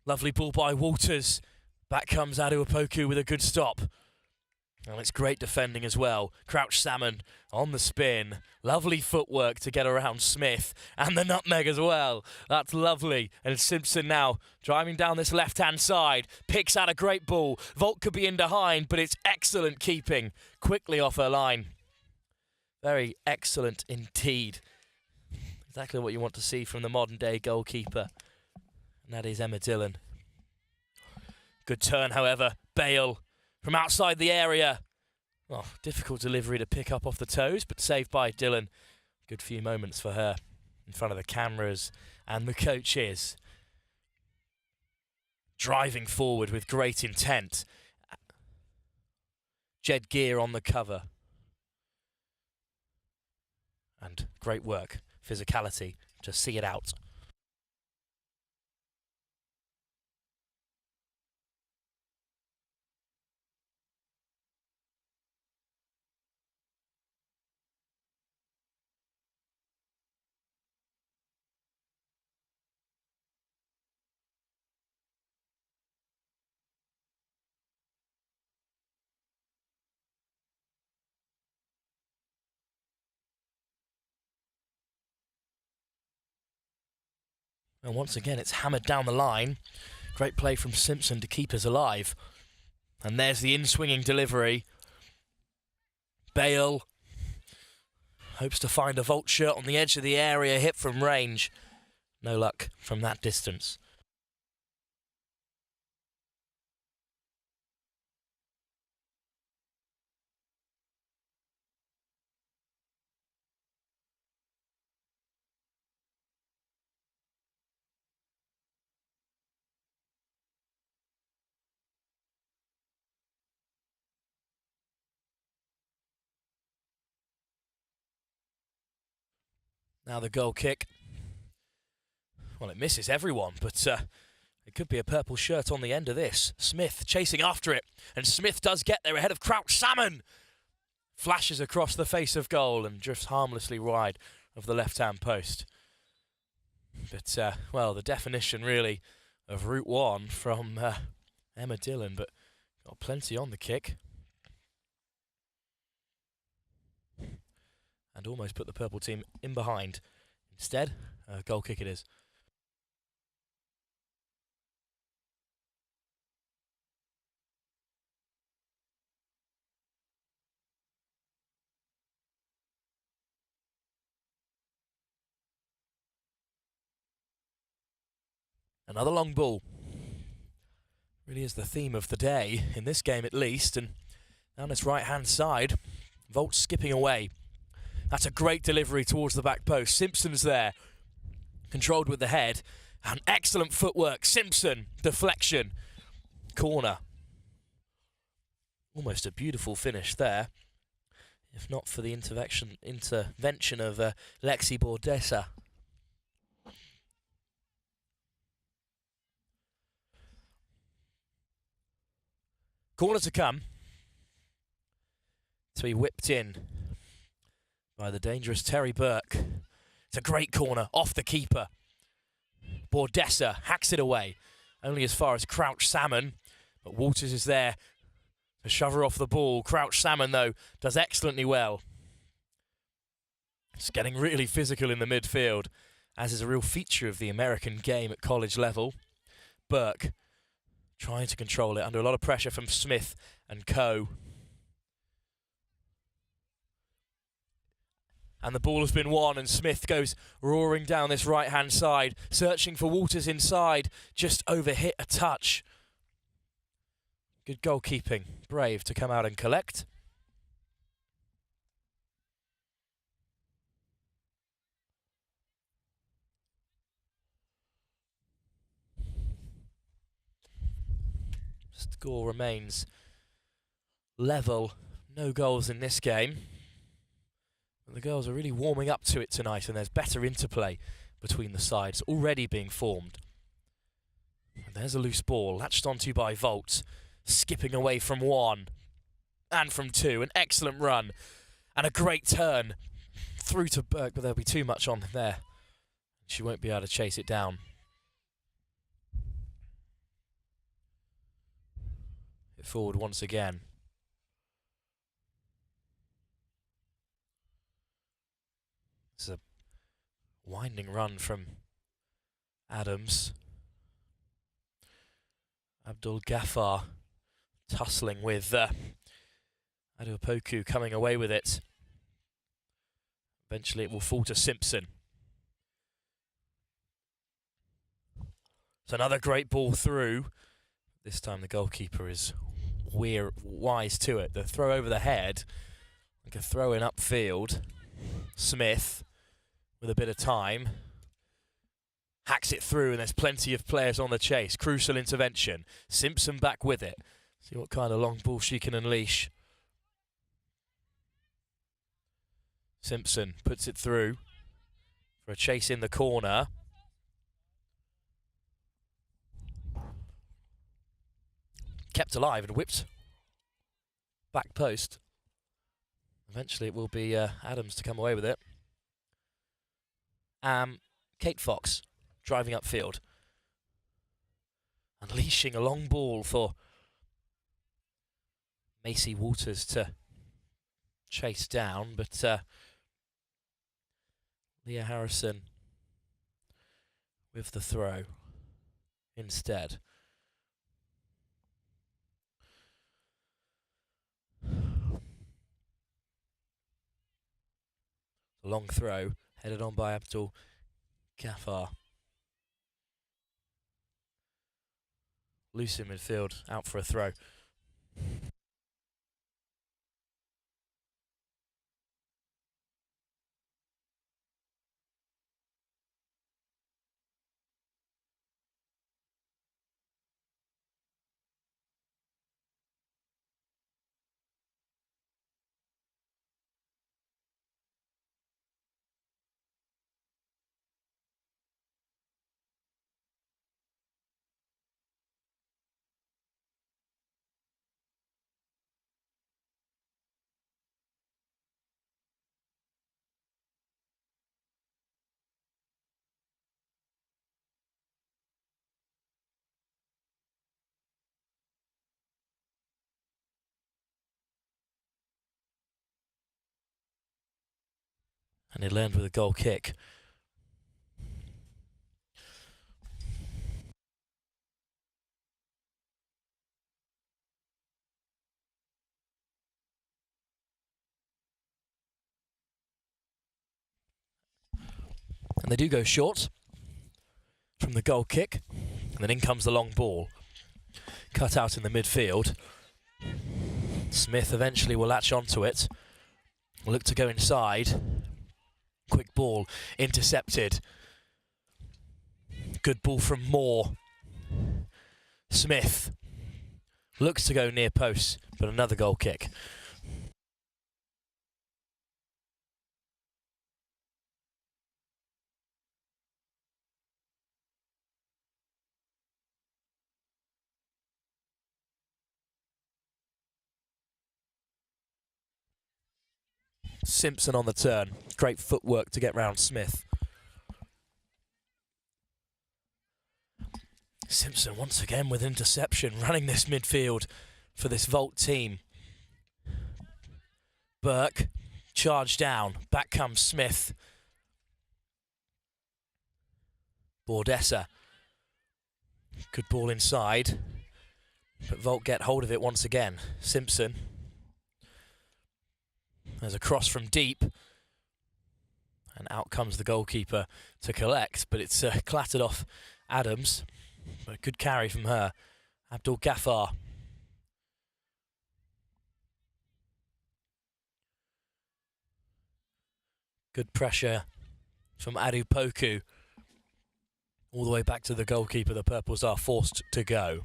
Lovely ball by Walters. Back comes Adu Opoku with a good stop. And it's great defending as well. Crouch Salmon on the spin. Lovely footwork to get around Smith. And the nutmeg as well. That's lovely. And Simpson now driving down this left-hand side. Picks out a great ball. Volt could be in behind, but it's excellent keeping. Quickly off her line. Very excellent indeed. Exactly what you want to see from the modern-day goalkeeper. And that is Emma Dillon. Good turn, however. Bale from outside the area. Oh, difficult delivery to pick up off the toes, but saved by Dillon. Good few moments for her in front of the cameras and the coaches. Driving forward with great intent. Jed Gear on the cover. And great work, physicality to see it out. And once again, it's hammered down the line. Great play from Simpson to keep us alive. And there's the in-swinging delivery. Bale hopes to find a Volt shirt on the edge of the area, hit from range. No luck from that distance. Now the goal kick. Well, it misses everyone, but it could be a purple shirt on the end of this. Smith chasing after it, and Smith does get there ahead of Crouch Salmon. Flashes across the face of goal and drifts harmlessly wide of the left-hand post. But, well, the definition really of Route 1 from Emma Dillon, but got plenty on the kick. And almost put the purple team in behind. Instead, a goal kick it is. Another long ball. Really is the theme of the day, in this game at least. And down its right-hand side, Volt skipping away. That's a great delivery towards the back post. Simpson's there, controlled with the head. And excellent footwork. Simpson, deflection. Corner. Almost a beautiful finish there. If not for the intervention of Lexi Bordessa. Corner to come. To be whipped in by the dangerous Terry Burke. It's a great corner, off the keeper. Bordessa hacks it away, only as far as Crouch Salmon, but Walters is there to shove her off the ball. Crouch Salmon, though, does excellently well. It's getting really physical in the midfield, as is a real feature of the American game at college level. Burke trying to control it under a lot of pressure from Smith and co. And the ball has been won, and Smith goes roaring down this right-hand side, searching for Walters inside, just overhit a touch. Good goalkeeping, brave to come out and collect. Score remains level, no goals in this game. The girls are really warming up to it tonight, and there's better interplay between the sides already being formed. And there's a loose ball, latched onto by Volt, skipping away from one and from two. An excellent run and a great turn through to Burke, but there'll be too much on there. She won't be able to chase it down. Hit forward once again. It's a winding run from Adams. Abdul Ghaffar tussling with Adupoku coming away with it. Eventually it will fall to Simpson. It's another great ball through. This time the goalkeeper is wise to it. The throw over the head, like a throw in upfield. Smith, with a bit of time, hacks it through, and there's plenty of players on the chase. Crucial intervention. Simpson back with it. See what kind of long ball she can unleash. Simpson puts it through for a chase in the corner. Kept alive and whipped back post. Eventually it will be Adams to come away with it. Kate Fox driving upfield. Unleashing a long ball for Macy Walters to chase down, but Leah Harrison with the throw instead. A long throw headed on by Abdul Ghaffar. Loose in midfield, out for a throw. And he landed with a goal kick. And they do go short from the goal kick. And then in comes the long ball. Cut out in the midfield. Smith eventually will latch onto it. Will look to go inside. Quick ball, intercepted. Good ball from Moore. Smith looks to go near post, but another goal kick. Simpson on the turn. Great footwork to get round Smith. Simpson once again with interception, running this midfield for this Volt team. Burke, charge down. Back comes Smith. Bordessa. Good ball inside. But Volt get hold of it once again. Simpson. There's a cross from deep. And out comes the goalkeeper to collect, but it's clattered off Adams. But a good carry from her. Abdul Ghaffar. Good pressure from Adu Poku. All the way back to the goalkeeper. The Purples are forced to go.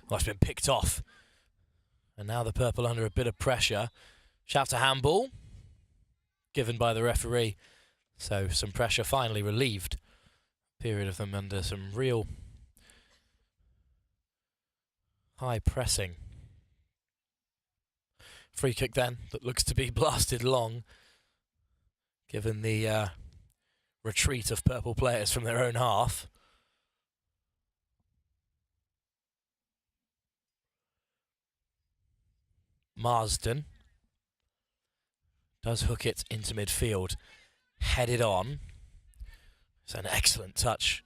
Well, it's been picked off. And now the Purple under a bit of pressure. Shout to handball. Given by the referee. So some pressure finally relieved. Period of them under some real high pressing. Free kick then that looks to be blasted long. Given the retreat of Purple players from their own half. Marsden does hook it into midfield. Headed on. It's an excellent touch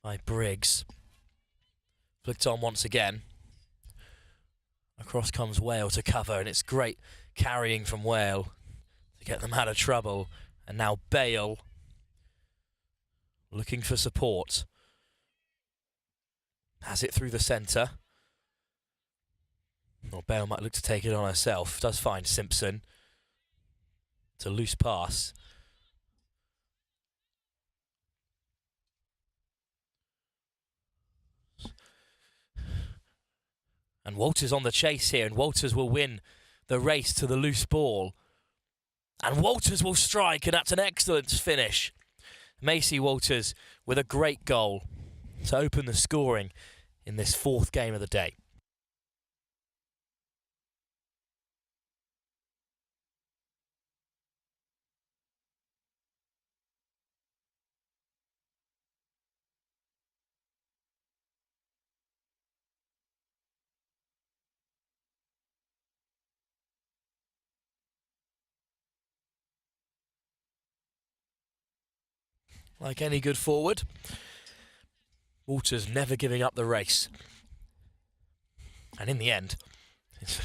by Briggs. Flicked on once again. Across comes Whale to cover, and it's great carrying from Whale to get them out of trouble. And now Bale looking for support. Has it through the centre. Or Bale might look to take it on herself. Does find Simpson. It's a loose pass. And Walters on the chase here, and Walters will win the race to the loose ball. And Walters will strike, and that's an excellent finish. Macy Walters with a great goal to open the scoring in this fourth game of the day. Like any good forward, Walters never giving up the race. And in the end, it's a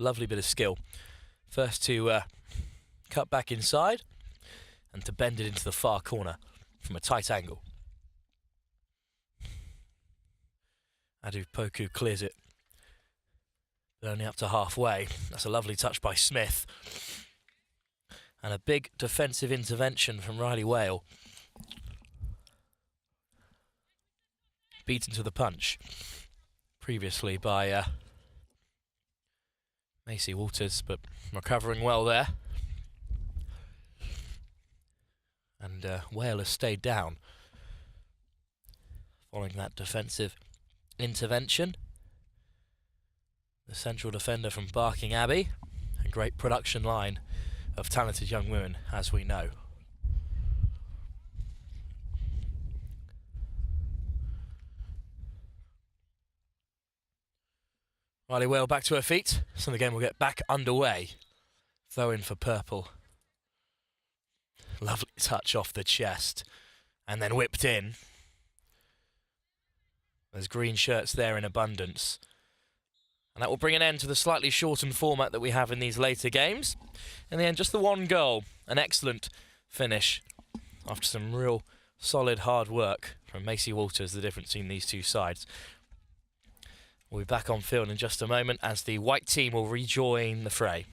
lovely bit of skill. First to cut back inside and to bend it into the far corner from a tight angle. Adu Poku clears it, but only up to halfway. That's a lovely touch by Smith. And a big defensive intervention from Riley Whale. Beaten to the punch previously by Macy Walters, but recovering well there. And Whale has stayed down following that defensive intervention. The central defender from Barking Abbey, a great production line of talented young women, as we know. Riley Whale back to her feet, so the game will get back underway. Throw in for Purple. Lovely touch off the chest, and then whipped in. There's green shirts there in abundance. And that will bring an end to the slightly shortened format that we have in these later games. In the end, just the one goal. An excellent finish after some real solid hard work from Macy Walters, the difference between these two sides. We'll be back on field in just a moment as the white team will rejoin the fray.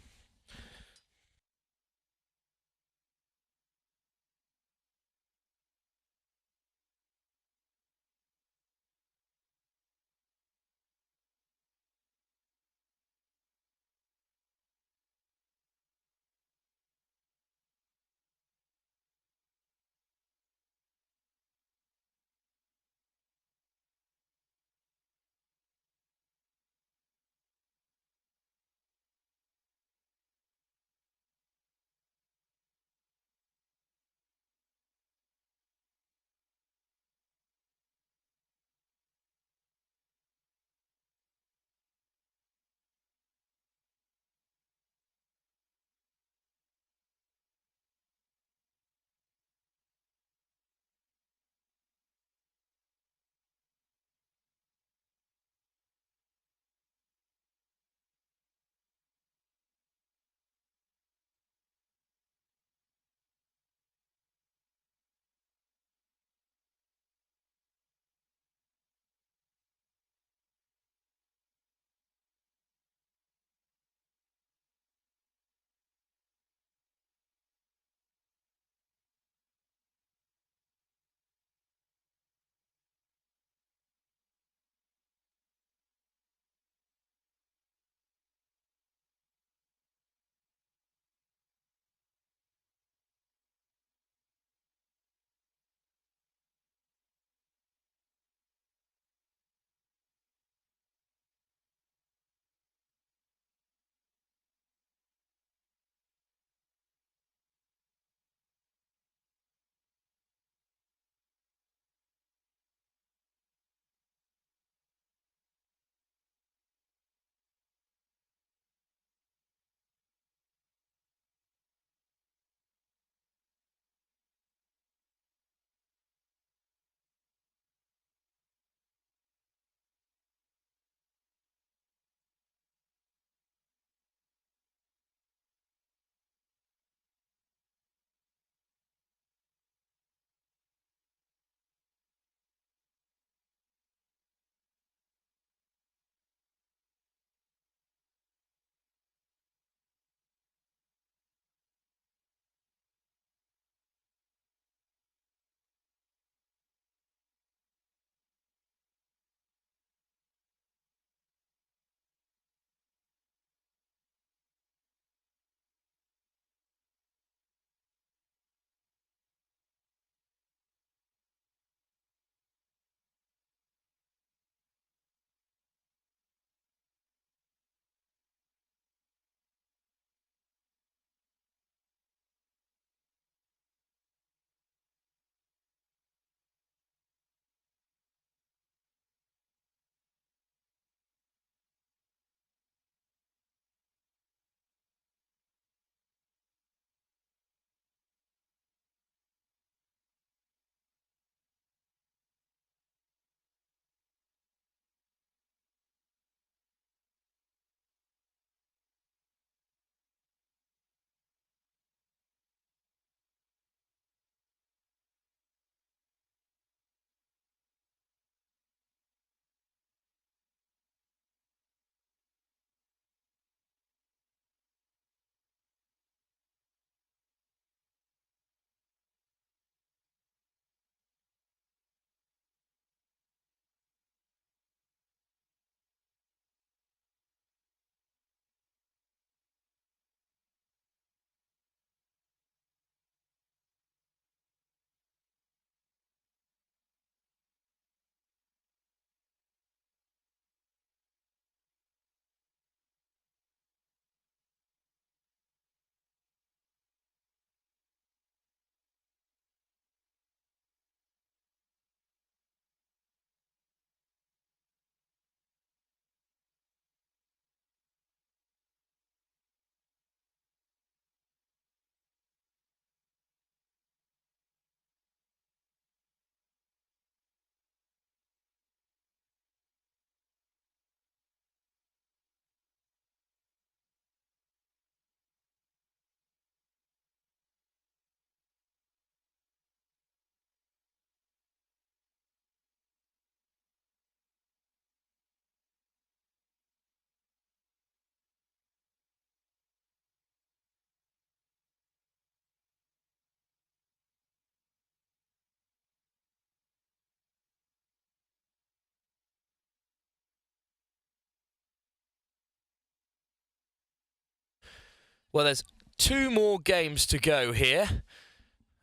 Well, there's 2 more games to go here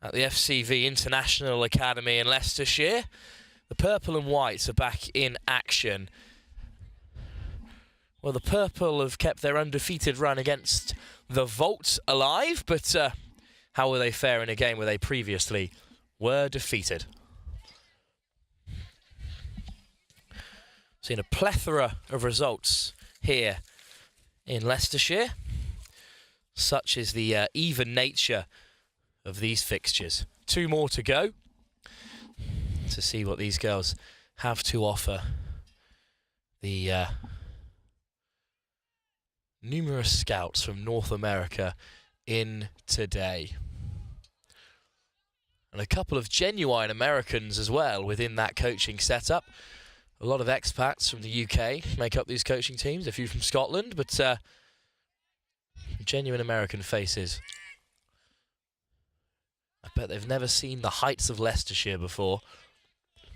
at the FCV International Academy in Leicestershire. The purple and whites are back in action. Well, the purple have kept their undefeated run against the Volt alive, but how will they fare in a game where they previously were defeated? Seen a plethora of results here in Leicestershire. Such is the even nature of these fixtures. 2 more to go to see what these girls have to offer. The numerous scouts from North America in today. And a couple of genuine Americans as well within that coaching setup. A lot of expats from the UK make up these coaching teams, a few from Scotland, but genuine American faces. I bet they've never seen the heights of Leicestershire before,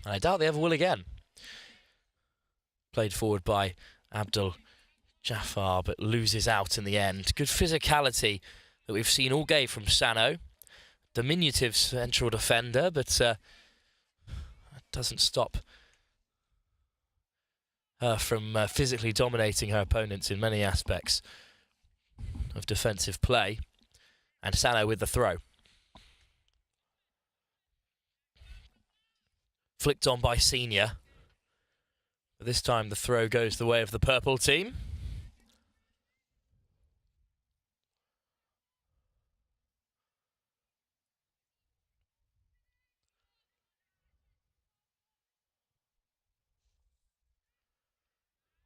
and I doubt they ever will again. Played forward by Abdul Jafar, but loses out in the end. Good physicality that we've seen all game from Sano. Diminutive central defender, but that doesn't stop her from physically dominating her opponents in many aspects of defensive play. And Sano with the throw. Flicked on by Senior. But this time the throw goes the way of the purple team.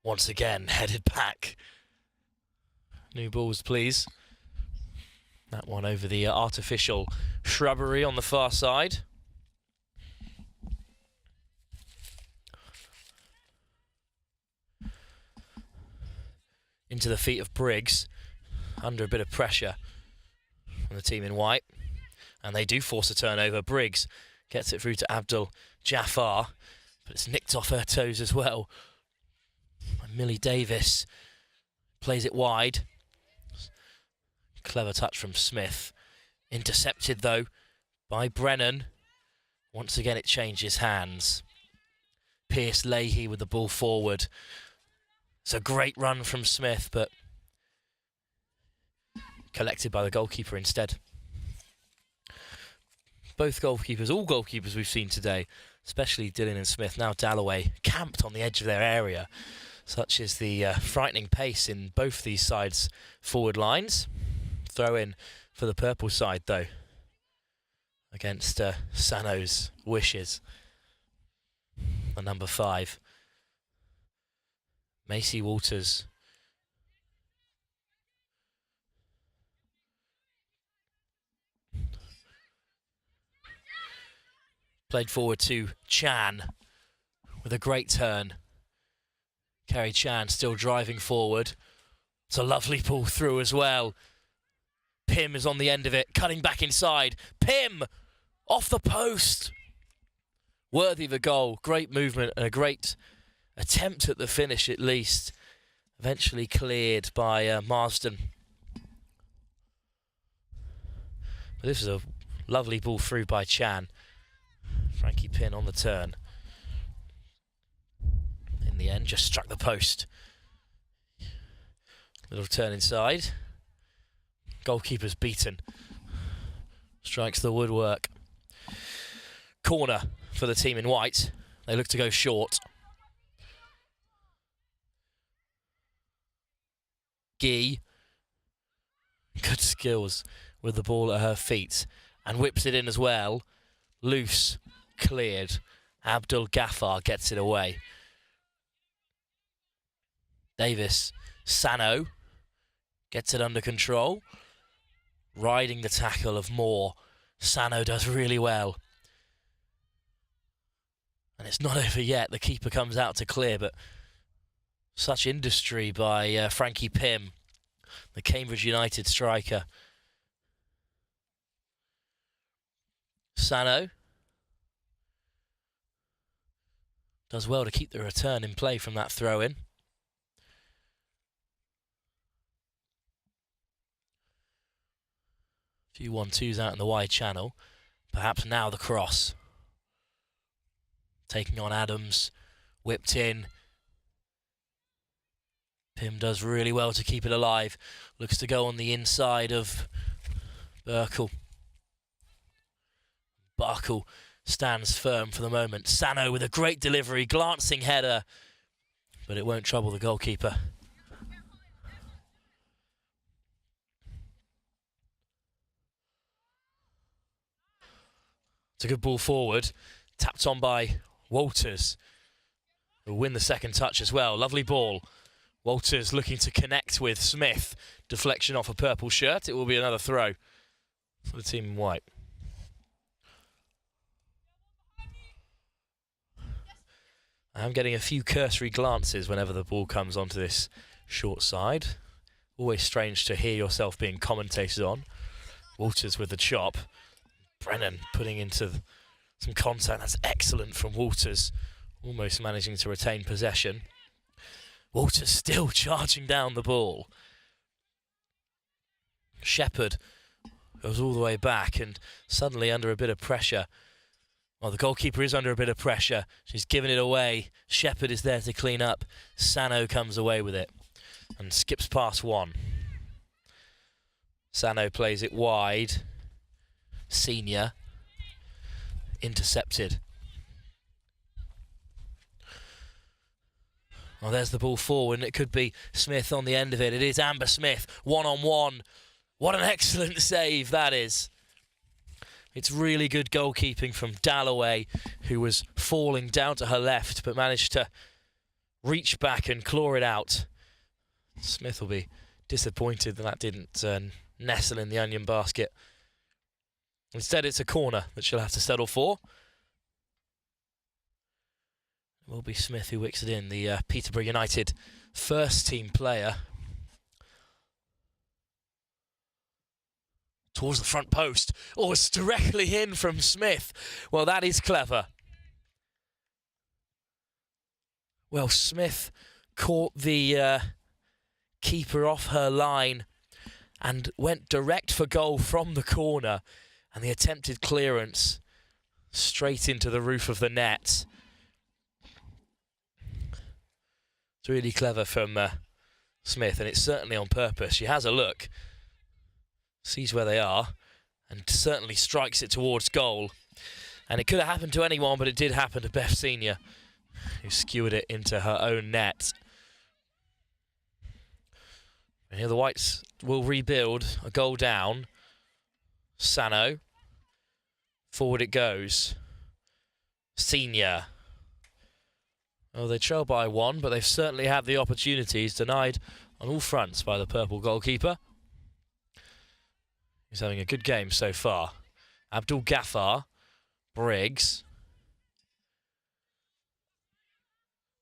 Once again, headed back. New balls, please. That one over the artificial shrubbery on the far side. Into the feet of Briggs, under a bit of pressure from the team in white. And they do force a turnover. Briggs gets it through to Abdul Jafar, but it's nicked off her toes as well. Millie Davis plays it wide. Clever touch from Smith. Intercepted though by Brennan. Once again it changes hands. Pierce Leahy with the ball forward. It's a great run from Smith, but collected by the goalkeeper instead. Both goalkeepers, all goalkeepers we've seen today, especially Dillon and Smith, now Dalloway, camped on the edge of their area. Such is the frightening pace in both these sides' forward lines. Throw in for the purple side, though, against Sano's wishes. The number 5. Macy Walters. Played forward to Chan with a great turn. Kerry Chan still driving forward. It's a lovely ball through as well. Pym is on the end of it, cutting back inside. Pym off the post. Worthy of a goal. Great movement and a great attempt at the finish at least. Eventually cleared by Marsden. But this is a lovely ball through by Chan. Frankie Pym on the turn. In the end, just struck the post. Little turn inside. Goalkeeper's beaten. Strikes the woodwork. Corner for the team in white. They look to go short. Gee. Good skills with the ball at her feet. And whips it in as well. Loose. Cleared. Abdul Ghaffar gets it away. Davis, Sano gets it under control. Riding the tackle of Moore. Sano does really well. And it's not over yet. The keeper comes out to clear, but such industry by Frankie Pym, the Cambridge United striker. Sano does well to keep the return in play from that throw-in. Few 1-2s out in the wide channel. Perhaps now the cross. Taking on Adams. Whipped in. Pym does really well to keep it alive. Looks to go on the inside of Burkle. Barkle stands firm for the moment. Sano with a great delivery, glancing header. But it won't trouble the goalkeeper. It's a good ball forward. Tapped on by Walters. Who'll win the second touch as well. Lovely ball. Walters looking to connect with Smith. Deflection off a purple shirt. It will be another throw for the team in white. I'm getting a few cursory glances whenever the ball comes onto this short side. Always strange to hear yourself being commentated on. Walters with the chop. Brennan putting into some contact. That's excellent from Walters. Almost managing to retain possession. Walters still charging down the ball. Shepherd goes all the way back and suddenly under a bit of pressure. Well, the goalkeeper is under a bit of pressure. She's given it away. Shepherd is there to clean up. Sano comes away with it and skips past one. Sano plays it wide. Senior. Intercepted. Well, there's the ball forward, and it could be Smith on the end of it. It is Amber Smith, one-on-one. What an excellent save that is. It's really good goalkeeping from Dalloway, who was falling down to her left, but managed to reach back and claw it out. Smith will be disappointed that didn't nestle in the onion basket. Instead, it's a corner that she'll have to settle for. It will be Smith who wicks it in, the Peterborough United first team player. Towards the front post. Oh, it's directly in from Smith. Well, that is clever. Well, Smith caught the keeper off her line and went direct for goal from the corner. And the attempted clearance straight into the roof of the net. It's really clever from Smith, and it's certainly on purpose. She has a look, sees where they are, and certainly strikes it towards goal. And it could have happened to anyone, but it did happen to Beth Senior, who skewered it into her own net. And here the Whites will rebuild, a goal down. Sano. Forward it goes. Senior. Oh, they trail by one, but they've certainly had the opportunities, denied on all fronts by the purple goalkeeper. He's having a good game so far. Abdul Ghaffar. Briggs.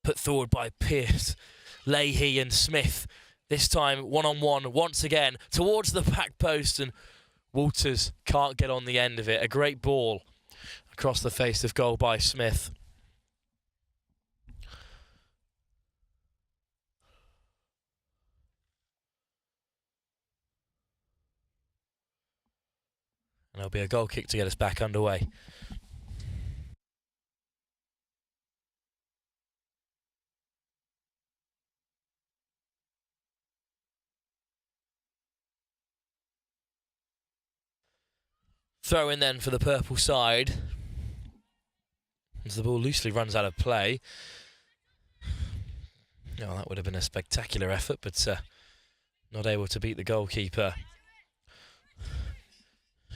Put forward by Pearce. Leahy and Smith. This time one-on-one once again towards the back post, and Walters can't get on the end of it. A great ball across the face of goal by Smith. And there'll be a goal kick to get us back underway. Throw in then for the purple side. As the ball loosely runs out of play. Oh, that would have been a spectacular effort, but not able to beat the goalkeeper.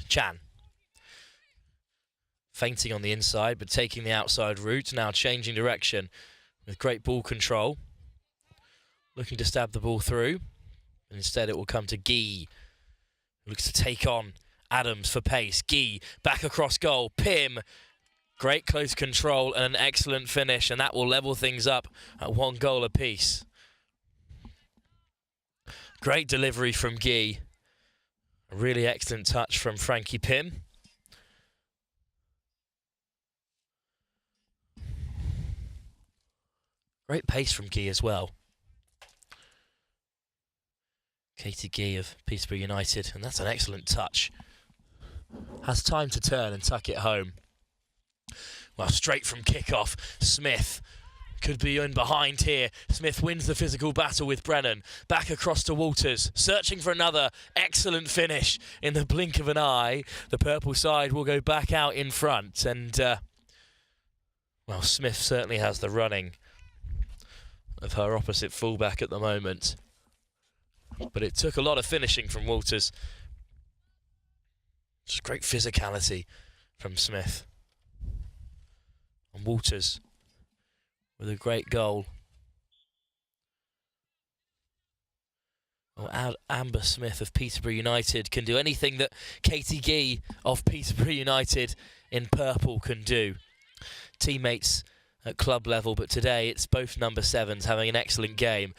Chan. Feinting on the inside, but taking the outside route. Now changing direction with great ball control. Looking to stab the ball through. And instead it will come to Guy. Who looks to take on Adams for pace. Guy back across goal. Pym. Great close control and an excellent finish, and that will level things up at 1 goal apiece. Great delivery from Guy. A really excellent touch from Frankie Pym. Great pace from Guy as well. Katie Guy of Peterborough United, and that's an excellent touch has time to turn and tuck it home. Well, straight from kickoff, Smith could be in behind here. Smith wins the physical battle with Brennan. Back across to Walters, searching for another excellent finish. In the blink of an eye, the purple side will go back out in front. And, well, Smith certainly has the running of her opposite fullback at the moment. But it took a lot of finishing from Walters. Just great physicality from Smith. And Walters with a great goal. Well, Amber Smith of Peterborough United can do anything that Katie Gee of Peterborough United in purple can do. Teammates at club level, but today it's both number 7s having an excellent game.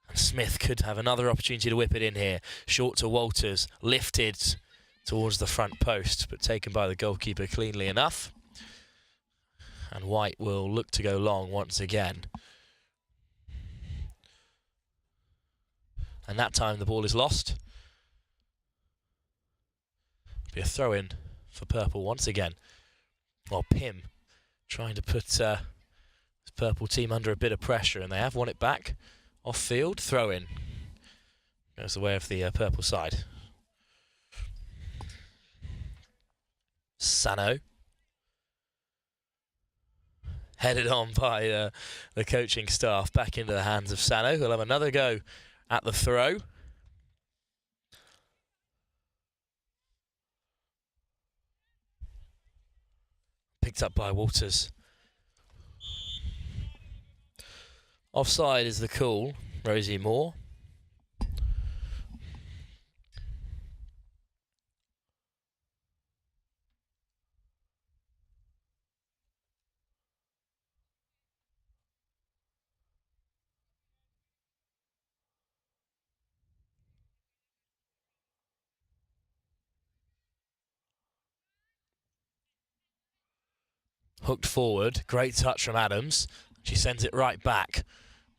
And Smith could have another opportunity to whip it in here. Short to Walters, lifted towards the front post, but taken by the goalkeeper cleanly enough. And White will look to go long once again. And that time the ball is lost. Be a throw-in for purple once again. Well, Pym trying to put his purple team under a bit of pressure, and they have won it back. Off-field, throw-in. Goes the way of the purple side. Sano. Headed on by the coaching staff, back into the hands of Sano, who'll have another go at the throw. Picked up by Walters. Offside is the call, Rosie Moore. Hooked forward, great touch from Adams. She sends it right back.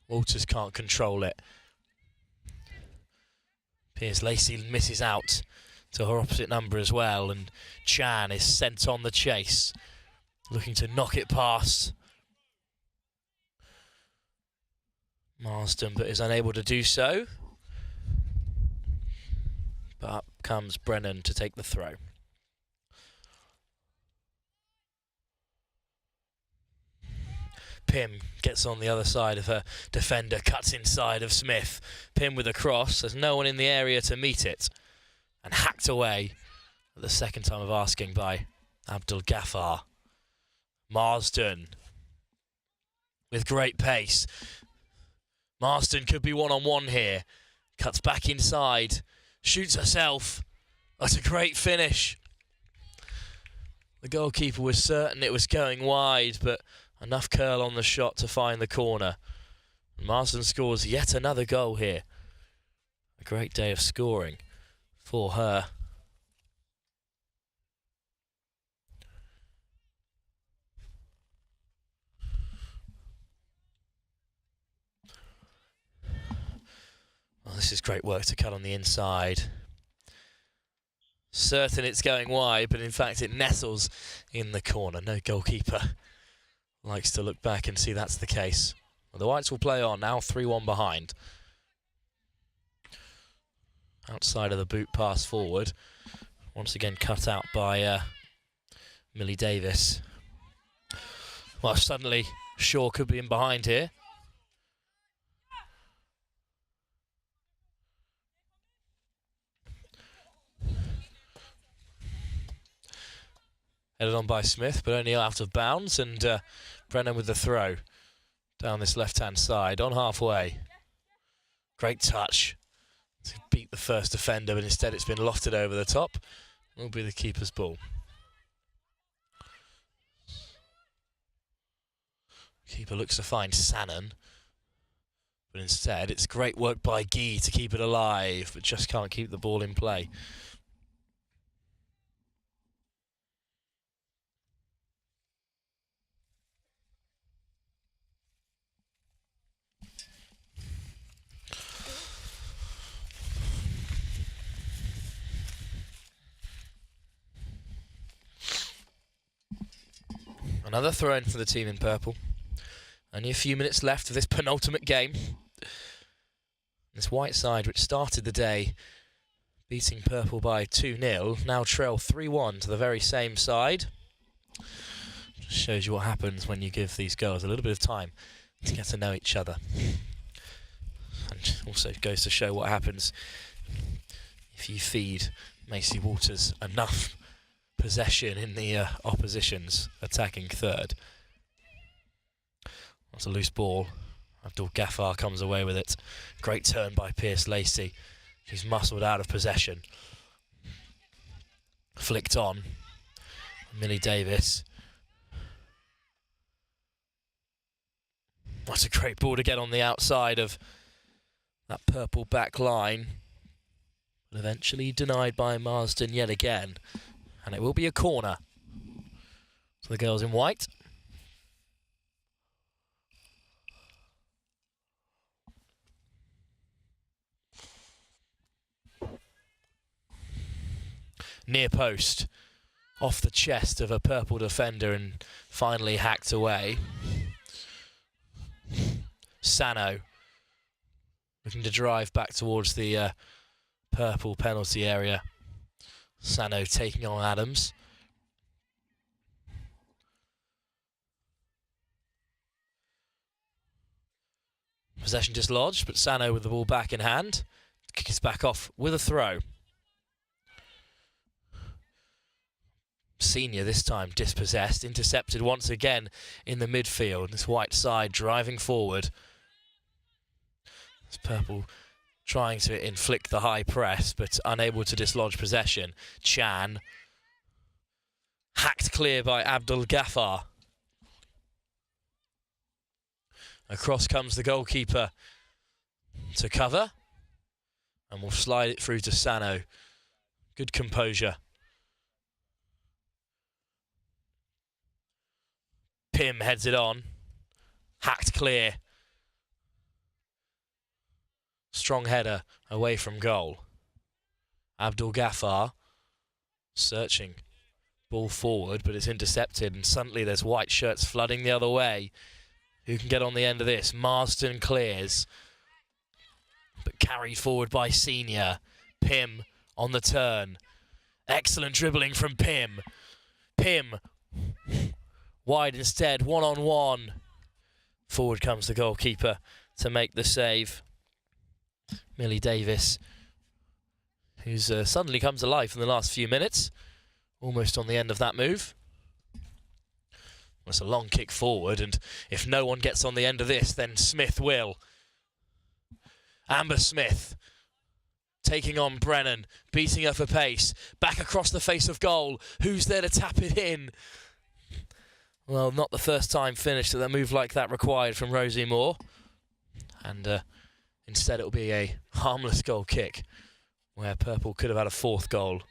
Walters can't control it. Piers Lacey misses out to her opposite number as well, and Chan is sent on the chase, looking to knock it past Marsden, but is unable to do so. But up comes Brennan to take the throw. Pym gets on the other side of her defender, cuts inside of Smith. Pym with a cross, there's no one in the area to meet it. And hacked away at the second time of asking by Abdul Ghaffar. Marsden with great pace. Marsden could be one-on-one here. Cuts back inside, shoots herself. That's a great finish. The goalkeeper was certain it was going wide, but enough curl on the shot to find the corner. And Marsden scores yet another goal here. A great day of scoring for her. Well, this is great work to cut on the inside. Certain it's going wide, but in fact it nestles in the corner. No goalkeeper likes to look back and see that's the case. Well, the Whites will play on now, 3-1 behind. Outside of the boot pass forward. Once again cut out by Millie Davis. Well, suddenly Shaw could be in behind here. Headed on by Smith, but only out of bounds, and Brennan with the throw down this left-hand side, on halfway. Great touch to beat the first defender, but instead it's been lofted over the top. Will be the keeper's ball. Keeper looks to find Sannon, but instead it's great work by Gee to keep it alive, but just can't keep the ball in play. Another throw in for the team in purple. Only a few minutes left of this penultimate game. This white side, which started the day beating purple by 2-0, now trail 3-1 to the very same side. Just shows you what happens when you give these girls a little bit of time to get to know each other. And also goes to show what happens if you feed Macy Waters enough possession in the opposition's attacking third. That's a loose ball. Abdul Ghaffar comes away with it. Great turn by Pierce Lacey. She's muscled out of possession. Flicked on. Millie Davis. That's a great ball to get on the outside of that purple back line. But eventually denied by Marsden yet again. And it will be a corner. So the girls in white. Near post. Off the chest of a purple defender and finally hacked away. Sano looking to drive back towards the purple penalty area. Sano taking on Adams. Possession dislodged, but Sano with the ball back in hand. Kick it back off with a throw. Senior this time dispossessed, intercepted once again in the midfield. This white side driving forward. This purple trying to inflict the high press, but unable to dislodge possession. Chan. Hacked clear by Abdul Ghaffar. Across comes the goalkeeper to cover. And we'll slide it through to Sano. Good composure. Pim heads it on. Hacked clear. Strong header away from goal. Abdul Ghaffar searching. Ball forward, but it's intercepted, and suddenly there's white shirts flooding the other way. Who can get on the end of this? Marsden clears. But carried forward by Senior. Pim on the turn. Excellent dribbling from Pim. Pim wide instead, one-on-one. Forward comes the goalkeeper to make the save. Millie Davis, who's suddenly comes alive in the last few minutes. Almost on the end of that move. It's a long kick forward, and if no one gets on the end of this, then Smith will. Amber Smith taking on Brennan, beating her for pace. Back across the face of goal. Who's there to tap it in? Well, not the first time finished that a move like that required from Rosie Moore. And instead it'll be a harmless goal kick, where purple could have had a fourth goal.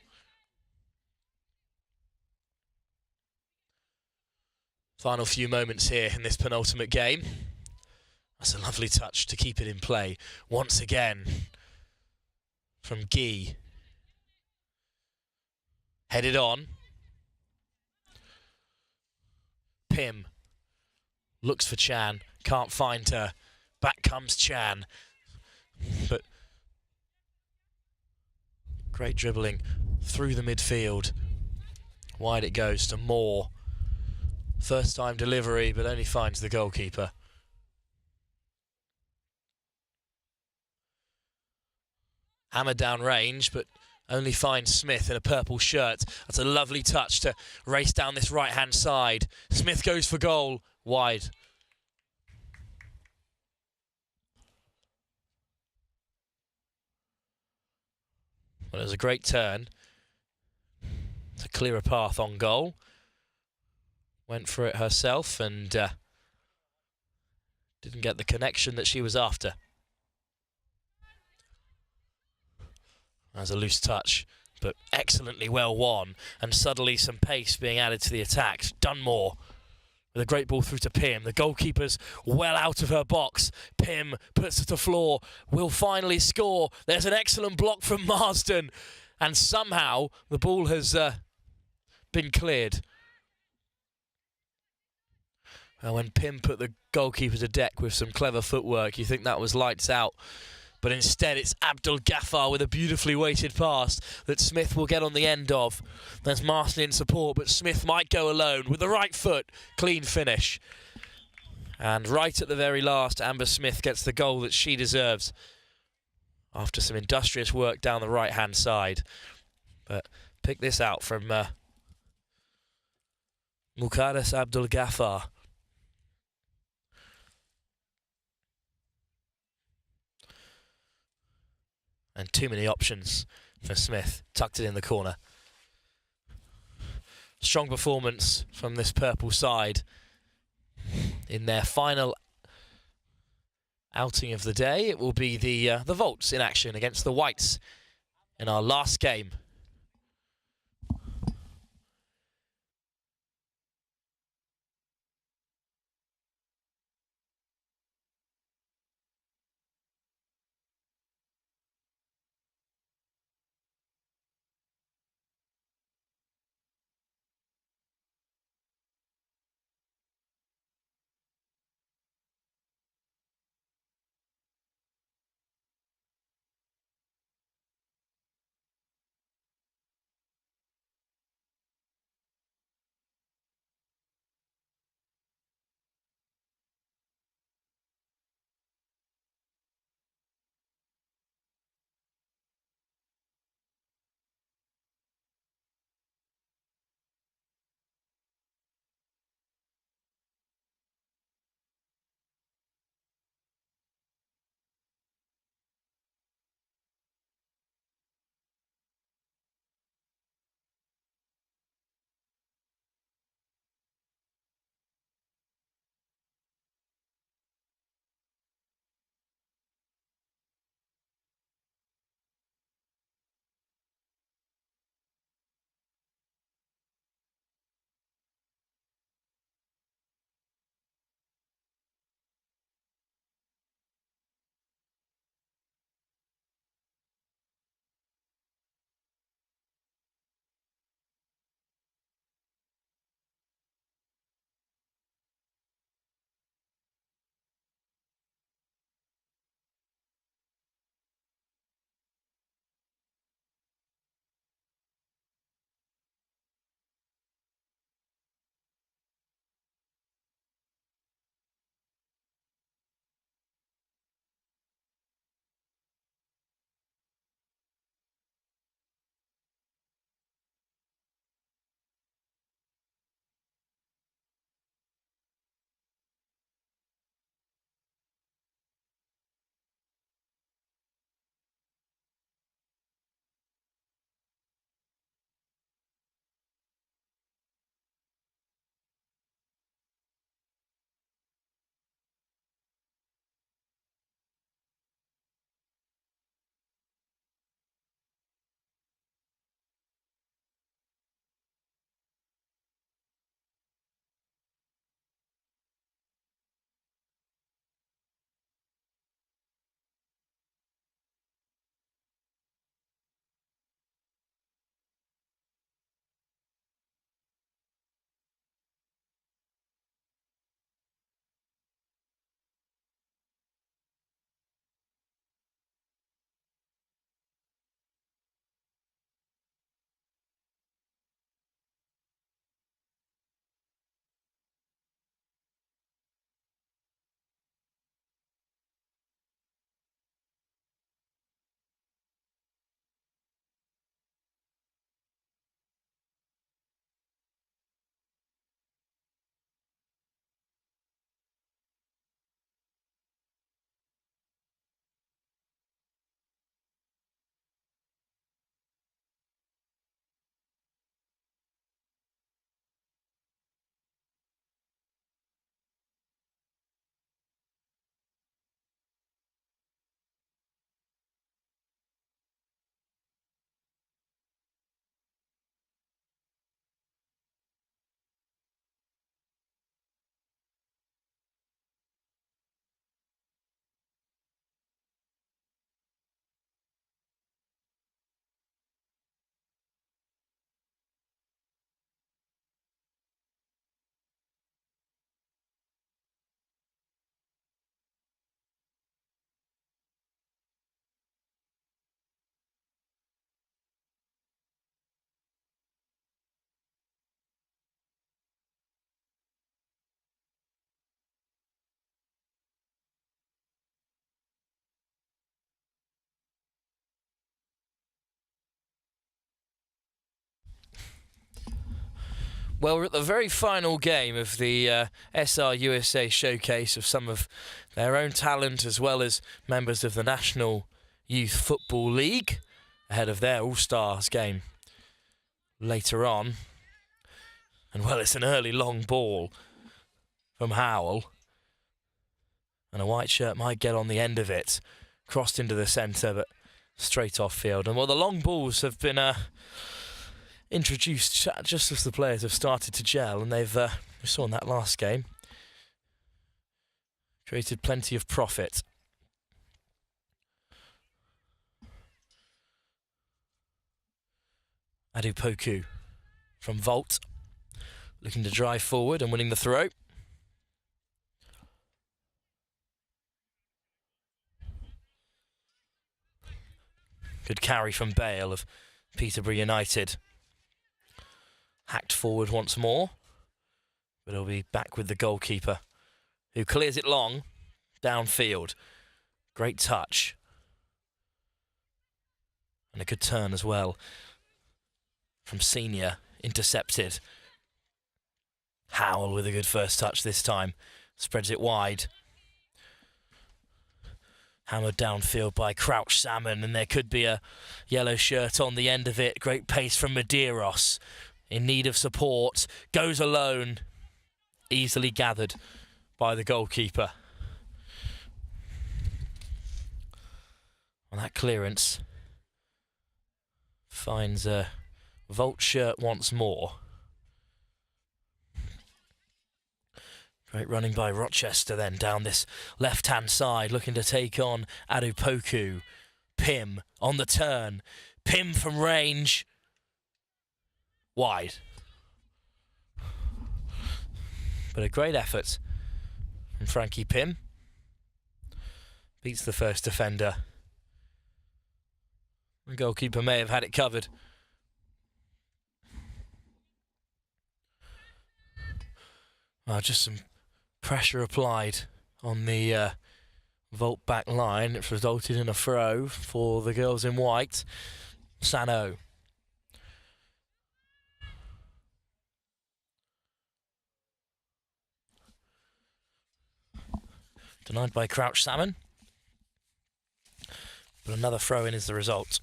Final few moments here in this penultimate game. That's a lovely touch to keep it in play. Once again, from Guy. Headed on. Pim looks for Chan, can't find her. Back comes Chan. But great dribbling through the midfield. Wide it goes to Moore. First time delivery, but only finds the goalkeeper. Hammer down range, but only finds Smith in a purple shirt. That's a lovely touch to race down this right-hand side. Smith goes for goal. Wide. Well, it was a great turn to clear a path on goal. Went for it herself and didn't get the connection that she was after. As a loose touch, but excellently well won, and suddenly some pace being added to the attacks. Dunmore with a great ball through to Pim. The goalkeeper's well out of her box. Pim puts it to floor, will finally score. There's an excellent block from Marsden, and somehow the ball has been cleared. And when Pim put the goalkeeper to deck with some clever footwork, you think that was lights out. But instead it's Abdul Ghaffar with a beautifully weighted pass that Smith will get on the end of. There's Marston in support, but Smith might go alone with the right foot. Clean finish. And right at the very last, Amber Smith gets the goal that she deserves after some industrious work down the right-hand side. But pick this out from Muqaddas Abdul Ghaffar. And too many options for Smith. Tucked it in the corner. Strong performance from this purple side in their final outing of the day. It will be the Volts in action against the Whites in our last game. Well, we're at the very final game of the SRUSA showcase of some of their own talent as well as members of the National Youth Football League ahead of their All-Stars game later on. And well, it's an early long ball from Howell. And a white shirt might get on the end of it. Crossed into the centre, but straight off field. And well, the long balls have been introduced just as the players have started to gel, and they've, we saw in that last game, created plenty of profit. Adupoku from Volt, looking to drive forward and winning the throw. Good carry from Bale of Peterborough United. Hacked forward once more, but he'll be back with the goalkeeper, who clears it long, downfield. Great touch. And a good turn as well from Senior, intercepted. Howell with a good first touch this time, spreads it wide. Hammered downfield by Crouch Salmon, and there could be a yellow shirt on the end of it. Great pace from Medeiros. In need of support, goes alone, easily gathered by the goalkeeper. On that clearance, finds a Volt shirt once more. Great running by Rochester then down this left-hand side, looking to take on Adupoku. Pim on the turn. Pim from range. Wide. But a great effort from Frankie Pim. Beats the first defender. The goalkeeper may have had it covered. Well, just some pressure applied on the Volt back line, which resulted in a throw for the girls in white. Sano. Denied by Crouch Salmon. But another throw-in is the result.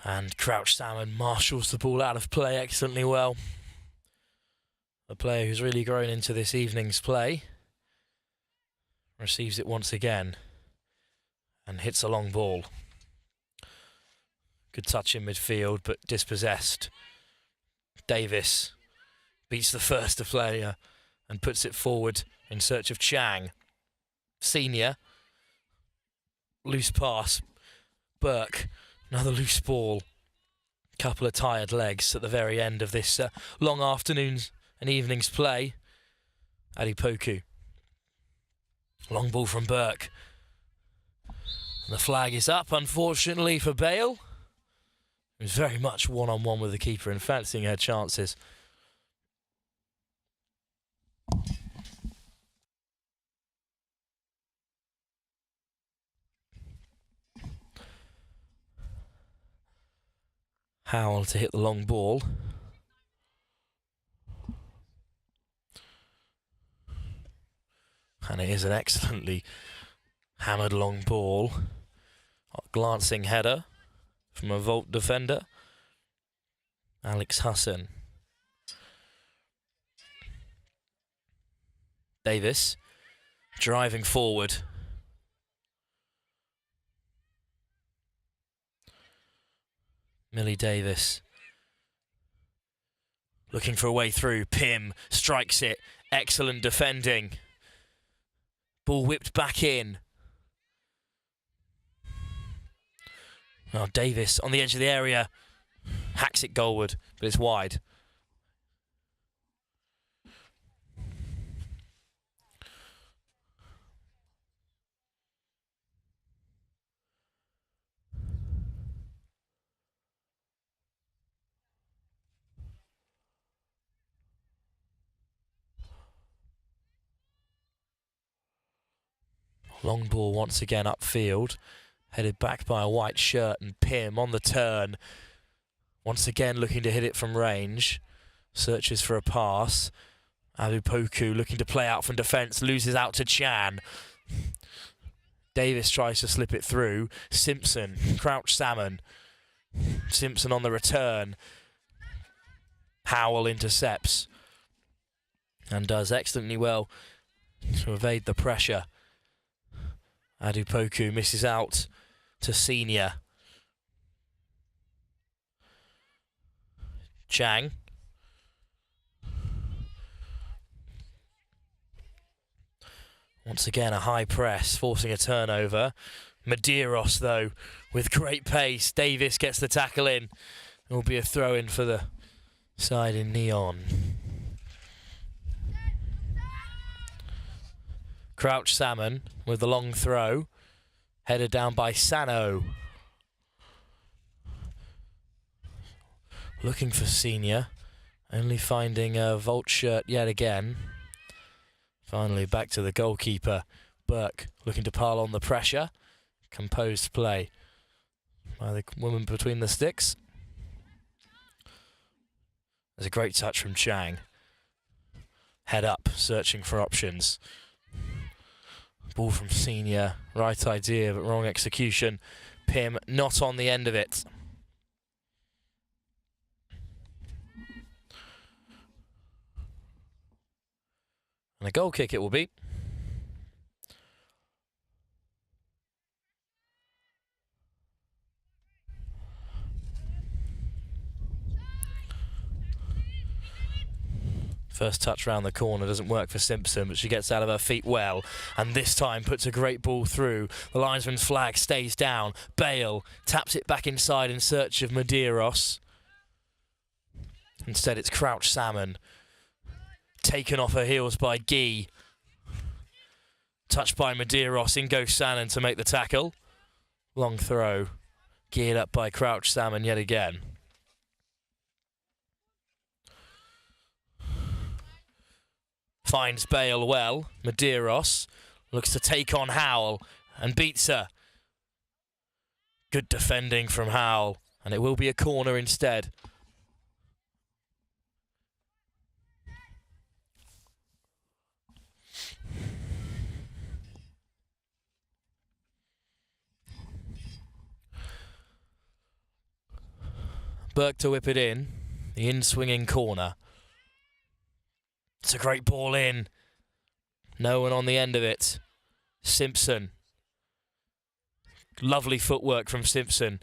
And Crouch Salmon marshals the ball out of play excellently well. A player who's really grown into this evening's play. Receives it once again. And hits a long ball. Good touch in midfield, but dispossessed. Davis beats the first player and puts it forward in search of Chang. Senior. Loose pass. Burke. Another loose ball. Couple of tired legs at the very end of this long afternoon's and evening's play. Adupoku. Long ball from Burke. And the flag is up, unfortunately, for Bale. It was very much one-on-one with the keeper and fancying her chances. Howell to hit the long ball. And it is an excellently hammered long ball. A glancing header from a Volt defender. Alex Hassan. Davis driving forward. Millie Davis looking for a way through. Pim strikes it. Excellent defending. Ball whipped back in. Now Davis on the edge of the area. Hacks it goalward, but it's wide. Long ball once again upfield. Headed back by a white shirt and Pim on the turn. Once again looking to hit it from range. Searches for a pass. Adupoku looking to play out from defence. Loses out to Chan. Davis tries to slip it through. Simpson. Crouch Salmon. Simpson on the return. Howell intercepts. And does excellently well to evade the pressure. Adupoku misses out to Senior. Chang. Once again, a high press, forcing a turnover. Medeiros, though, with great pace. Davis gets the tackle in. It will be a throw-in for the side in neon. Crouch Salmon with the long throw. Headed down by Sano. Looking for Senior. Only finding a Volt shirt yet again. Finally back to the goalkeeper. Burke looking to pile on the pressure. Composed play by the woman between the sticks. There's a great touch from Chang. Head up, searching for options. Ball from Senior. Right idea, but wrong execution. Pim not on the end of it. And a goal kick it will be. First touch round the corner doesn't work for Simpson, but she gets out of her feet well, and this time puts a great ball through. The linesman's flag stays down. Bale taps it back inside in search of Medeiros. Instead it's Crouch Salmon. Taken off her heels by Guy. Touched by Medeiros. In goes Salmon to make the tackle. Long throw. Geared up by Crouch Salmon yet again. Finds Bale well. Medeiros looks to take on Howell and beats her. Good defending from Howell, and it will be a corner instead. Burke to whip it in. The in-swinging corner. It's a great ball in. No one on the end of it. Simpson. Lovely footwork from Simpson.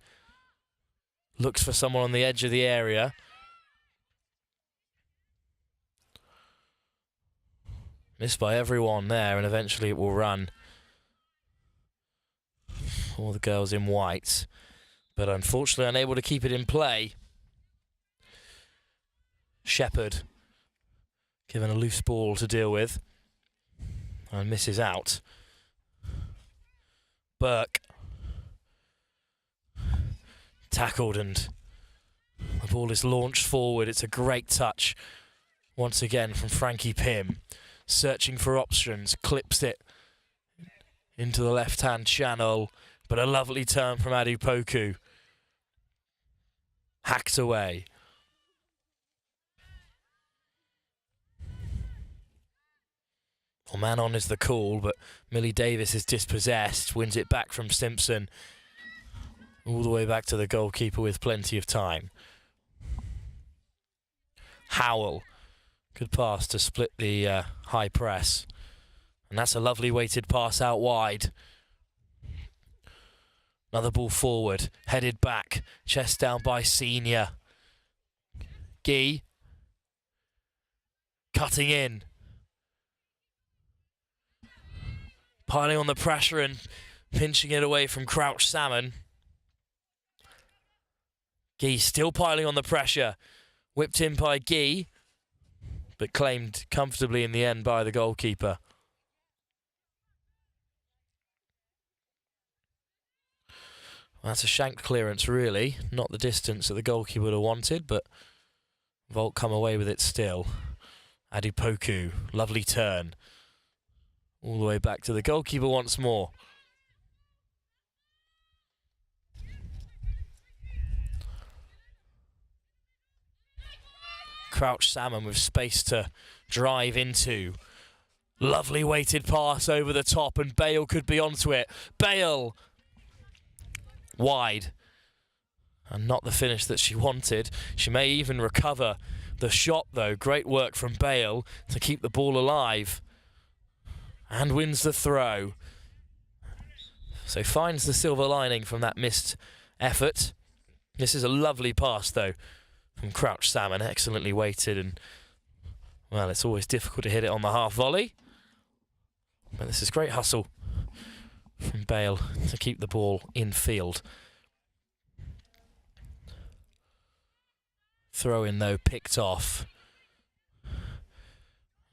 Looks for someone on the edge of the area. Missed by everyone there, and eventually it will run. All the girls in white. But unfortunately unable to keep it in play. Shepherd. Given a loose ball to deal with. And misses out. Burke. Tackled and the ball is launched forward. It's a great touch. Once again from Frankie Pym. Searching for options. Clips it into the left-hand channel. But a lovely turn from Adupoku. Hacked away. Well, man on is the call, but Millie Davis is dispossessed, wins it back from Simpson. All the way back to the goalkeeper with plenty of time. Howell. Good pass to split the high press. And that's a lovely weighted pass out wide. Another ball forward, headed back, chest down by Senior. Guy. Cutting in. Piling on the pressure and pinching it away from Crouch Salmon. Guy still piling on the pressure. Whipped in by Guy, but claimed comfortably in the end by the goalkeeper. Well, that's a shanked clearance, really. Not the distance that the goalkeeper would have wanted, but Volt come away with it still. Adupoku, lovely turn. All the way back to the goalkeeper once more. Crouch Salmon with space to drive into. Lovely weighted pass over the top, and Bale could be onto it. Bale wide, and not the finish that she wanted. She may even recover the shot though. Great work from Bale to keep the ball alive, and wins the throw. So finds the silver lining from that missed effort. This is a lovely pass though from Crouch Salmon, excellently weighted, and well, it's always difficult to hit it on the half volley. But this is great hustle from Bale to keep the ball in field. Throw in though picked off.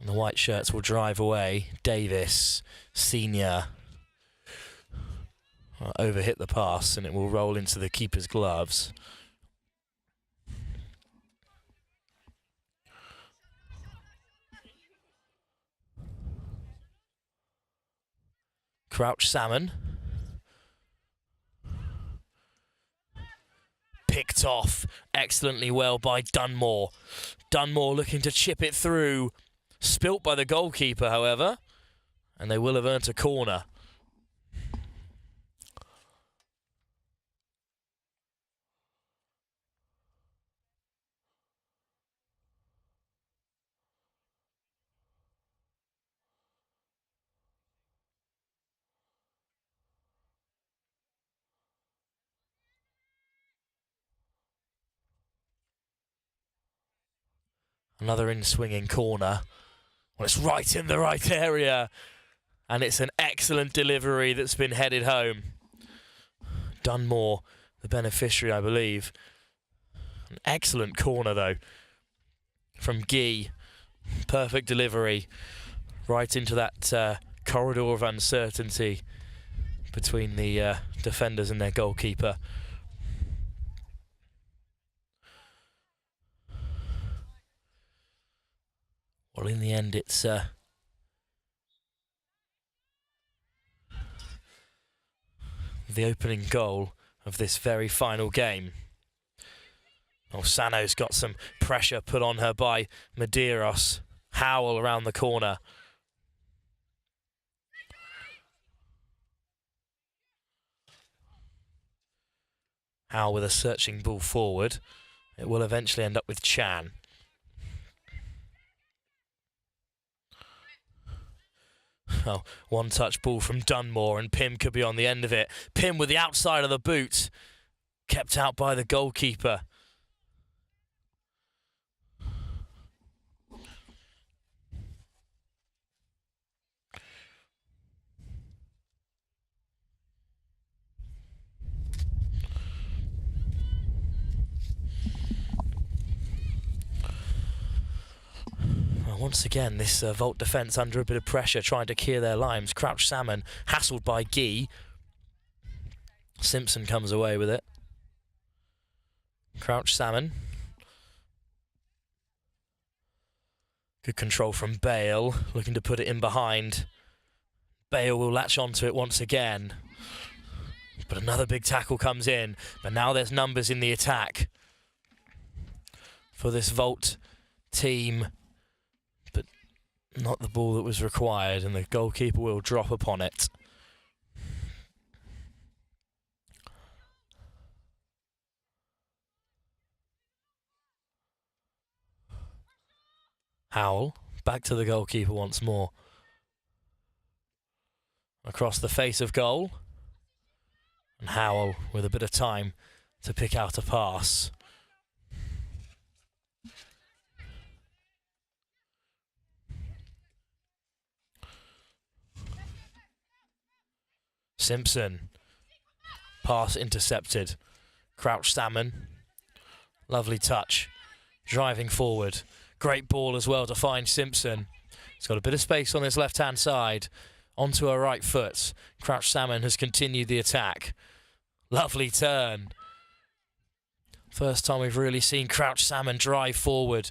And the white shirts will drive away. Davis, senior, overhit the pass, and it will roll into the keeper's gloves. Crouch Salmon. Picked off excellently well by Dunmore. Dunmore looking to chip it through. Spilt by the goalkeeper, however, and they will have earned a corner. Another in-swinging corner. Well, it's right in the right area. And it's an excellent delivery that's been headed home. Dunmore, the beneficiary, I believe. An excellent corner, though, from Guy. Perfect delivery. Right into that corridor of uncertainty between the defenders and their goalkeeper. Well, in the end, it's the opening goal of this very final game. Oh, Sano's got some pressure put on her by Medeiros. Howell around the corner. Howell with a searching ball forward. It will eventually end up with Chan. Oh, one-touch ball from Dunmore, and Pym could be on the end of it. Pym with the outside of the boot, kept out by the goalkeeper. Once again, this Volt defence under a bit of pressure, trying to clear their lines. Crouch Salmon, hassled by Guy. Simpson comes away with it. Crouch Salmon. Good control from Bale, looking to put it in behind. Bale will latch onto it once again. But another big tackle comes in. But now there's numbers in the attack for this Volt team. Not the ball that was required, and the goalkeeper will drop upon it. Howell, back to the goalkeeper once more. Across the face of goal. And Howell with a bit of time to pick out a pass. Simpson. Pass intercepted. Crouch Salmon. Lovely touch. Driving forward. Great ball as well to find Simpson. He's got a bit of space on his left-hand side. Onto her right foot. Crouch Salmon has continued the attack. Lovely turn. First time we've really seen Crouch Salmon drive forward.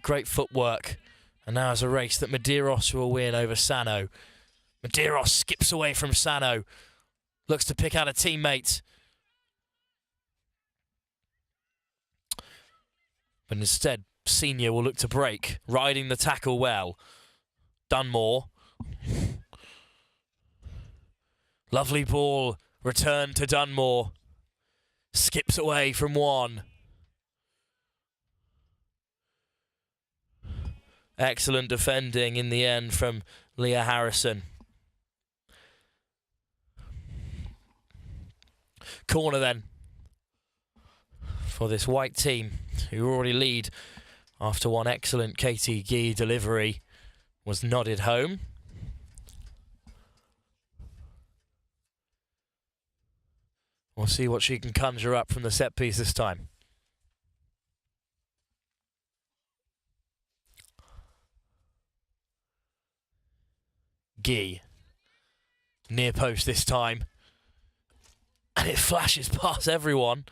Great footwork. And now it's a race that Medeiros will win over Sano. Medeiros skips away from Sano. Looks to pick out a teammate. But instead Senior will look to break, riding the tackle well. Dunmore. Lovely ball, return to Dunmore. Skips away from one. Excellent defending in the end from Leah Harrison. Corner then for this white team, who already lead after one excellent Katie Gee delivery was nodded home. We'll see what she can conjure up from the set piece this time. Gee. Near post this time. And it flashes past everyone.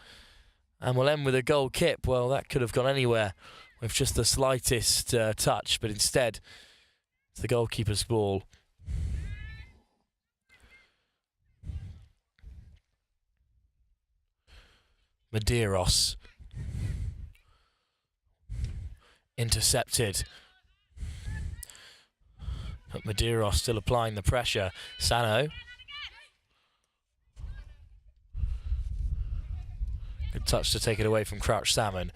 And we'll end with a goal kick. Well, that could have gone anywhere with just the slightest touch, but instead, it's the goalkeeper's ball. Medeiros. Intercepted. But Medeiros still applying the pressure. Sano. Good touch to take it away from Crouch Salmon.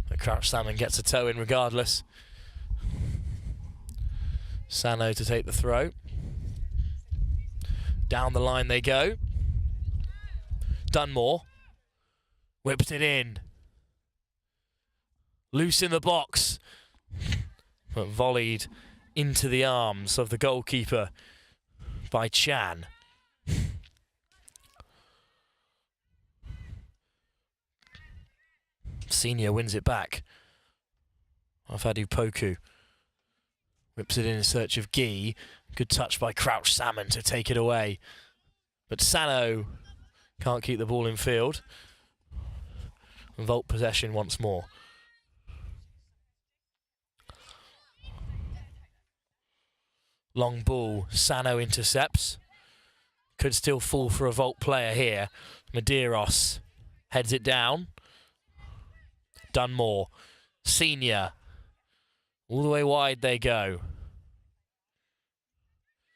But Crouch Salmon gets a toe in regardless. Sano to take the throw. Down the line they go. Dunmore. Whips it in. Loose in the box. But volleyed into the arms of the goalkeeper by Chan. Senior wins it back. Afadu Poku whips it in search of Gee. Good touch by Crouch Salmon to take it away. But Sano can't keep the ball in field. Volt possession once more. Long ball, Sano intercepts. Could still fall for a Volt player here. Medeiros heads it down. Dunmore, Senior. All the way wide they go.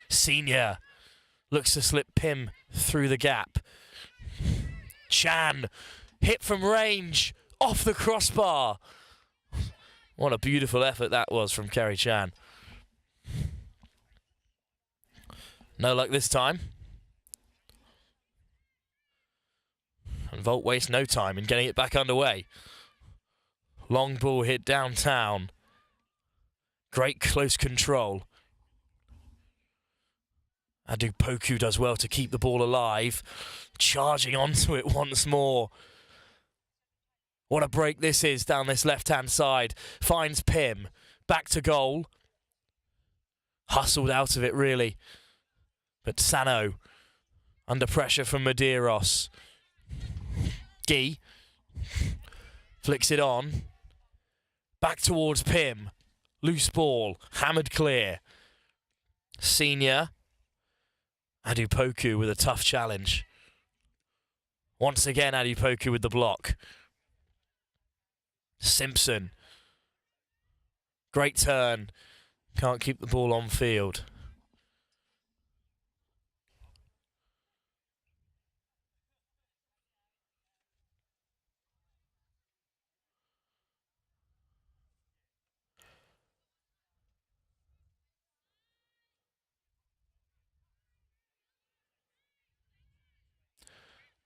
Senior looks to slip Pim through the gap. Chan, hit from range, off the crossbar. What a beautiful effort that was from Kerry Chan. No luck this time. And Volt wastes no time in getting it back underway. Long ball hit downtown. Great close control. Adu Poku does well to keep the ball alive. Charging onto it once more. What a break this is down this left-hand side. Finds Pim. Back to goal. Hustled out of it, really. But Sano, under pressure from Medeiros. Gee flicks it on. Back towards Pim. Loose ball. Hammered clear. Senior. Adu Poku with a tough challenge. Once again, Adu Poku with the block. Simpson. Great turn. Can't keep the ball on field.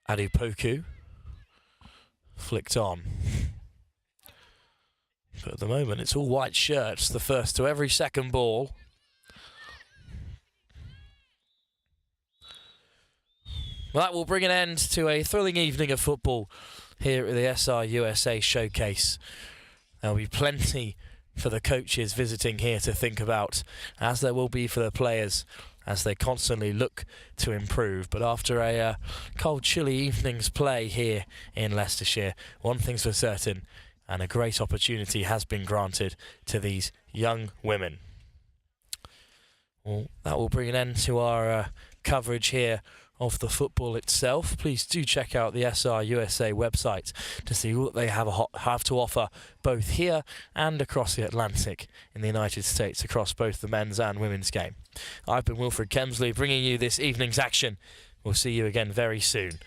Adu Poku flicked on. But at the moment, it's all white shirts, the first to every second ball. Well, that will bring an end to a thrilling evening of football here at the SRUSA Showcase. There will be plenty for the coaches visiting here to think about, as there will be for the players, as they constantly look to improve. But after a cold, chilly evening's play here in Leicestershire, one thing's for certain, and a great opportunity has been granted to these young women. Well, that will bring an end to our coverage here of the football itself, please do check out the SRUSA website to see what they have to offer both here and across the Atlantic in the United States, across both the men's and women's game. I've been Wilfred Kemsley bringing you this evening's action. We'll see you again very soon.